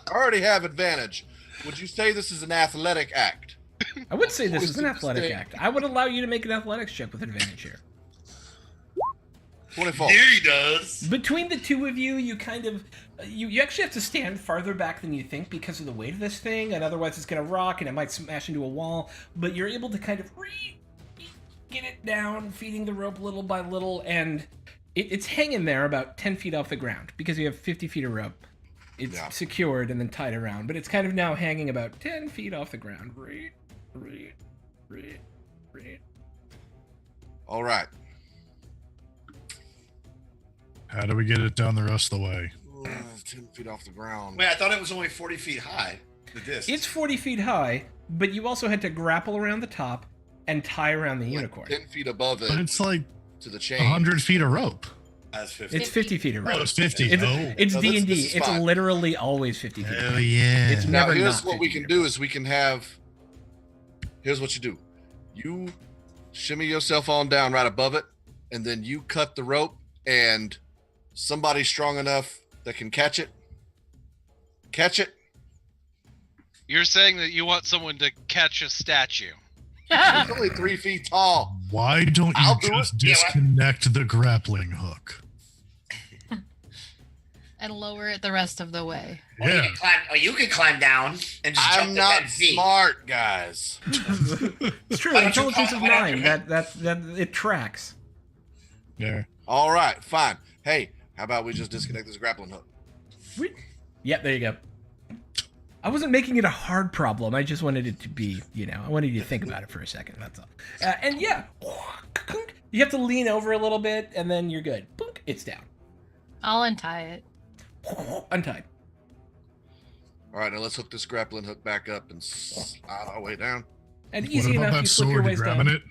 I already have advantage. Would you say this is an athletic act? I would say this is an Always athletic mistake. act. I would allow you to make an athletics check with advantage here. 24. Here he does. Between the two of you, you kind of you actually have to stand farther back than you think because of the weight of this thing, and otherwise it's going to rock and it might smash into a wall. But you're able to kind of get it down, feeding the rope little by little, and it's hanging there about 10 feet off the ground because you have 50 feet of rope. It's Yeah. secured and then tied around, but it's kind of now hanging about 10 feet off the ground. All right. How do we get it down the rest of the way? 10 feet off the ground. Wait, I thought it was only 40 feet high. The disc. It's 40 feet high, but you also had to grapple around the top and tie around the unicorn. 10 feet above But it it's like to the chain. 100 feet of rope. That's 50. It's 50 feet of rope. Oh, it's 50. It's, Oh. it's No, D&D. this is It's fine. literally always 50 feet. Oh, yeah. It's Now, never here's not what we 50 can feet. do is we can have. Here's what you do. You shimmy yourself on down right above it, and then you cut the rope, and somebody strong enough that can catch it. Catch it. You're saying that you want someone to catch a statue. It's only 3 feet tall. Why don't you I'll do just it. Yeah, disconnect the grappling hook? And lower it the rest of the way. Or Yeah. you can climb down and just jump I'm to not 10 feet. smart, guys. It's true. Why don't you Intelligence call- is why don't 9. you- That it tracks. Yeah. All right, fine. Hey, how about we just disconnect this grappling hook? Yep, there you go. I wasn't making it a hard problem. I just wanted it to be, I wanted you to think about it for a second. That's all. And yeah, you have to lean over a little bit, and then you're good. It's down. I'll untie it. Untied. All right, now let's hook this grappling hook back up and slide our way down. And What easy about enough, that you slip your sword? You ways grabbing down. it?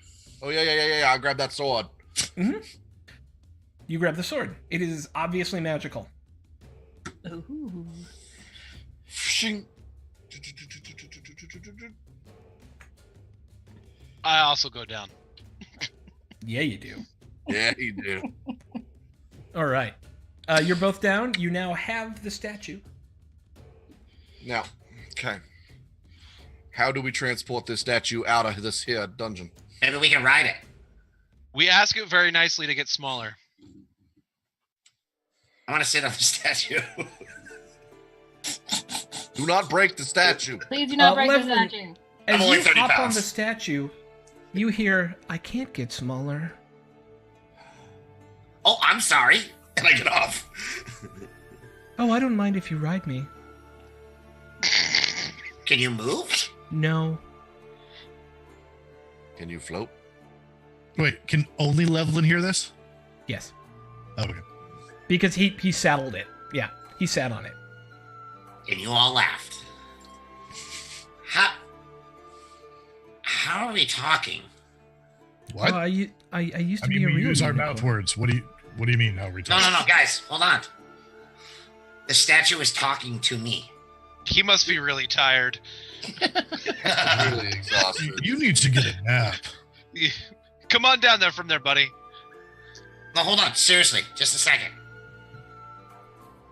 Oh, yeah. I'll grab that sword. You grab the sword. It is obviously magical. Ooh. Shing. I also go down. Yeah, you do. Yeah, you do. All right. You're both down. You now have the statue. Now, okay. How do we transport this statue out of this here dungeon? Maybe we can ride it. We ask it very nicely to get smaller. I want to sit on the statue. Do not break the statue. Please do not break the Levin, statue. As I'm only you 30 hop on pounds. the statue, you hear, "I can't get smaller." Oh, I'm sorry. And I get off. Oh, I don't mind if you ride me. Can you move? No. Can you float? Wait, can only Levelin hear this? Yes. Oh, okay. Because he saddled it. Yeah, he sat on it. And you all laughed. How are we talking? What? I used I to be mean, a we real use our unicorn. mouth words. What do you mean? How we No, talk? guys, hold on. The statue is talking to me. He must be really tired. Really exhausted. You need to get a nap. Come on down there from there, buddy. No, hold on. Seriously, just a second.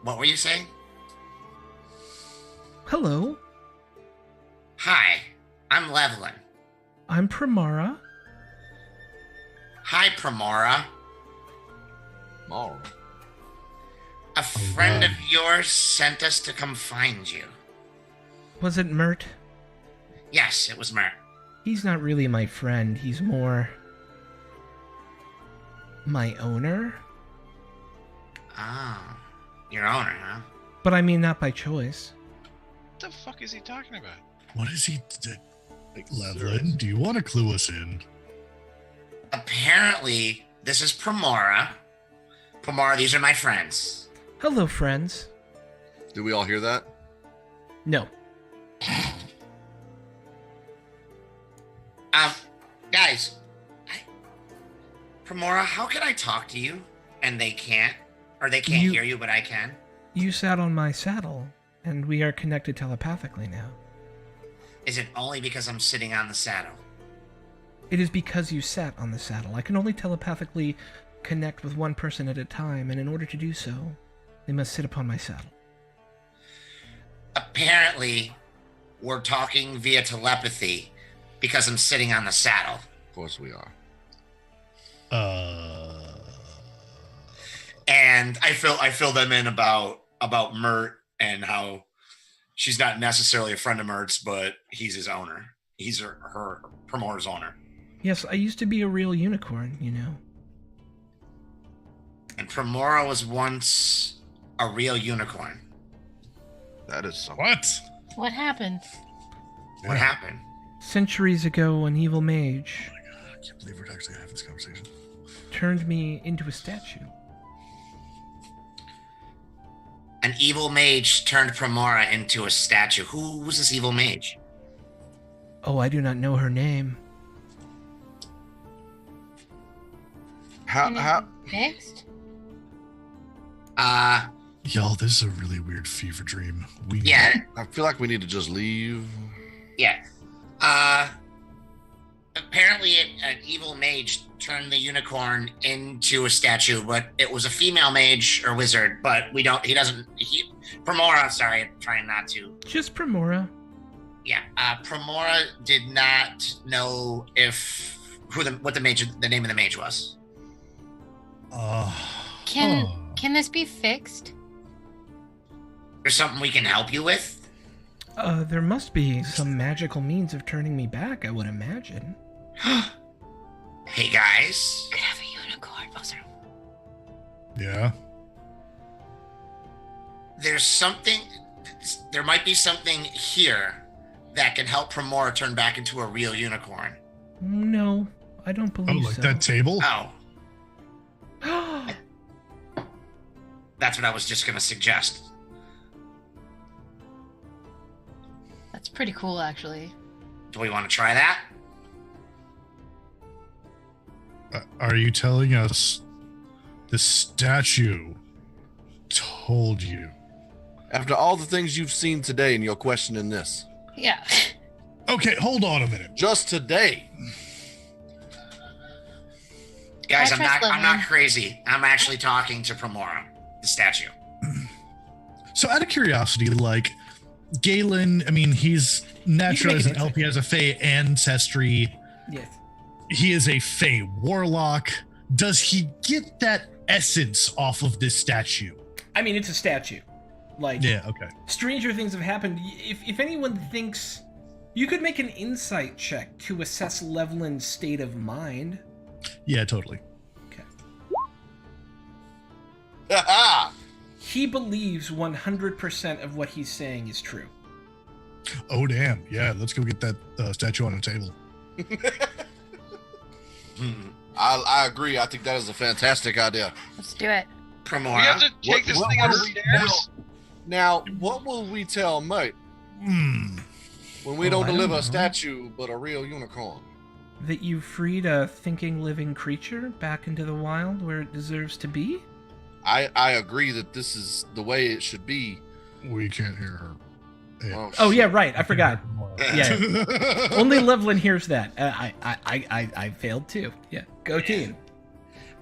What were you saying? Hello, Hi, I'm Levlin. I'm Primara. Hi, Primora. All right. A friend wow. of yours sent us to come find you. Was it Mert? Yes, it was Mert. He's not really my friend. He's more my owner. Ah, your owner, huh? But I mean, not by choice. What the fuck is he talking about? What is he? Levelin, do you want to clue us in? Apparently, this is Primora. Primora, these are my friends. Hello, friends. Do we all hear that? No. Guys, Primora, how can I talk to you and they can't? Or they can't You- hear you, but I can? You sat on my saddle, and we are connected telepathically now. Is it only because I'm sitting on the saddle? It is because you sat on the saddle. I can only telepathically connect with one person at a time, and in order to do so, they must sit upon my saddle. Apparently, we're talking via telepathy because I'm sitting on the saddle. Of course we are. And I fill them in about Mert and how she's not necessarily a friend of Mert's, but he's his owner. He's her Primora's owner. Yes, I used to be a real unicorn, you know. And Primora was once a real unicorn. That is something. What? What happened? What happened? Centuries ago, an evil mage I can't believe we're actually having this conversation. turned me into a statue. An evil mage turned Primora into a statue. Who was this evil mage? Oh, I do not know her name. How Fixed? Y'all, this is a really weird fever dream. Yeah, I feel like we need to just leave. yeah. Apparently apparently an evil mage turned the unicorn into a statue, but it was a female mage or wizard. But Primora. Sorry, I'm trying not to. Just Primora. Yeah, Primora did not know what the name of the mage was. Can this be fixed? There's something we can help you with. There must be some magical means of turning me back, I would imagine. Hey guys. Could have a unicorn. Oh, sorry. Yeah. There might be something here that can help Primora turn back into a real unicorn. No, I don't believe so. That table? Oh. That's what I was just going to suggest. That's pretty cool, actually. Do we want to try that? Are you telling us the statue told you? After all the things you've seen today and you're questioning this. Yeah. Okay, hold on a minute. Just today. Guys, I trust I'm not Levin. crazy. I'm actually talking to Primora, the statue. So out of curiosity, like, Galen, I mean, he's natural as an elf. He has a Fey ancestry. Yes. He is a Fey warlock. Does he get that essence off of this statue? I mean, it's a statue. Like, Yeah, okay. stranger things have happened. If anyone thinks... You could make an insight check to assess Levlin's state of mind. Yeah, totally. Okay. Ha He believes 100% of what he's saying is true. Oh, damn. Yeah, let's go get that statue on the table. I agree. I think that is a fantastic idea. Let's do it. Primora. We have to take this thing upstairs. Now, what will we tell mate when we Oh, don't I don't deliver know. a statue but a real unicorn? That you freed a thinking living creature back into the wild where it deserves to be? I agree that this is the way it should be. We can't hear her. Oh, yeah, right. I forgot. Yeah. Yeah. Only Levlin hears that. I failed too. Yeah. Go team.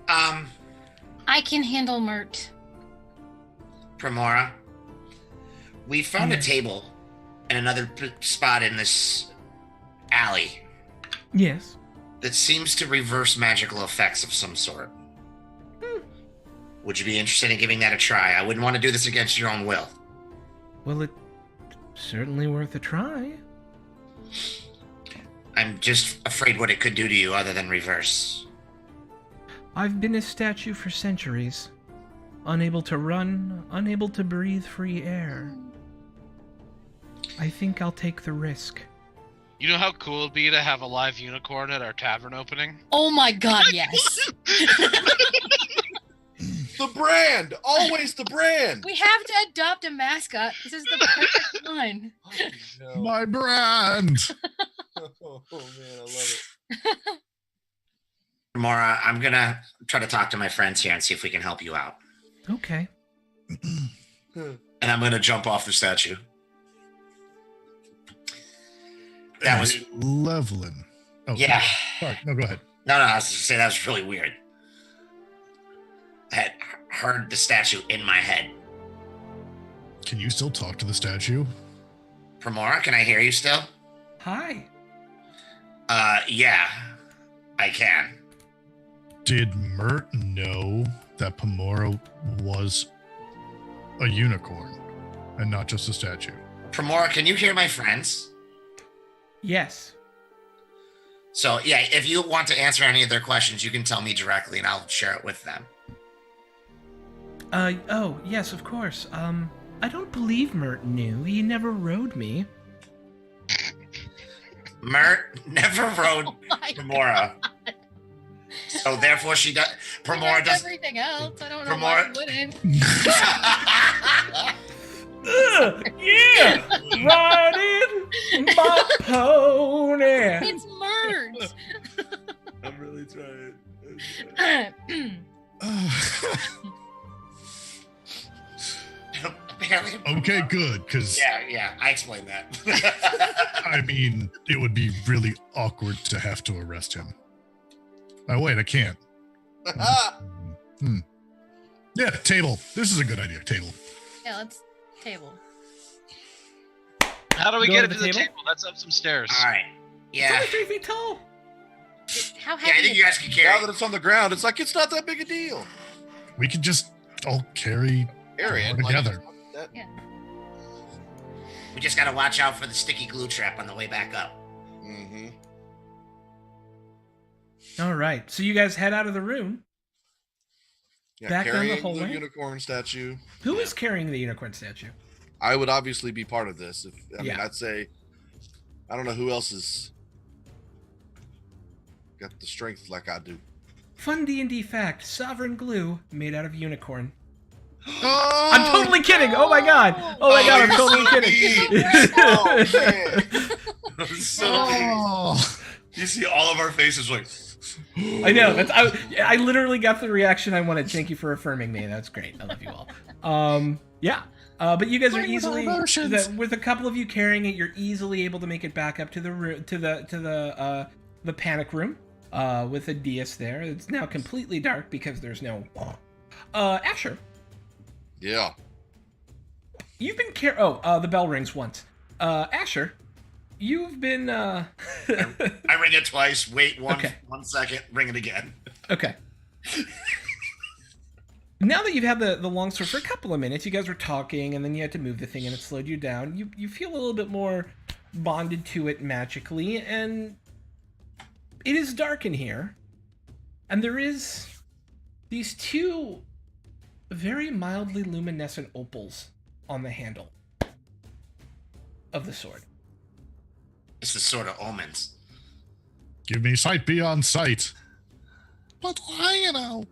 I can handle Mert. Primora. We found a Yeah. table in another spot in this alley Yes. that seems to reverse magical effects of some sort. Would you be interested in giving that a try? I wouldn't want to do this against your own will. Well, it's certainly worth a try. I'm just afraid what it could do to you other than reverse. I've been a statue for centuries. Unable to run, unable to breathe free air. I think I'll take the risk. You know how cool it'd be to have a live unicorn at our tavern opening? Oh my god, yes. The brand! Always the brand! We have to adopt a mascot. This is the perfect one. Oh, no. My brand. Oh, man, I love it. Primora, I'm gonna try to talk to my friends here and see if we can help you out. Okay. And I'm gonna jump off the statue. That was Levlin. Oh, yeah. Sorry. No, go ahead. No, I was just saying that was really weird. I had heard the statue in my head. Can you still talk to the statue? Primora, can I hear you still? Hi. Yeah, I can. Did Mert know that Pomora was a unicorn and not just a statue? Primora, can you hear my friends? Yes. So, yeah, if you want to answer any of their questions, you can tell me directly and I'll share it with them. Oh, yes, of course. I don't believe Mert knew. He never rode me. Mert never rode my Primora. So, therefore, she does. He Primora does does. everything else. I don't know why he wouldn't. Yeah! Riding my pony! It's Mert. I'm really trying. Apparently, Okay, good, because Yeah, I explained that. I mean, it would be really awkward to have to arrest him. Oh, wait, I can't. Yeah, table. This is a good idea, table. Yeah, let's table. How do we Go get to it the to the table? table? That's up some stairs. All right. It's Yeah. only 3 feet tall. How Yeah, heavy I think is you guys it? can Now carry. that it's on the ground, it's like it's not that big a deal. We could just all carry Carry it all like, together. that- We just gotta watch out for the sticky glue trap on the way back up. Mhm. All right. So you guys head out of the room. Yeah, Back down the carrying hallway? unicorn statue. Who is carrying the unicorn statue? I would obviously be part of this. I mean, Yeah. I'd say, I don't know who else is got the strength like I do. Fun D&D fact: sovereign glue made out of unicorn. Oh, I'm totally kidding. Oh my god. Oh my god. I'm you're totally so kidding. mean. Oh, man. So Oh, you see all of our faces like. I know. I literally got the reaction I wanted. Thank you for affirming me. That's great. I love you all. Yeah. But you guys are Playing with our easily emotions. with a couple of you carrying it. You're easily able to make it back up to the panic room. With a dais there. It's now completely dark because there's no. Asher, Yeah. you've been the bell rings once. Asher, you've been. I ring it twice. Wait Okay. 1 second. Ring it again. Okay. Now that you've had the longsword for a couple of minutes, you guys were talking, and then you had to move the thing, and it slowed you down. You feel a little bit more bonded to it magically, and it is dark in here, and there is these two very mildly luminescent opals on the handle of the sword. It's the sort of omens. give me sight beyond sight. But why, you know?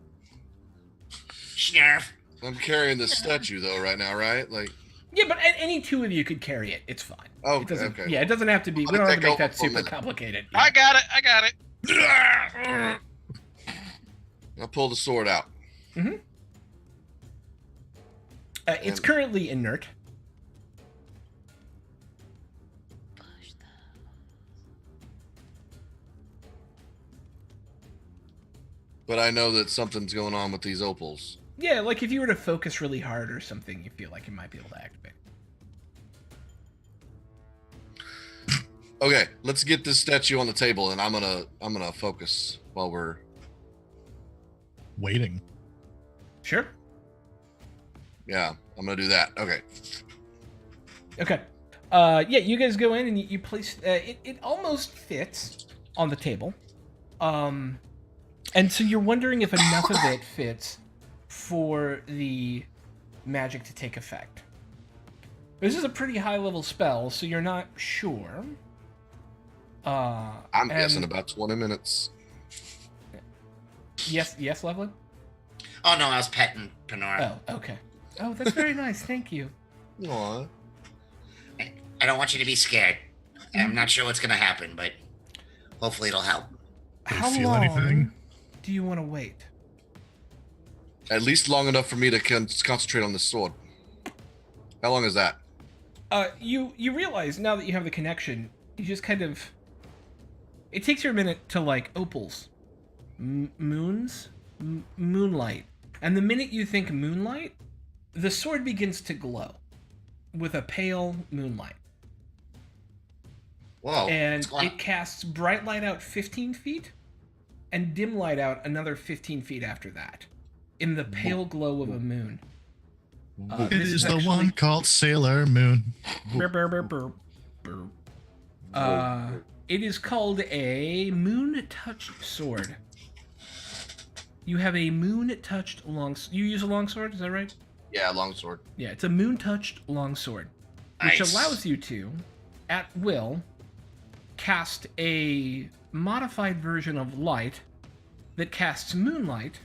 Snarf. I'm carrying the statue though right now, right? Like, Yeah, but any two of you could carry it. It's fine. oh, It doesn't, okay. Yeah, it doesn't have to be. I'll We don't have to take make that over for a super minute. complicated. I got it. I'll pull the sword out. It's currently inert. But I know that something's going on with these opals. Yeah, like if you were to focus really hard or something, you feel like you might be able to activate. Okay, let's get this statue on the table, and I'm gonna focus while we're. Waiting. Sure. Yeah, I'm gonna do that. Okay. Okay. Yeah, you guys go in and you place it almost fits on the table. And so you're wondering if enough of it fits for the magic to take effect. This is a pretty high level spell, so you're not sure. I'm guessing about 20 minutes. Yes, Loveland? Oh no, I was petting Panora. Oh, okay. Oh, that's very nice. Thank you. Aw. I don't want you to be scared. I'm not sure what's gonna happen, but hopefully it'll help. How feel long anything? do you want to wait? At least long enough for me to concentrate on this sword. How long is that? You realize now that you have the connection, you just kind of. It takes you a minute to like opals, moonlight, and the minute you think moonlight, the sword begins to glow with a pale moonlight, Whoa. and what's going it casts bright light out 15 feet, and dim light out another 15 feet after that, in the pale glow of a moon. It This is the actually- one called Sailor Moon. Burr, burr, burr, burr, burr. It is called a moon-touched sword. You have a moon-touched You use a longsword, is that right? Yeah, long sword. Yeah, it's a moon-touched longsword, which Nice. allows you to, at will, cast a modified version of light that casts moonlight,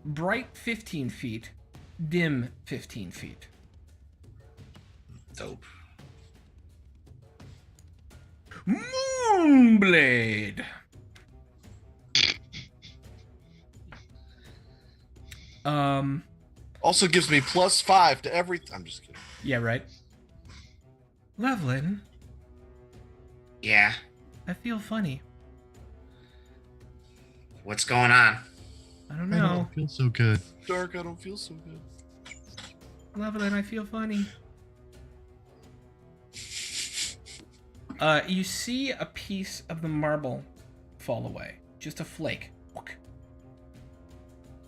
bright 15 feet, dim 15 feet. Dope. Moonblade. Also gives me +5 to every. I'm just kidding. Yeah, right. Levlin, Yeah. I feel funny. What's going on? I don't I know. don't feel so good. Dark, I don't feel so good. Levlin, I feel funny. You see a piece of the marble fall away. Just a flake.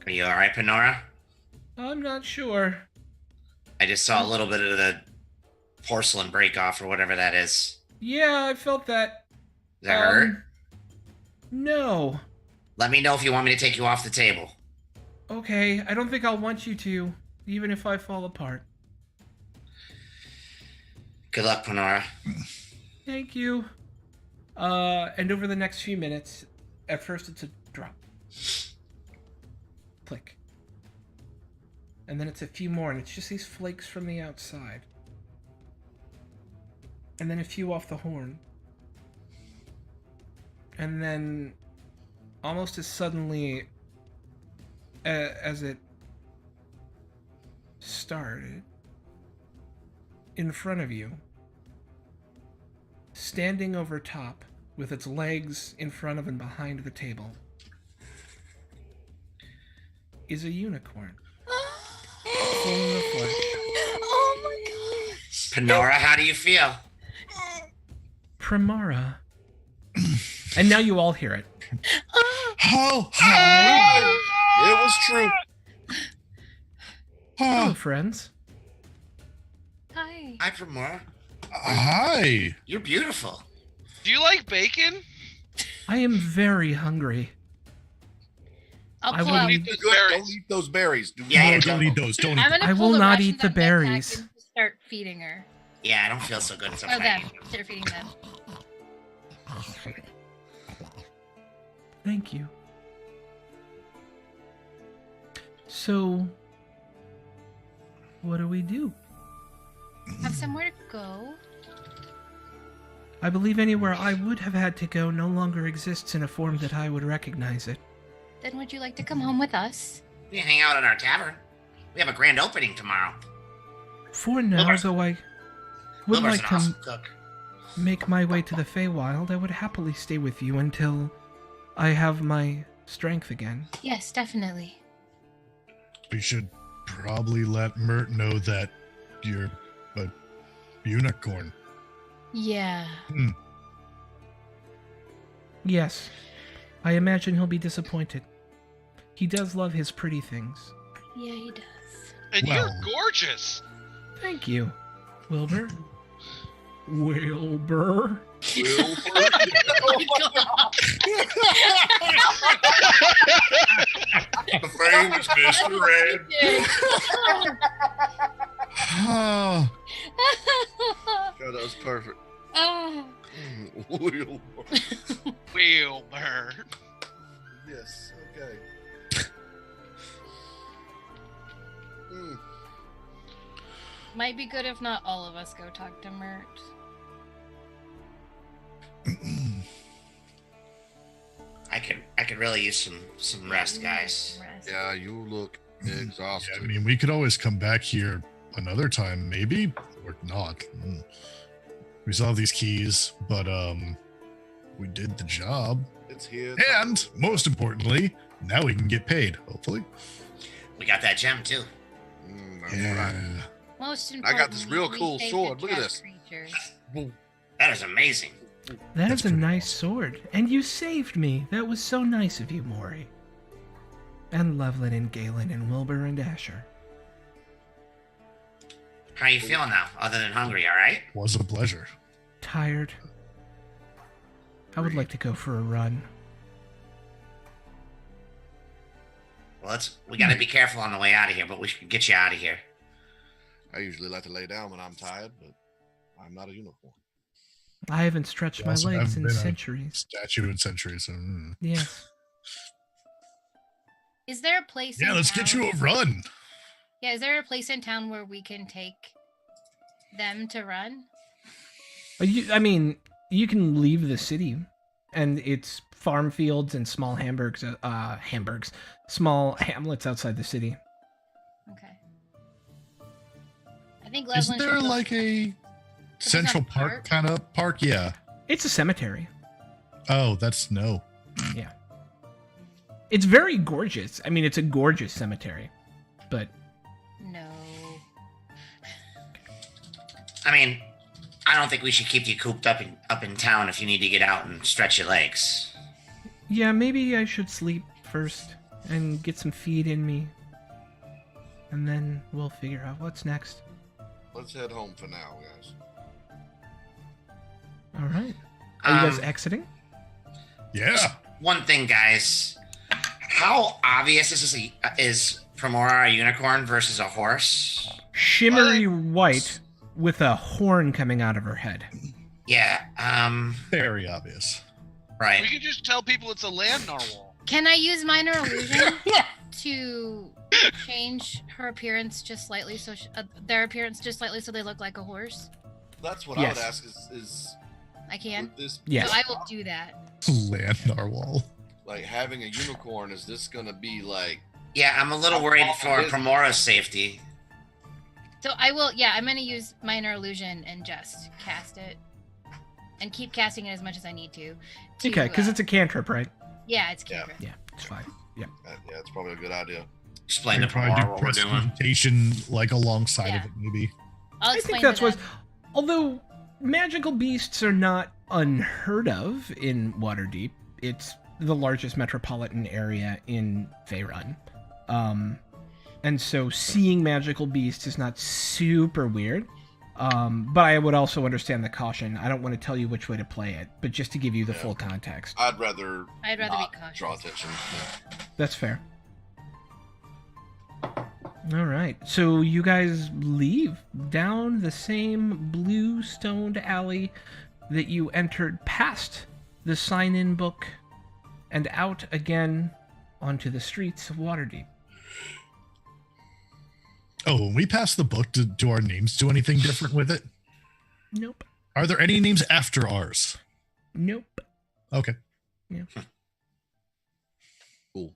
Are you all right, Panora? I'm not sure. I just saw a little bit of the porcelain break off or whatever that is. Yeah, I felt that. Does that hurt? No. Let me know if you want me to take you off the table. Okay, I don't think I'll want you to, even if I fall apart. Good luck, Panora. Thank you. And over the next few minutes, at first it's a drop. Click. And then it's a few more, and it's just these flakes from the outside. And then a few off the horn. And then, almost as suddenly as it started, in front of you, standing over top, with its legs in front of and behind the table, is a unicorn. Full in the flesh. Oh my gosh. Panora, how do you feel? Primara. And now you all hear it. Oh, It was true. Hello, friends. Hi. Hi, Panora. hi. You're beautiful. Do you like bacon? I am very hungry. I'll I pull will out. eat Good, berries. don't eat those berries. Yeah, No, don't eat those. Don't eat I'm those. gonna I pull will the not Russians eat the out my backpack berries. and start feeding her. Yeah, I don't feel so good. It's Or okay. them. Start feeding them. Thank you. So, what do we do? Have somewhere to go. I believe anywhere I would have had to go no longer exists in a form that I would recognize it. Then would you like to come home with us? We hang out at our tavern. We have a grand opening tomorrow. For now, Wilbur's- though I would Wilbur's like an to awesome cook. make my way to the Feywild, I would happily stay with you until I have my strength again. Yes, definitely. We should probably let Mert know that you're a unicorn. Yeah. Yes, I imagine he'll be disappointed. He does love his pretty things. Yeah, he does. And Well. you're gorgeous. Thank you, Wilbur. Wilbur. The famous Mr. Red. Oh, God, that was perfect. Ah. Wilbur. Wilbur. Yes, okay. Might be good if not all of us go talk to Mert. I could really use some rest, guys. Rest. Yeah, you look exhausted. yeah, I mean, we could always come back here another time, maybe, or not. We still have these keys, but we did the job, It's here. and most importantly, now we can get paid. Hopefully. We got that gem too. That's right. Most I got this importantly, real we cool saved sword. the Look at trash this. creatures. That is amazing. That That's is a pretty nice awesome. sword, and you saved me. That was so nice of you, Maury. And Levlin and Galen and Wilbur and Asher. How you feeling now, other than hungry? All right. Was a pleasure. Tired. I would like to go for a run. Well, we got to be careful on the way out of here, but we should get you out of here. I usually like to lay down when I'm tired, but I'm not a unicorn. I haven't stretched You my also legs haven't in been a- centuries. Statue in centuries. Yes. Is there a place? Yeah, in let's town... get you a run. Yeah, is there a place in town where we can take them to run? I mean, you can leave the city, and it's farm fields and small small hamlets outside the city. Okay. I think Isn't Loveland there should go- like a Central not a Park park? kind of park? Yeah. It's a cemetery. Oh, that's no. It's very gorgeous. I mean, it's a gorgeous cemetery, but No. I mean, I don't think we should keep you cooped up in town if you need to get out and stretch your legs. yeah, maybe I should sleep first and get some feed in me, and then we'll figure out what's next. Let's head home for now, guys. All right. Are you guys Um, exiting? Yeah. One thing, guys. How obvious is Primora a unicorn versus a horse? Shimmery white with a horn coming out of her head. Yeah. Very obvious. Right. We can just tell people it's a land narwhal. Can I use minor illusion to change her appearance just slightly, so their appearance just slightly, so they look like a horse? That's what I would Yes. ask is I can. would this Yes. So I will do that. Land narwhal. like having a unicorn, is this gonna be like Yeah, I'm a little worried for Primora's safety. So I will. Yeah, I'm gonna use minor illusion and just cast it, and keep casting it as much as I need to. Okay, because it's a cantrip, right? Yeah, it's Yeah. cantrip. Yeah, it's fine. yeah, it's probably a good idea. Explain to Probably do Primora what we're doing. prestidigitation like alongside Yeah. of it, maybe. I'll I explain think that's to what. them. Although magical beasts are not unheard of in Waterdeep, it's the largest metropolitan area in Faerun. And so seeing magical beasts is not super weird. But I would also understand the caution. I don't want to tell you which way to play it, but just to give you the Yeah. full context. I'd rather I'd rather not be cautious. draw attention. Yeah. That's fair. All right. So you guys leave down the same blue stoned alley that you entered, past the sign-in book and out again onto the streets of Waterdeep. Oh, when we pass the book, do our names do anything different with it? Nope. Are there any names after ours? Nope. Okay. Cool.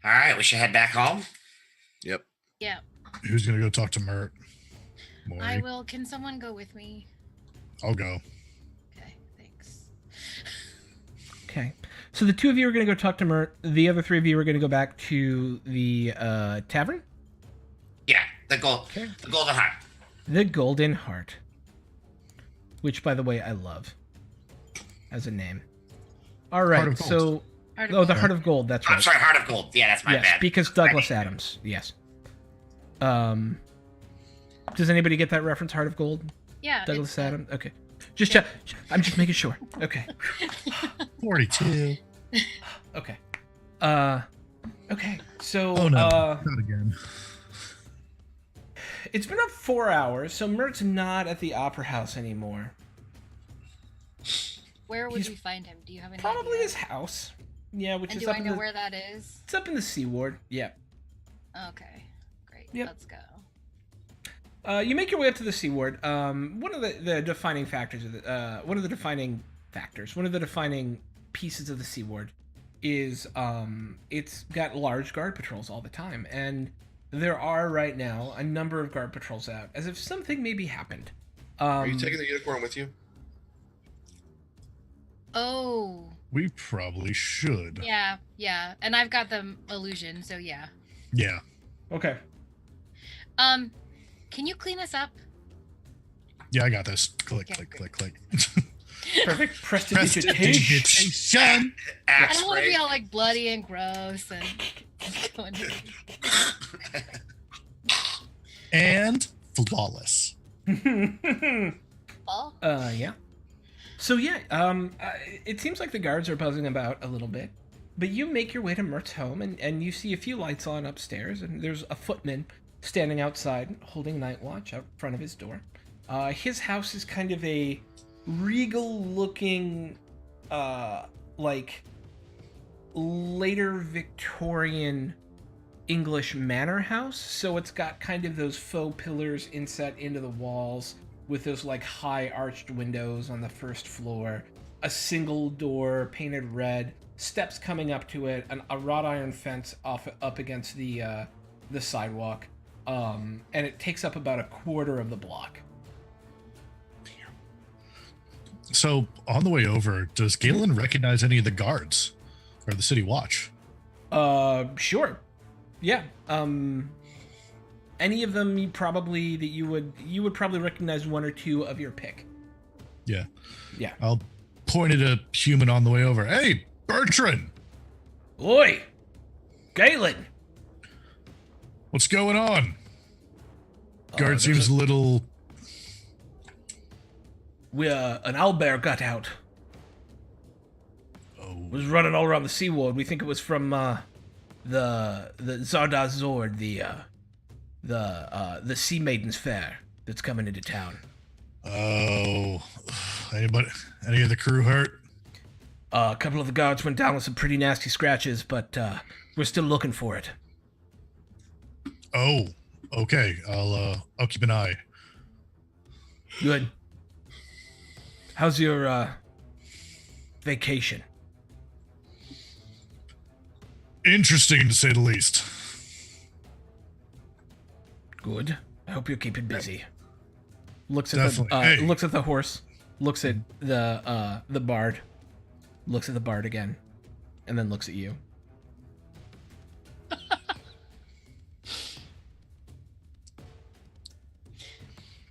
All right, we should head back home. Yep. Yeah, Who's going to go talk to Mert? I Maury. will. Can someone go with me? I'll go. Okay, thanks. Okay. So the two of you are going to go talk to Mert. The other three of you are going to go back to the tavern. Yeah, the Okay. Golden Heart. The Golden Heart. Which, by the way, I love as a name. All Heart right. of Gold. So, Heart of oh, the Gold. Heart of Gold. That's I'm right. sorry, Heart of Gold. Yeah, that's my Yes, bad. because Douglas Adams. Yes. Does anybody get that reference? Heart of Gold. Yeah, Douglas it's, Adams. Okay. Just check. I'm just making sure. Okay. 42. Okay. Okay. So. Oh, no. Not again. It's been up 4 hours, so Mert's not at the Opera House anymore. Where would he's we find him? Do you have any Probably idea? his house. Yeah, which And is do up I in know the. where that is? It's up in the Sea Ward. Yeah. Okay, great. Yep. Let's go. You make your way up to the Sea Ward. One of the defining factors of one of the defining pieces of the Sea Ward is it's got large guard patrols all the time, and there are right now a number of guard patrols out, as if something maybe happened. Are you taking the unicorn with you? Oh, We probably should. yeah. And I've got the illusion, so yeah. Yeah. Okay. Can you clean us up? Yeah, I got this. Click, Okay. click, click, click. Perfect. Prestidigitation. I Axe don't want to spray. be all like bloody and gross and going And flawless. fall. Yeah. So yeah, it seems like the guards are buzzing about a little bit, but you make your way to Mert's home, and you see a few lights on upstairs, and there's a footman standing outside holding night watch out front of his door. His house is kind of a regal-looking, like later Victorian English manor house. So it's got kind of those faux pillars inset into the walls, with those like high arched windows on the first floor, a single door painted red, steps coming up to it, a wrought iron fence up against the sidewalk. and it takes up about a quarter of the block. So on the way over, does Galen recognize any of the guards or the city watch? Sure. Yeah. Any of them you would probably recognize one or two of your pick. Yeah. Yeah. I'll point at a human on the way over. Hey, Bertrand! Oi! Galen! What's going on? Guard seems a little... An owlbear got out. Oh. Was running all around the seaward. We think it was from, the Zardoz Zord, the Sea Maidens Fair that's coming into town. Oh. Any of the crew hurt? A couple of the guards went down with some pretty nasty scratches, but, we're still looking for it. Oh. Okay. I'll keep an eye. Good. How's your, vacation? Interesting, to say the least. Good. I hope you're keeping busy. Looks at Definitely. Hey. looks at the horse. Looks at the bard. Looks at the bard again, and then looks at you.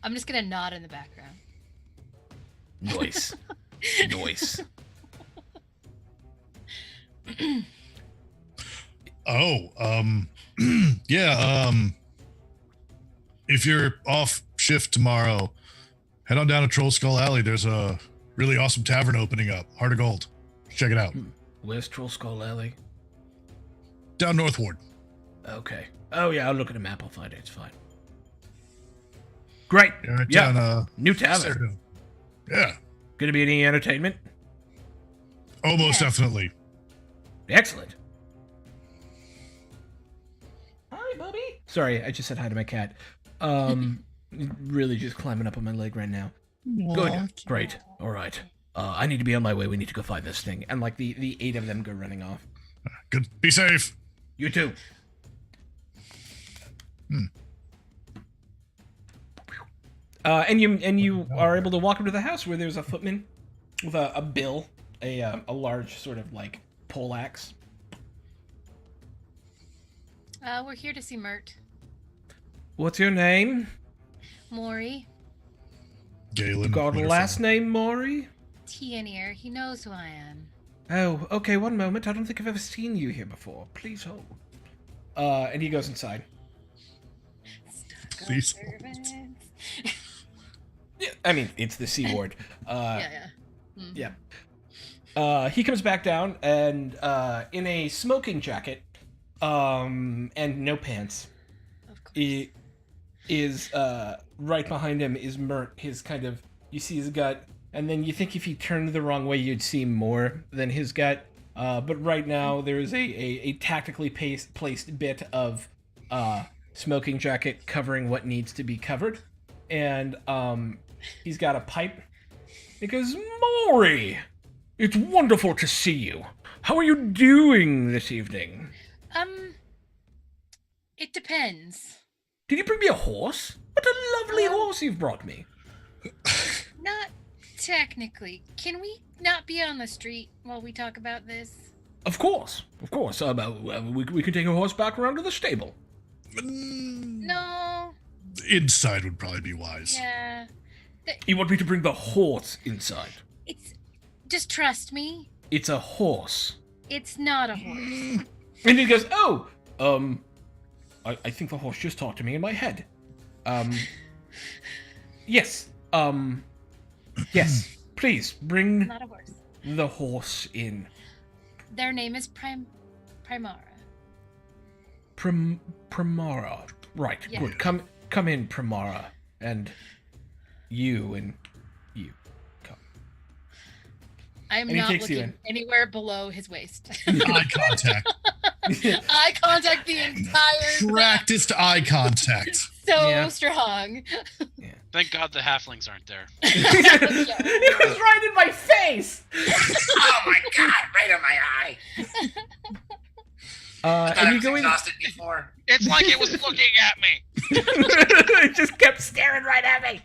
I'm just gonna nod in the background. Noise. Noise. Yeah, if you're off shift tomorrow, head on down to Troll Skull Alley. There's a really awesome tavern opening up. Heart of Gold. Check it out. Where's Troll Skull Alley? Down Northward. Okay. Oh yeah, I'll look at a map. I'll find it. It's fine. Great. Right Yeah. down, New tavern. Cerdo. Yeah. Gonna be any entertainment? Oh, most definitely. Excellent. Hi, Bubby. Sorry, I just said hi to my cat. Really just climbing up on my leg right now. Good. Great. All right. I need to be on my way. We need to go find this thing. And like the 8 of them go running off. Good. Be safe. You too. And you are able to walk up to the house where there's a footman with a bill, a large sort of like poleaxe. We're here to see Mert. What's your name? Maury. Galen. Got a Winterfell. last name, Maury? Tianir. He knows who I am. Oh, okay, one moment. I don't think I've ever seen you here before. Please hold. And he goes inside. Please. Yeah, I mean, it's the C ward. Yeah. Mm. Yeah. He comes back down and in a smoking jacket and no pants. Of course. He is right behind him is Mert. His kind of, you see his gut, and then you think if he turned the wrong way you'd see more than his gut. But right now there is a tactically placed bit of smoking jacket covering what needs to be covered, and he's got a pipe. He goes, Maury, it's wonderful to see you. How are you doing this evening? It depends. Did you bring me a horse? What a lovely horse you've brought me. Not technically. Can we not be on the street while we talk about this? Of course. We can take a horse back around to the stable. No. Inside would probably be wise. Yeah. You want me to bring the horse inside? Just trust me. It's a horse. It's not a horse. And he goes, I think the horse just talked to me in my head. Yes. Yes. Please bring Not a horse. the horse in. Their name is Primara. Primara. Right. Yeah. Good. Come in, Primara, and you come. I'm And he not takes you looking in. anywhere below his waist. Eye contact. Eye contact the entire Practiced eye contact. so Yeah. strong. Thank God the halflings aren't there. It was right in my face. Oh my god, right on my eye. And I you was go in. exhausted before. It's like it was looking at me. It just kept staring right at me.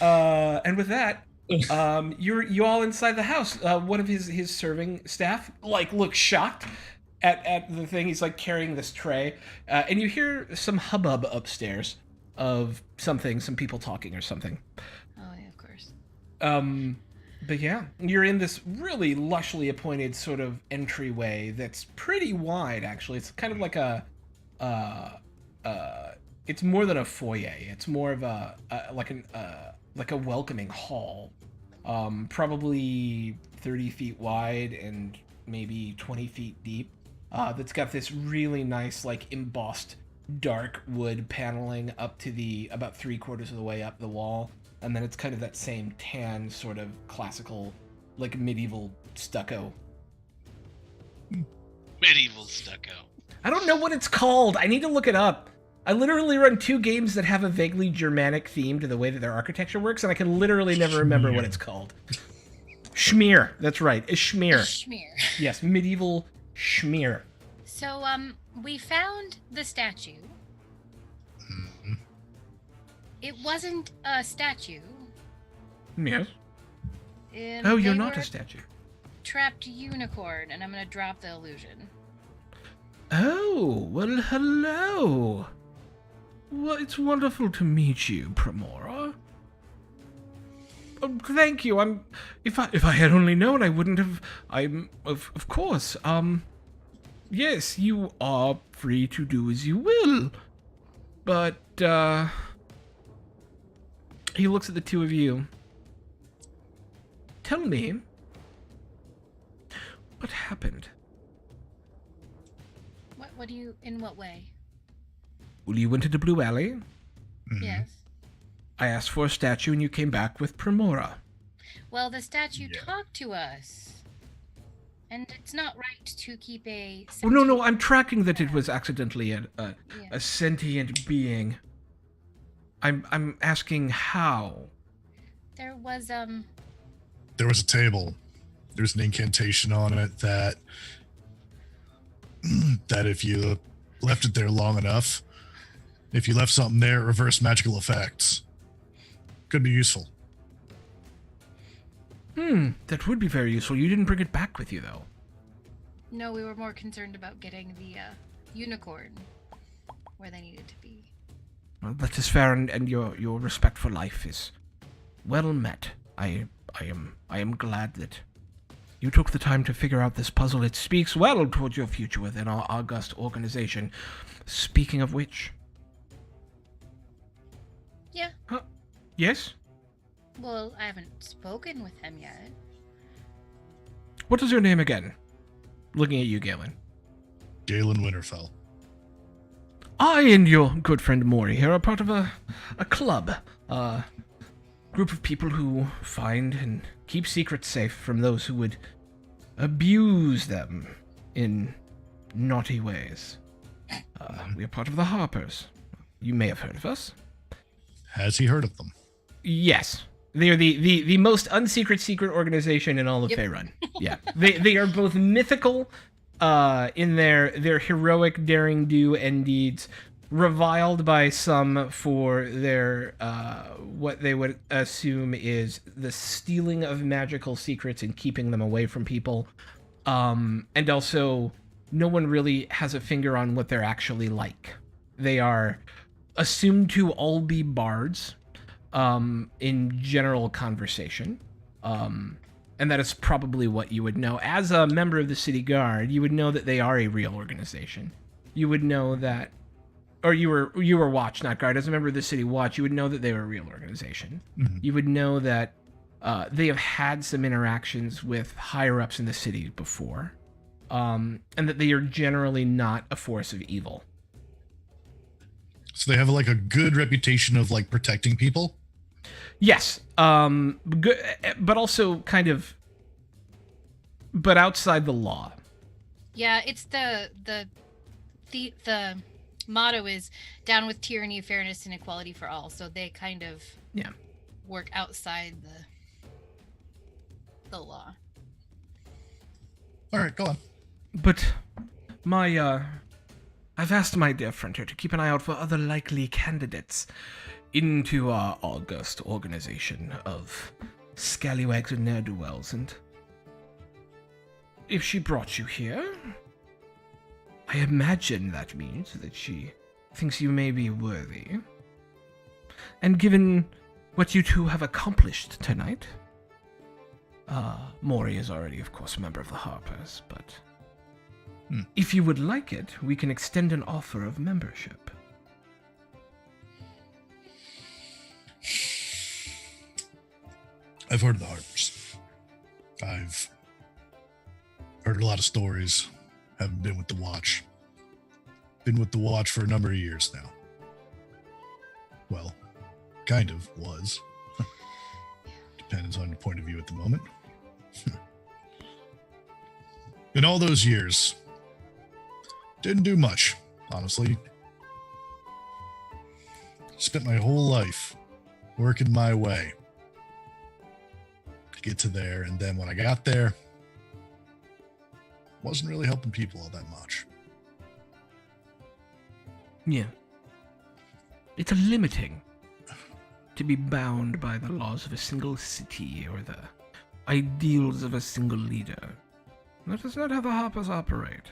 And with that, you all inside the house. One of his serving staff looks shocked at the thing. He's carrying this tray, and you hear some hubbub upstairs of something, some people talking or something. Oh yeah, of course. But yeah, you're in this really lushly appointed sort of entryway that's pretty wide. Actually, it's kind of like a it's more than a foyer. It's more of a welcoming hall, probably 30 feet wide and maybe 20 feet deep. That's got this really nice embossed dark wood paneling up to about 3/4 of the way up the wall, and then it's kind of that same tan sort of classical medieval stucco. Medieval stucco. I don't know what it's called. I need to look it up. I literally run 2 games that have a vaguely Germanic theme to the way that their architecture works, and I can literally never remember what it's called. Schmear. That's right. A schmear. Schmear. Yes, medieval schmear. So, we found the statue. Mhm. It wasn't a statue. Yes. And Oh, you're they not were a statue. Trapped unicorn, and I'm gonna drop the illusion. Oh, well, hello. Well, it's wonderful to meet you, Primora. Thank you. If I had only known, I wouldn't have. Of course. Yes, you are free to do as you will. But he looks at the two of you. Tell me, what happened? What do you? In what way? Well, you went into Blue Alley. Mhm. Yes. I asked for a statue, and you came back with Primora. Well, the statue Yeah. talked to us, and it's not right to keep a. Oh, no, sentient- I'm tracking that it was accidentally a Yeah. sentient being. I'm asking how. There was There was a table. There's an incantation on it that if you left it there long enough, if you left something there, it reversed magical effects. Could be useful. That would be very useful. You didn't bring it back with you, though. No, we were more concerned about getting the unicorn where they needed to be. Well, that is fair, and your respect for life is well met. I am glad that you took the time to figure out this puzzle. It speaks well towards your future within our august organization. Speaking of which... Yeah. Yes? Well, I haven't spoken with him yet. What is your name again? Looking at you, Galen. Galen Winterfell. I and your good friend Maury here are part of a club. A group of people who find and keep secrets safe from those who would abuse them in naughty ways. We are part of the Harpers. You may have heard of us. Has he heard of them? Yes. They are the most unsecret secret organization in all of Yep. Faerun. Yeah. They are both mythical in their heroic daring do and deeds, reviled by some for their what they would assume is the stealing of magical secrets and keeping them away from people. And also, no one really has a finger on what they're actually like. They are assumed to all be bards in general conversation. And that is probably what you would know. As a member of the City Guard, you would know that they are a real organization. You would know that, or you were Watch, not Guard. As a member of the City Watch, you would know that they were a real organization. Mhm. You would know that they have had some interactions with higher-ups in the city before, and that they are generally not a force of evil. So they have a good reputation of protecting people. Yes, good, but also kind of, but outside the law. Yeah, it's the motto is down with tyranny, fairness, and equality for all. So they kind of work outside the law. All right, go on. But my I've asked my dear friend here to keep an eye out for other likely candidates into our august organization of scallywags and ne'er-do-wells, and if she brought you here, I imagine that means that she thinks you may be worthy. And given what you two have accomplished tonight, Maury is already, of course, a member of the Harpers, but if you would like it, we can extend an offer of membership. I've heard of the Harpers. I've heard a lot of stories. Haven't been with the Watch. Been with the Watch for a number of years now. Well, kind of was. Depends on your point of view at the moment. In all those years, didn't do much, honestly. Spent my whole life working my way to get to there, and then when I got there, wasn't really helping people all that much. Yeah. It's limiting to be bound by the laws of a single city or the ideals of a single leader. That is not how the Harpers operate.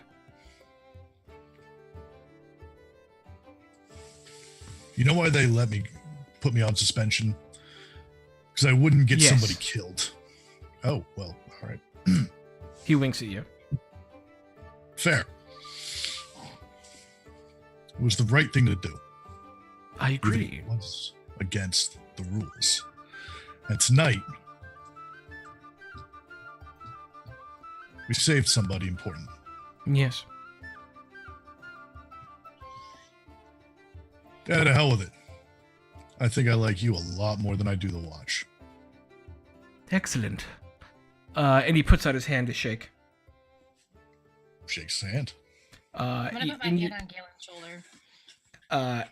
You know why they put me on suspension? Because I wouldn't get somebody killed. Oh, well, all right. He winks at you. Fair. It was the right thing to do. I Even agree. if it was against the rules. And tonight, we saved somebody important. Yes. Yeah, to hell with it. I think I like you a lot more than I do the Watch. Excellent. And he puts out his hand to shake. Shakes his hand. I'm gonna put my hand on Galen's shoulder.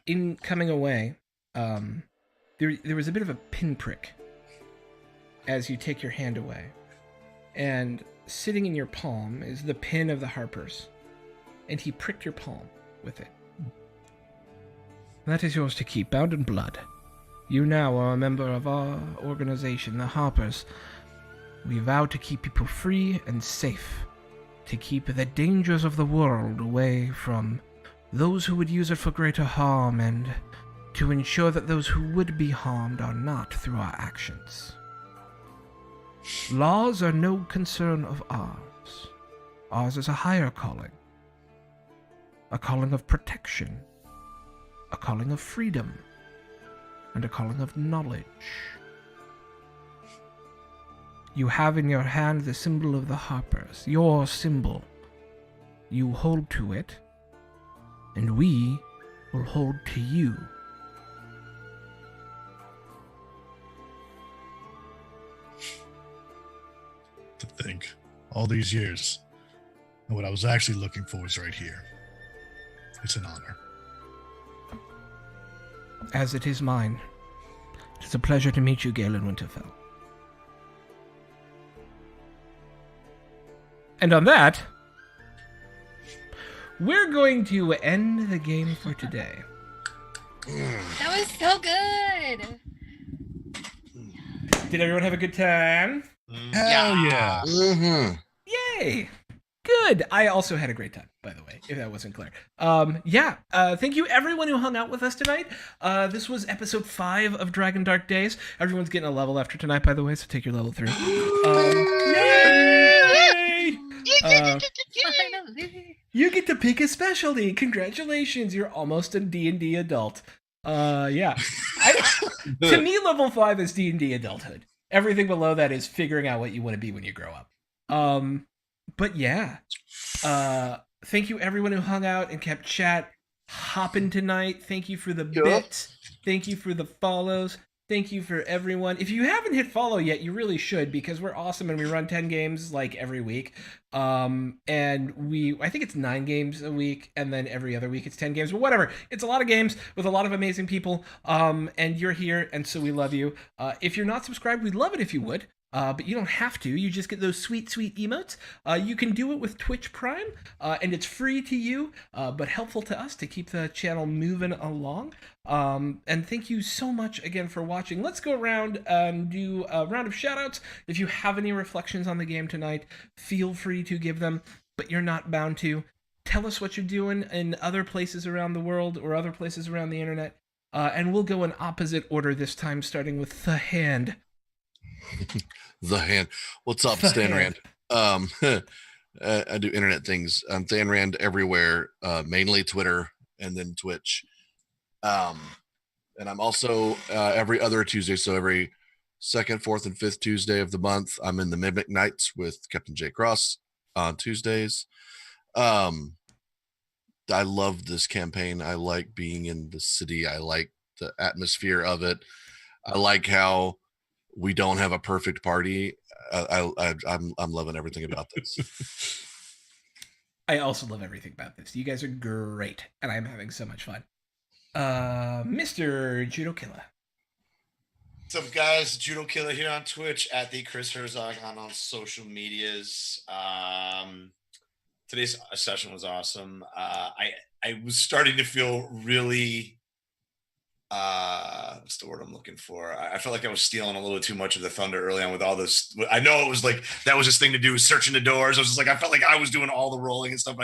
In coming away, there was a bit of a pinprick as you take your hand away. And sitting in your palm is the pin of the Harpers. And he pricked your palm with it. That is yours to keep, bound in blood. You now are a member of our organization, the Harpers. We vow to keep people free and safe, to keep the dangers of the world away from those who would use it for greater harm, and to ensure that those who would be harmed are not through our actions. Laws are no concern of ours. Ours is a higher calling. A calling of protection. A calling of freedom. And a calling of knowledge. You have in your hand the symbol of the Harpers, your symbol. You hold to it, and we will hold to you. To think, all these years, and what I was actually looking for is right here. It's an honor. As it is mine. It is a pleasure to meet you, Galen Winterfell. And on that, we're going to end the game for today. That was so good. Did everyone have a good time? Hell yeah. Mm-hmm. Yay! Good. I also had a great time, by the way, if that wasn't clear. Thank you everyone who hung out with us tonight. This was episode 5 of Dragon Dark Days. Everyone's getting a level after tonight, by the way, so take your level 3. Yay! You get to pick a specialty. Congratulations, you're almost a D&D adult. To me, level 5 is D&D adulthood. Everything below that is figuring out what you want to be when you grow up. But yeah, thank you everyone who hung out and kept chat hopping tonight. Thank you for the bits. Thank you for the follows. Thank you for everyone. If you haven't hit follow yet, you really should, because we're awesome and we run 10 games like every week. And I think it's 9 games a week, and then every other week it's 10 games, but whatever. It's a lot of games with a lot of amazing people. And you're here, and so we love you. If you're not subscribed, we'd love it if you would. But you don't have to. You just get those sweet, sweet emotes. You can do it with Twitch Prime, and it's free to you, but helpful to us to keep the channel moving along. And thank you so much again for watching. Let's go around and do a round of shoutouts. If you have any reflections on the game tonight, feel free to give them, but you're not bound to. Tell us what you're doing in other places around the world or other places around the internet. And we'll go in opposite order this time, starting with The Hand. The Hand. What's up, The Stan Hand. Rand? I do internet things. I'm Stan Rand everywhere, mainly Twitter and then Twitch. And I'm also every other Tuesday, so every second, fourth, and fifth Tuesday of the month, I'm in the Mimic Nights with Captain J. Cross on Tuesdays. I love this campaign. I like being in the city. I like the atmosphere of it. I like how we don't have a perfect party. I'm loving everything about this. I also love everything about this. You guys are great, and I'm having so much fun. Mr. Judo Killer. What's up, guys? Judo Killer here on Twitch, at the Chris Herzog on social medias. Today's session was awesome. I was starting to feel really what's the word I'm looking for? I felt like I was stealing a little too much of the thunder early on with all this. I know it was like that was his thing to do, searching the doors. I was just like, I felt like I was doing all the rolling and stuff.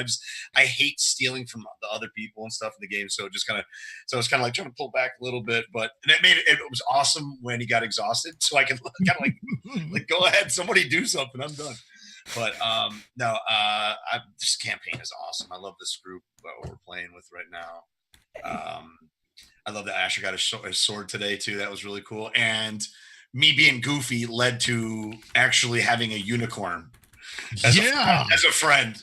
I hate stealing from the other people and stuff in the game. So it was kind of like trying to pull back a little bit, but it was awesome when he got exhausted. So I could kind of like go ahead, somebody do something. I'm done. But this campaign is awesome. I love this group we're playing with right now. I love that Asher got his sword today too. That was really cool. And me being goofy led to actually having a unicorn as a friend.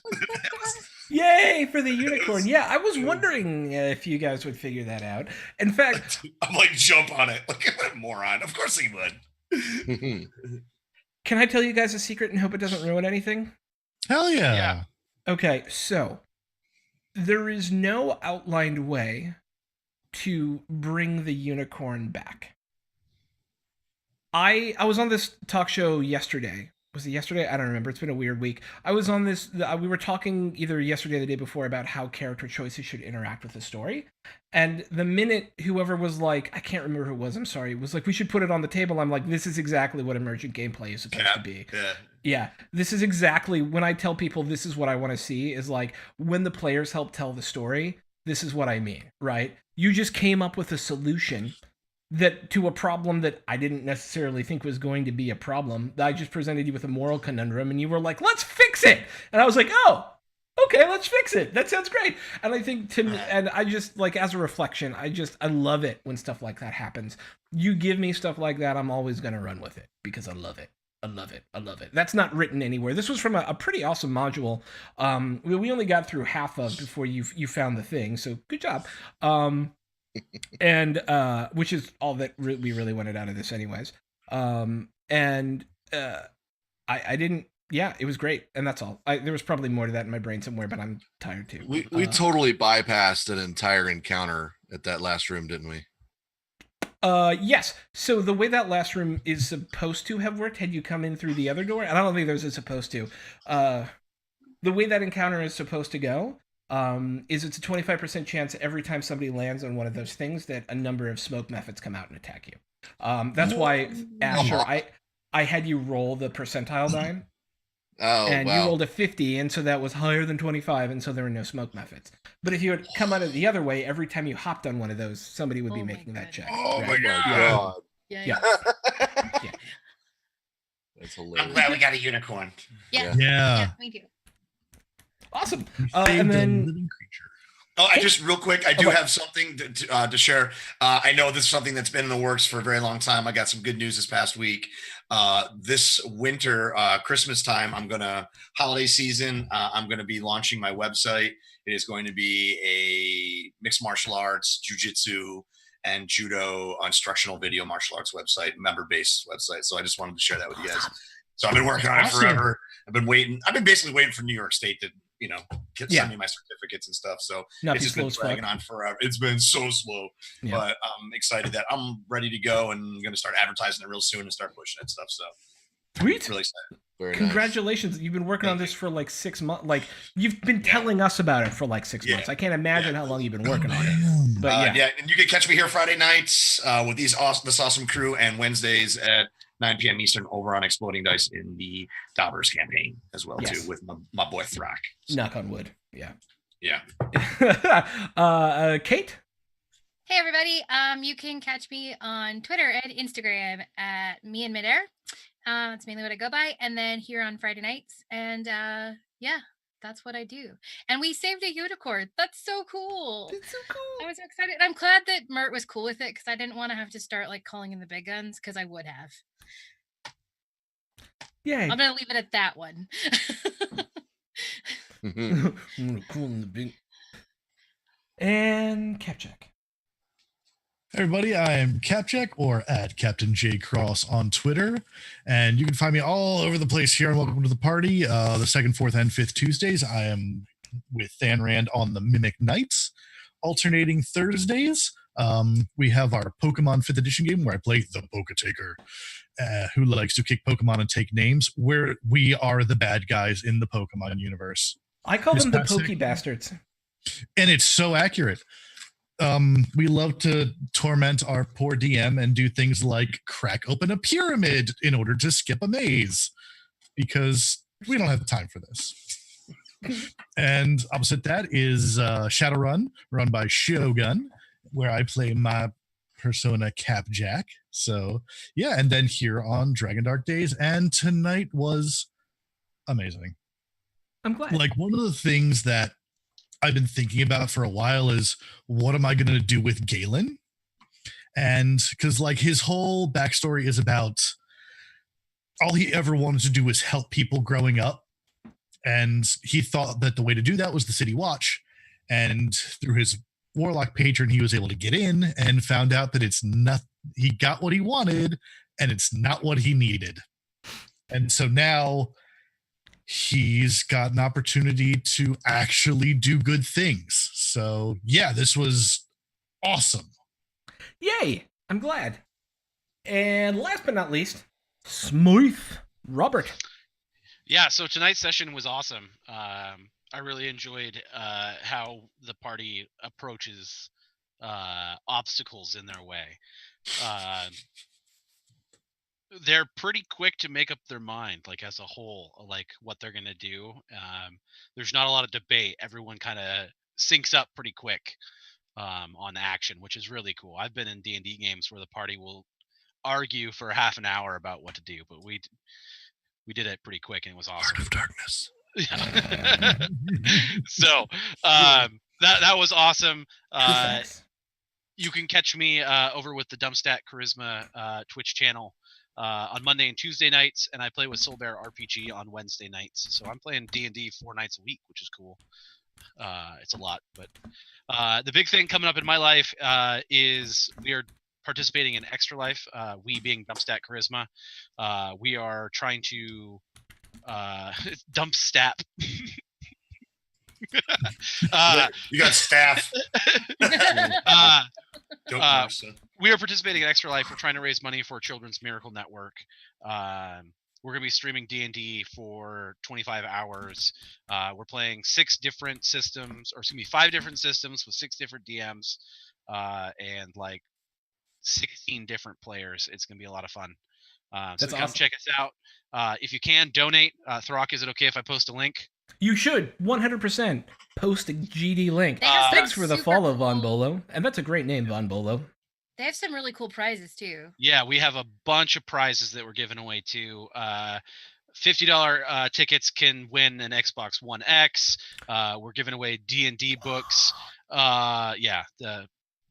Yay for the unicorn. Yeah, I was wondering if you guys would figure that out. In fact, I'm like, jump on it. Like, what a moron. Of course he would. Can I tell you guys a secret and hope it doesn't ruin anything? Hell yeah. Yeah. Okay, so there is no outlined way to bring the unicorn back. I was on this talk show yesterday. Was it yesterday? I don't remember. It's been a weird week. I was on this. We were talking either yesterday or the day before about how character choices should interact with the story. And the minute whoever was like, I can't remember who it was, I'm sorry, was like, we should put it on the table. I'm like, this is exactly what emergent gameplay is supposed to be. Yeah, this is exactly when I tell people this is what I want to see is like when the players help tell the story. This is what I mean, right? You just came up with a solution that to a problem that I didn't necessarily think was going to be a problem. I just presented you with a moral conundrum and you were like, let's fix it. And I was like, oh, okay, let's fix it. That sounds great. And I think and I just like as a reflection, I love it when stuff like that happens. You give me stuff like that, I'm always going to run with it because I love it. I love it. I love it. That's not written anywhere. This was from a pretty awesome module. We only got through half of before you found the thing. So good job. And which is all that we really wanted out of this anyways. I didn't. Yeah, it was great. And that's all. There was probably more to that in my brain somewhere, but I'm tired too. We totally bypassed an entire encounter at that last room, didn't we? Yes. So the way that last room is supposed to have worked, had you come in through the other door, and I don't think there's a supposed to. The way that encounter is supposed to go, is it's a 25% chance every time somebody lands on one of those things that a number of smoke methods come out and attack you. That's why, Asher, I had you roll the percentile die. And you rolled a 50, and so that was higher than 25, and so there were no smoke methods. But if you had come out of the other way, every time you hopped on one of those, somebody would be making that check. Oh my god! Yeah. That's hilarious. I'm glad we got a unicorn. Yeah, me too. Awesome. And then living creature. Oh, I just real quick, I do have something to share. I know this is something that's been in the works for a very long time. I got some good news this past week. This winter, Christmas time, holiday season, I'm going to be launching my website. It is going to be a mixed martial arts, jiu-jitsu, and judo instructional video martial arts website, member-based website. So I just wanted to share that with you guys. So I've been working on it forever. I've been basically waiting for New York State to, send me my certificates and stuff. So it's just been dragging on forever. It's been so slow, but I'm excited that I'm ready to go and I'm going to start advertising it real soon and start pushing it and stuff. So Sweet. Really excited. Very nice. Congratulations. You've been working on Thank this for like 6 months. Like, you've been telling us about it for like 6 Yeah. months. I can't imagine how long you've been working on it. Man. But Yeah, and you can catch me here Friday nights with this awesome crew, and Wednesdays at 9 p.m. Eastern over on Exploding Dice in the Daubers campaign as well, Yes. too, with my boy Thrak. knock on wood. Yeah. Yeah. Kate? Hey everybody. You can catch me on Twitter and Instagram at me in midair. It's mainly what I go by. And then here on Friday nights. And yeah, that's what I do. And we saved a unicorn. That's so cool. It's so cool. I was so excited. I'm glad that Mert was cool with it because I didn't want to have to start like calling in the big guns because I would have. Yay. I'm gonna leave it at that one. Cool in the big. And Capcheck. Everybody, I am Capcheck, or at Captain J Cross on Twitter, and you can find me all over the place here on Welcome to the Party. The second, fourth, and fifth Tuesdays, I am with Than Rand on the Mimic Nights. Alternating Thursdays, we have our Pokemon 5th edition game where I play the Poketaker, who likes to kick Pokemon and take names, where we are the bad guys in the Pokemon universe. I call them the This past Pokey Bastards. And it's so accurate. We love to torment our poor DM and do things like crack open a pyramid in order to skip a maze because we don't have time for this. And opposite that is Shadowrun, run by Shogun, where I play my persona Capjack. So yeah, and then here on Dragon Dark Days, and tonight was amazing. I'm glad. Like, one of the things that I've been thinking about for a while is, what am I going to do with Galen? And because like his whole backstory is about all he ever wanted to do was help people growing up. And he thought that the way to do that was the City Watch. And through his warlock patron, he was able to get in and found out that it's not, he got what he wanted and it's not what he needed. And so now he's got an opportunity to actually do good things. So yeah, this was awesome. Yay! I'm glad. And last but not least, Smooth Robert. Yeah, so tonight's session was awesome. I really enjoyed how the party approaches obstacles in their way. They're pretty quick to make up their mind, like as a whole, like what they're gonna do. There's not a lot of debate. Everyone kind of syncs up pretty quick on action, which is really cool. I've been in D&D games where the party will argue for half an hour about what to do, but we did it pretty quick and it was awesome. Heart of Darkness. Yeah. So that was awesome. You can catch me over with the Dumpstat Charisma Twitch channel on Monday and Tuesday nights, and I play with Soul Bear RPG on Wednesday nights. So I'm playing D&D 4 nights a week, which is cool. It's a lot, but the big thing coming up in my life is we are participating in Extra Life. We being Dumpstat Charisma, we are trying to dump stat. You got staff. We are participating in Extra Life. We're trying to raise money for Children's Miracle Network. We're going to be streaming D&D for 25 hours. We're playing 5 different systems with 6 different DMs and like 16 different players. It's going to be a lot of fun. So come check us out. If you can, donate. Throck, is it okay if I post a link? You should 100% post a GD link. Thanks for the follow, Von Bolo. And that's a great name, Von Bolo. They have some really cool prizes too. Yeah, we have a bunch of prizes that we're giving away too. $50 tickets can win an Xbox One X. We're giving away D&D books. The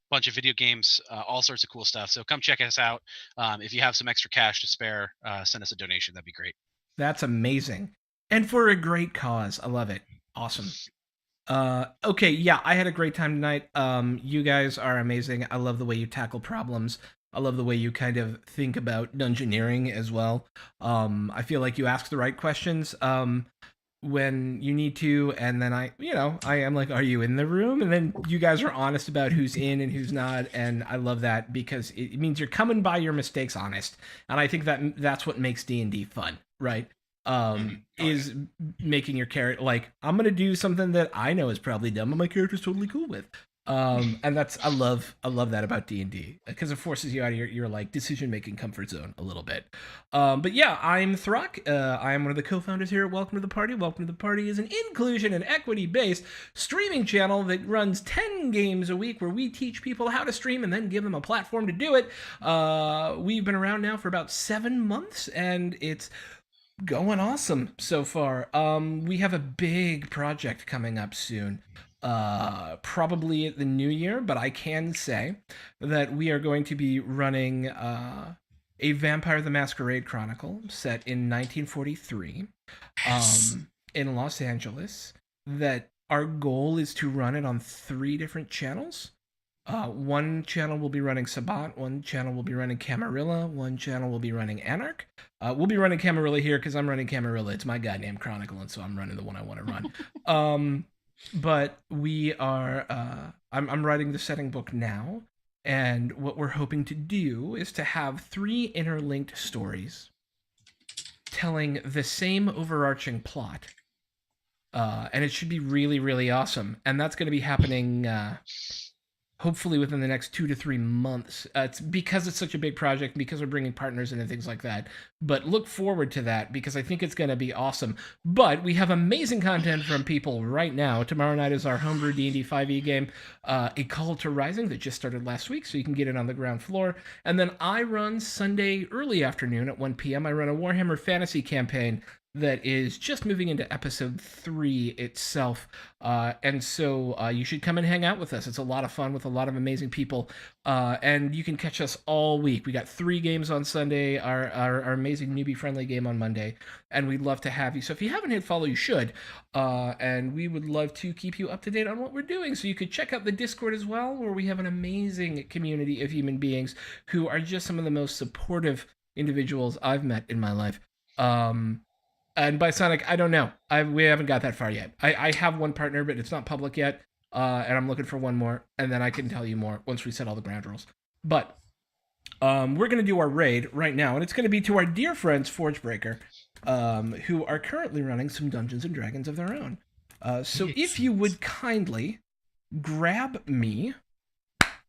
bunch of video games, all sorts of cool stuff. So come check us out. If you have some extra cash to spare, send us a donation. That'd be great. That's amazing. And for a great cause. I love it. Awesome. Okay, yeah, I had a great time tonight. You guys are amazing. I love the way you tackle problems. I love the way you kind of think about dungeoneering as well. I feel like you ask the right questions. when you need to, and then I am like, are you in the room? And then you guys are honest about who's in and who's not, and I love that because it means you're coming by your mistakes honest, and I think that's what makes D&D fun, right? Is making your character like, I'm gonna do something that I know is probably dumb, but my character's totally cool with. And that's I love that about D&D because it forces you out of your like decision making comfort zone a little bit. But yeah, I'm Throck. I am one of the co-founders here at Welcome to the Party. Welcome to the Party is an inclusion and equity based streaming channel that runs 10 games a week where we teach people how to stream and then give them a platform to do it. We've been around now for about 7 months, and it's going awesome so far. We have a big project coming up soon. Probably at the new year, but I can say that we are going to be running a Vampire the Masquerade Chronicle set in 1943 in Los Angeles. That our goal is to run it on 3 different channels. One channel will be running Sabbat, one channel will be running Camarilla, one channel will be running Anarch. We'll be running Camarilla here because I'm running Camarilla. It's my goddamn chronicle, and so I'm running the one I want to run. But we are, I'm writing the setting book now, and what we're hoping to do is to have 3 interlinked stories telling the same overarching plot. And it should be really, really awesome. And that's going to be happening hopefully within the next 2 to 3 months. It's because it's such a big project, because we're bringing partners in and things like that. But look forward to that because I think it's going to be awesome. But we have amazing content from people right now. Tomorrow night is our homebrew D&D 5e game, A Call to Rising, that just started last week, so you can get it on the ground floor. And then I run Sunday early afternoon at 1 p.m. I run a Warhammer Fantasy campaign that is just moving into episode 3 itself. And so you should come and hang out with us. It's a lot of fun with a lot of amazing people. And you can catch us all week. We got 3 games on Sunday, our amazing newbie-friendly game on Monday, and we'd love to have you. So if you haven't hit follow, you should. And we would love to keep you up to date on what we're doing. So you could check out the Discord as well, where we have an amazing community of human beings who are just some of the most supportive individuals I've met in my life. And by Sonic, I don't know. We haven't got that far yet. I have one partner, but it's not public yet. And I'm looking for one more. And then I can tell you more once we set all the ground rules. But we're going to do our raid right now. And it's going to be to our dear friends, Forgebreaker, who are currently running some Dungeons & Dragons of their own. So if you would kindly grab me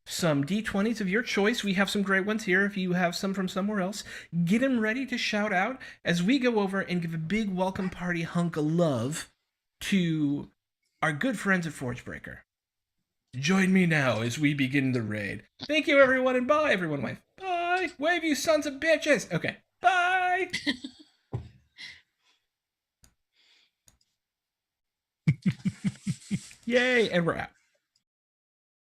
some D20s of your choice. We have some great ones here. If you have some from somewhere else, get them ready to shout out as we go over and give a big welcome party hunk of love to our good friends at Forgebreaker. Join me now as we begin the raid. Thank you, everyone, and bye, everyone. Wave. Bye. Wave, you sons of bitches. Okay. Bye. Yay, and we're out.